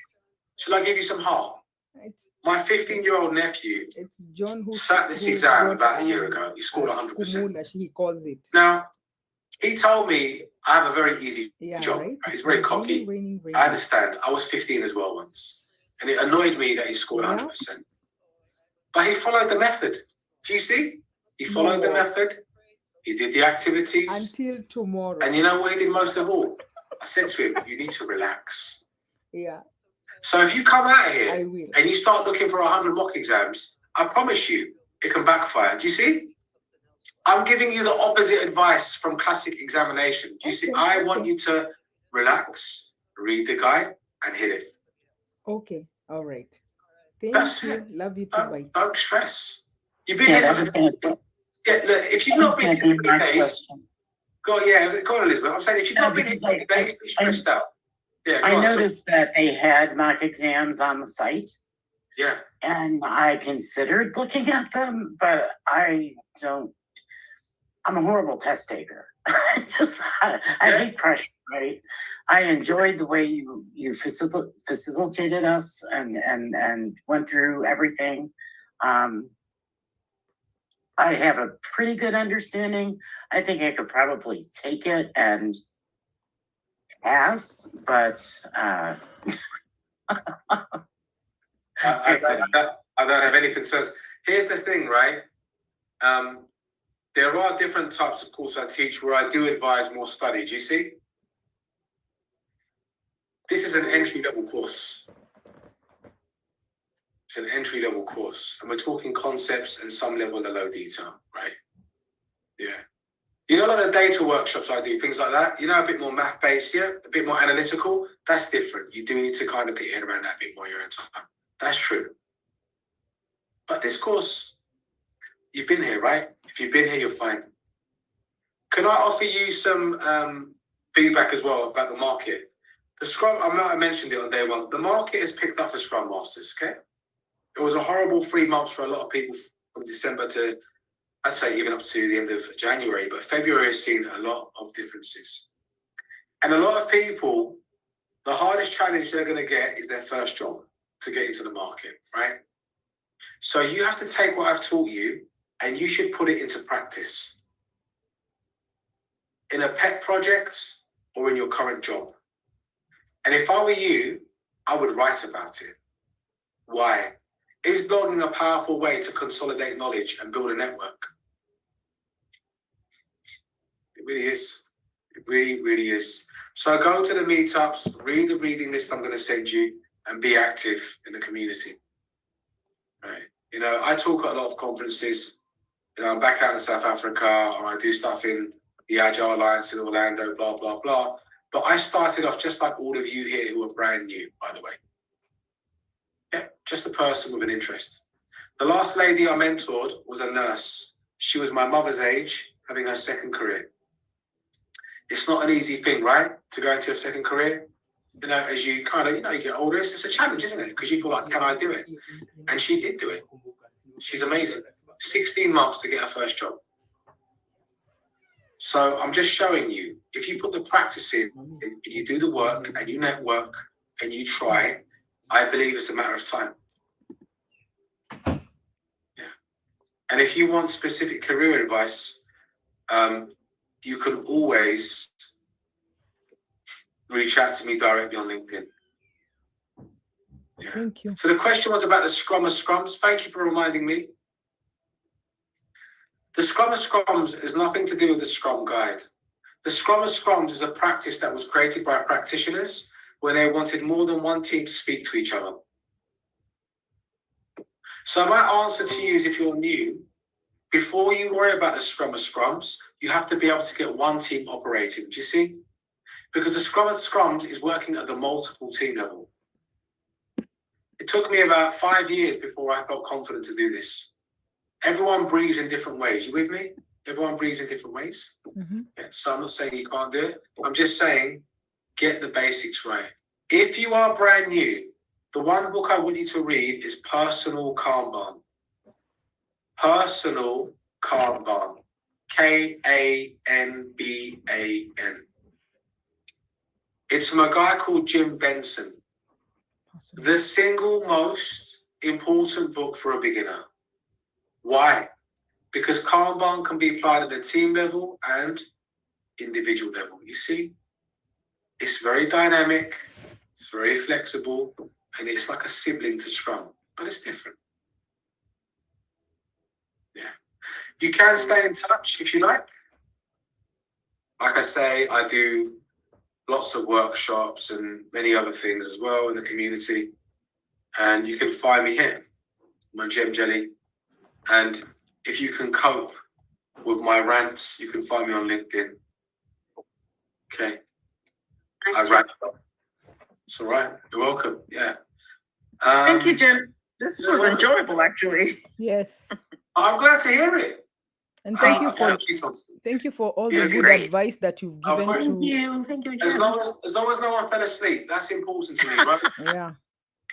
Shall I give you some heart? My 15-year-old nephew sat this exam about a year ago. He scored 100%. He calls it. Now, he told me I have a very easy job. Right? He's very cocky. I understand. I was 15 as well once. And it annoyed me that he scored 100%. But he followed the method. Do you see? He followed the method. He did the activities. Until tomorrow. And you know what he did most of all? I said to him, you need to relax. Yeah. So if you come out here and you start looking for 100 mock exams, I promise you, it can backfire. Do you see? I'm giving you the opposite advice from classic examination. Do you see? I want you to relax, read the guide, and hit it. Okay. All right. Thank That's you. it. Love you too. Bye. Don't stress. You've been here for... Yeah, look, if you've not been here for 3 days... Go on, Elizabeth. I'm saying if you've not been here for 3 days, be stressed out. Yeah, I noticed that they had mock exams on the site. Yeah. And I considered looking at them, but I'm a horrible test taker. I hate pressure, right? I enjoyed the way you facilitated us and went through everything. I have a pretty good understanding. I think I could probably take it and pass, but I don't have any concerns. Here's the thing, right? There are different types of courses I teach where I do advise more study. Do you see? This is an entry-level course. It's an entry-level course, and we're talking concepts and some level of low detail, right? Yeah. You know, like the data workshops I do, things like that, you know, a bit more math-based, yeah, a bit more analytical, that's different. You do need to kind of get your head around that a bit more your own time. That's true. But this course, you've been here, right? If you've been here, you're fine. Can I offer you some feedback as well about the market? The Scrum, I mentioned it on day one, the market has picked up for Scrum Masters, okay? It was a horrible 3 months for a lot of people from December to, I'd say, even up to the end of January, but February has seen a lot of differences. And a lot of people, the hardest challenge they're going to get is their first job to get into the market, right? So you have to take what I've taught you and you should put it into practice in a pet project or in your current job. And if I were you, I would write about it. Why? Is blogging a powerful way to consolidate knowledge and build a network? It really is. It really, really is. So go to the meetups, read the reading list I'm going to send you, and be active in the community. Right? You know, I talk at a lot of conferences. You know, I'm back out in South Africa, or I do stuff in the Agile Alliance in Orlando, blah, blah, blah. But I started off just like all of you here who are brand new, by the way. Yeah, just a person with an interest. The last lady I mentored was a nurse. She was my mother's age, having her second career. It's not an easy thing, right? To go into your second career. You know, as you kind of, you know, you get older, it's a challenge, isn't it? Because you feel like, can I do it? And she did do it. She's amazing. 16 months to get her first job. So I'm just showing you, if you put the practice in, and you do the work, and you network, and you try, I believe it's a matter of time. Yeah. And if you want specific career advice, you can always reach out to me directly on LinkedIn. Yeah. Thank you. So the question was about the Scrum of Scrums. Thank you for reminding me. The Scrum of Scrums has nothing to do with the Scrum Guide. The Scrum of Scrums is a practice that was created by practitioners where they wanted more than one team to speak to each other. So my answer to you is, if you're new, before you worry about the Scrum of Scrums, you have to be able to get one team operating. Do you see? Because the Scrum of Scrums is working at the multiple team level. It took me about 5 years before I felt confident to do this. Everyone breathes in different ways. You with me? Everyone breathes in different ways. Mm-hmm. Yeah, so I'm not saying you can't do it. I'm just saying, get the basics right. If you are brand new, the one book I want you to read is Personal Kanban. Personal Kanban. Kanban. It's from a guy called Jim Benson. The single most important book for a beginner. Why? Because Kanban can be applied at the team level and individual level. You see, it's very dynamic, it's very flexible, and it's like a sibling to Scrum, but it's different. Yeah. You can stay in touch if you like. Like I say, I do lots of workshops and many other things as well in the community. And you can find me here, my Gem Jelly. And if you can cope with my rants, you can find me on LinkedIn. Okay. I rant. It's all right. You're welcome. Yeah. Thank you, Jim. This was enjoyable, actually. Yes. I'm glad to hear it. And thank you for all the good advice that you've given to. Thank you, Jim. As long as no one fell asleep, that's important to me, right? Yeah.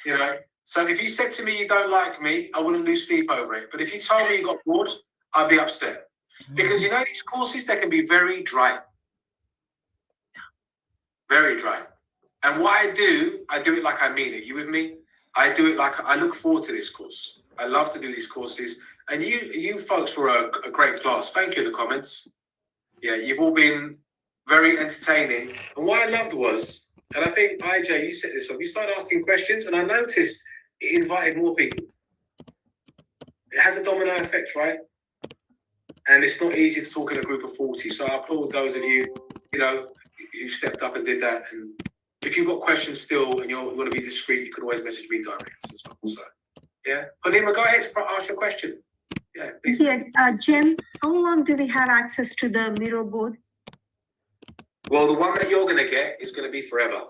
You know, So if you said to me you don't like me, I wouldn't lose sleep over it. But if you told me you got bored, I'd be upset. Because you know these courses, they can be very dry. Very dry. And what I do it like I mean it. You with me? I do it like I look forward to this course. I love to do these courses. And you folks were a great class. Thank you in the comments. Yeah, you've all been very entertaining. And what I loved was, and I think IJ, you set this up, you started asking questions and I noticed it invited more people. It has a domino effect, right? And it's not easy to talk in a group of 40. So I applaud those of you, who stepped up and did that. And if you've got questions still and you want to be discreet, you can always message me direct as well. So, yeah. Halima, go ahead, ask your question. Yeah, please. Yeah, Jim, how long do we have access to the Miro board? Well, the one that you're going to get is going to be forever.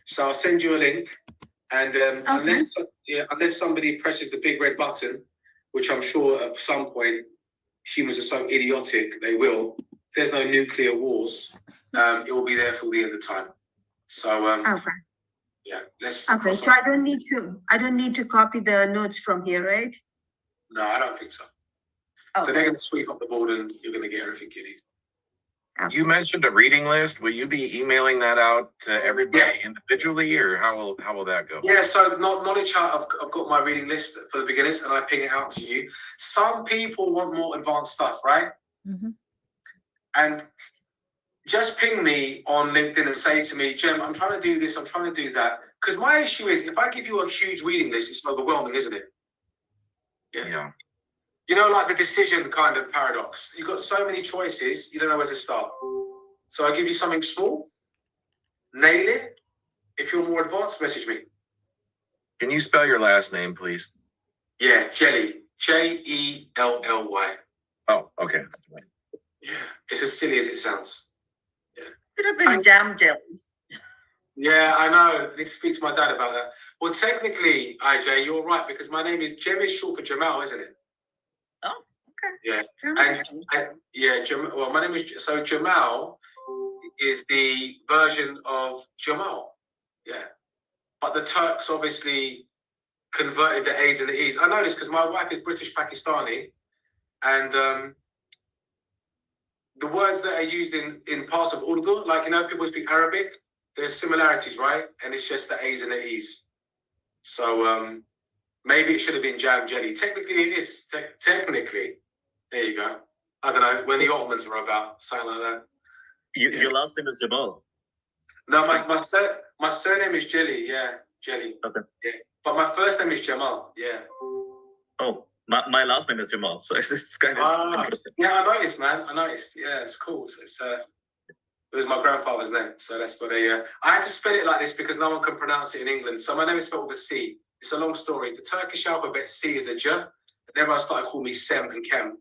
So I'll send you a link. And unless somebody presses the big red button, which I'm sure at some point humans are so idiotic they will. If there's no nuclear wars, it will be there till the end of time. So yeah, let's. Okay, so I don't need to copy the notes from here, right? No, I don't think so. Okay. So they're going to sweep up the board and you're going to get everything you need. You mentioned a reading list. Will you be emailing that out to everybody individually, or how will that go? Yeah, so knowledge I've got my reading list for the beginners and I ping it out to you. Some people want more advanced stuff, right? Mm-hmm. And just ping me on LinkedIn and say to me, Jem, I'm trying to do this, I'm trying to do that. Because my issue is, if I give you a huge reading list, it's overwhelming, isn't it? Yeah. You know, like the decision kind of paradox. You've got so many choices, you don't know where to start. So I give you something small, nail it. If you're more advanced, message me. Can you spell your last name, please? Yeah, Jelly. Jelly. Oh, okay. Yeah, it's as silly as it sounds. Could have been jam jelly. Yeah, I know. I need to speak to my dad about that. Well, technically, IJ, you're right, because my name is Jem is short for Jamal, isn't it? Oh, okay. Yeah. Well, my name is, so Jamal is the version of Jamal. Yeah. But the Turks obviously converted the A's and the E's. I know this because my wife is British Pakistani, and the words that are used in parts of Urdu, like, people speak Arabic, there's similarities, right? And it's just the A's and the E's. So maybe it should have been jam jelly. Technically it is. Technically. There you go. I don't know, when the Ottomans were about, something like that. Your last name is Jamal? No, my surname is Jelly, yeah. Jelly. Okay. Yeah. But my first name is Jamal, yeah. Oh, my last name is Jamal, so it's kind of interesting. Yeah, I noticed, man. I noticed. Yeah, it's cool. So it was my grandfather's name, so that's what I had to spell it like this because no one can pronounce it in England. So my name is spelled with a C. It's a long story. The Turkish alphabet, C is a J, and everyone started calling me Sem and Kem.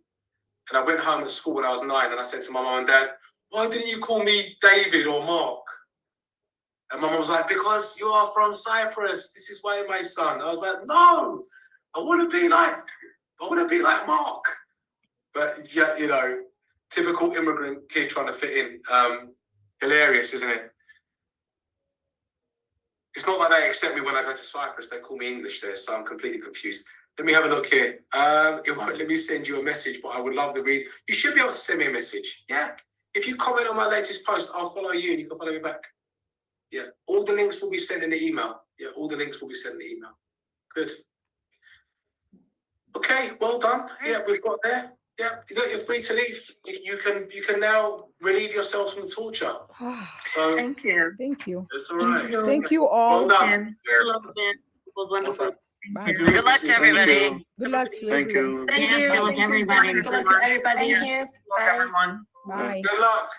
And I went home at school when I was 9, and I said to my mum and dad, why didn't you call me David or Mark? And my mum was like, because you are from Cyprus. This is why, my son. I was like, no, I want to be like Mark. But yeah, typical immigrant kid trying to fit in. Hilarious, isn't it? It's not like they accept me when I go to Cyprus. They call me English there, so I'm completely confused. Let me have a look here. It won't let me send you a message, but I would love to read. You should be able to send me a message. Yeah. If you comment on my latest post, I'll follow you and you can follow me back. Yeah. All the links will be sent in the email. Yeah. All the links will be sent in the email. Good. Okay. Well done. Yeah. We've got there. Yeah. You're free to leave. You can now relieve yourselves from the torture. So thank you. Thank you. That's all right. Thank you all. Well done. It was wonderful. Bye. Good luck to everybody. Good luck to Thank everyone. you. Yes, good luck, everybody. Good luck, everybody. Thank you. Good luck, everyone. Bye. Good luck.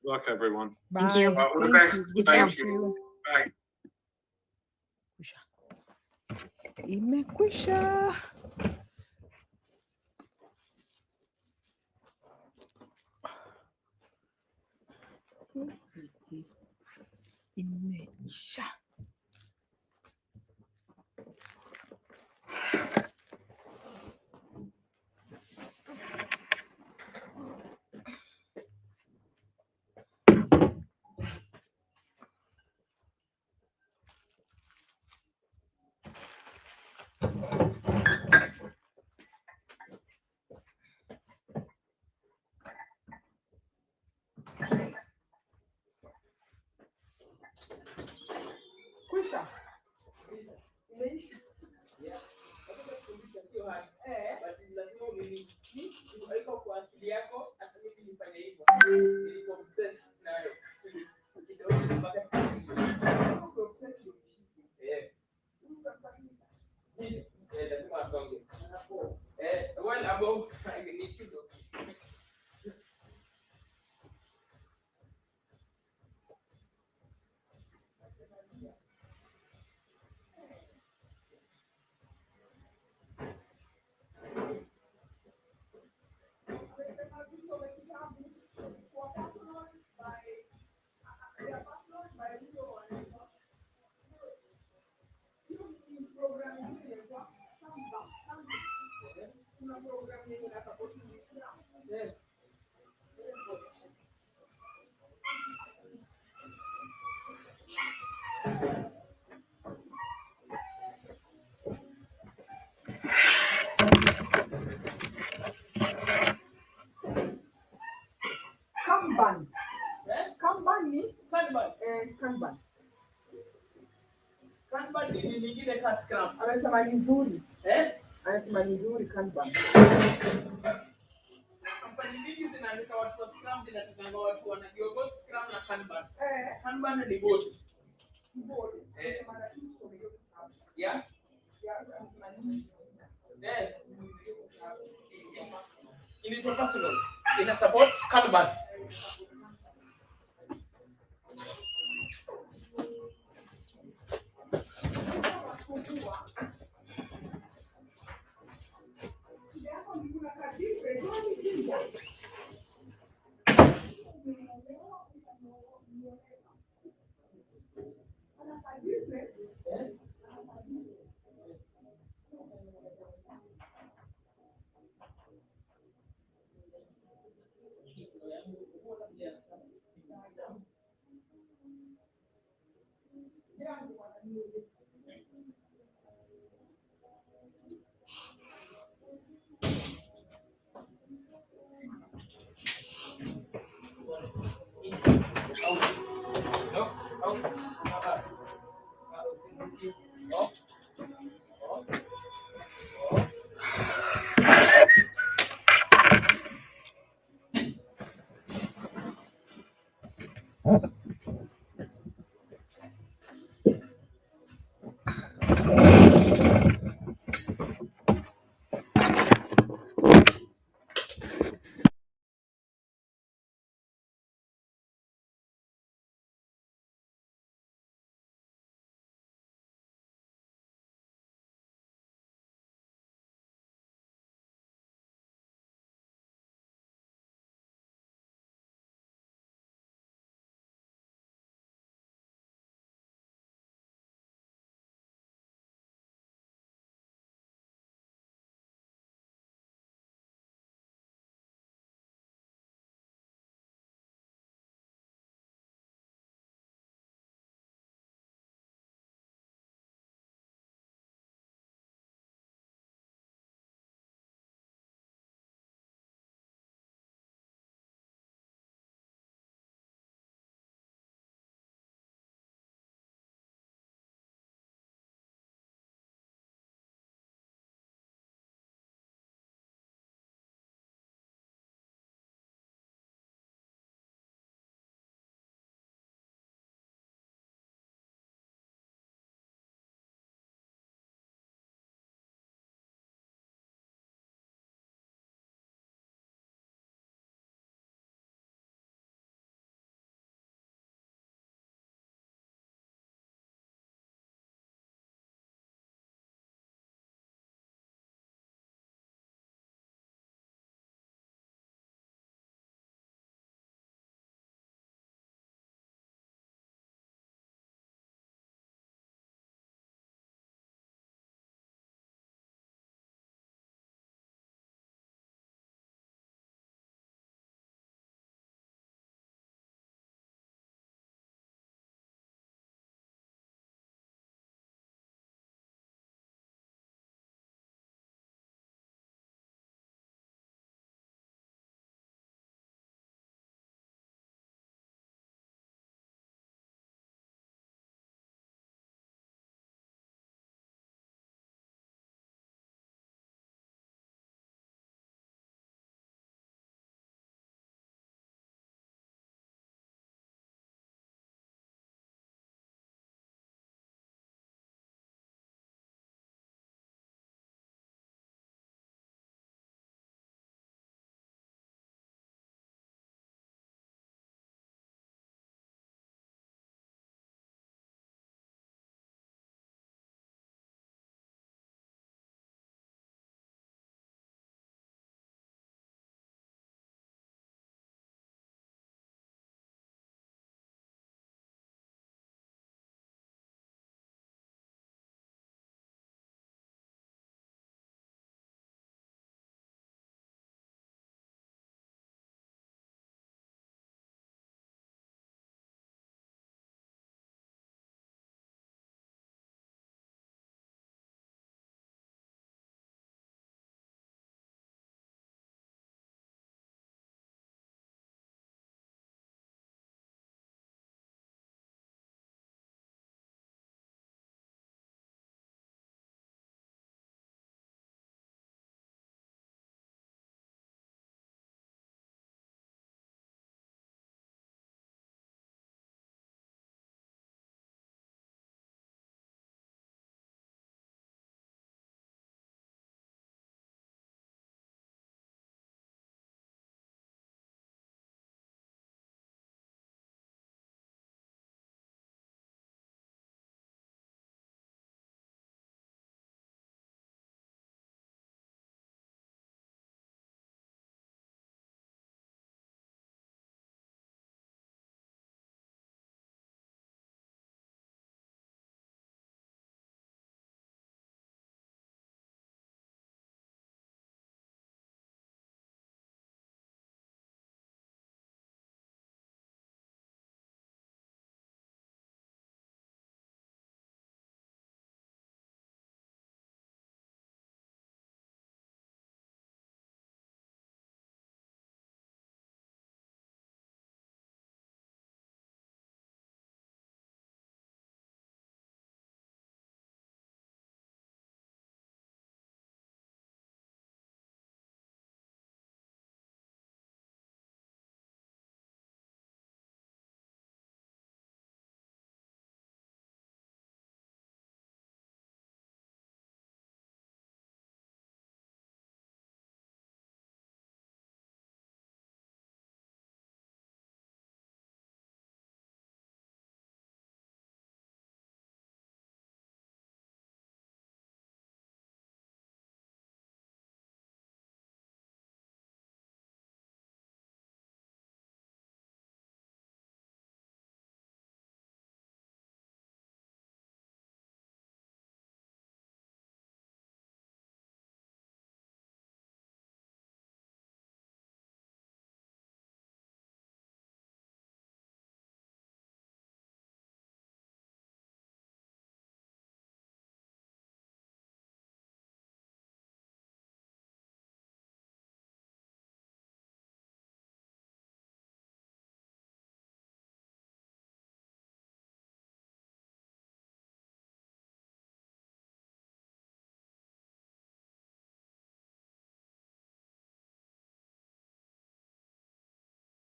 Good luck, everyone. Bye. Thank you. All the Thank best. you. Good Thank luck to you. you. Bye. Imekwisha. Imeisha. Imeisha. Imeisha. Yeah. Nataka kufundisha sio hard. But lazima haiko kwa akili yako hata mimi nifanye hivyo. Nilikuwa obsessed nayo. Kidogo mpaka lazima asonge. Well above I need to do. Kanban. Kanban ni Kanban. Kanban. Kanban ni nyingine ka scrum. Anasema ni nzuri. Anasema ni nzuri Kanban. Kampani nyingi zinaandika watu wa scrum zinataka watu wanajua both scrum na Kanban. Kanban ni board. Board. Yeah. In interpersonal, in a support Kanban. Yeah.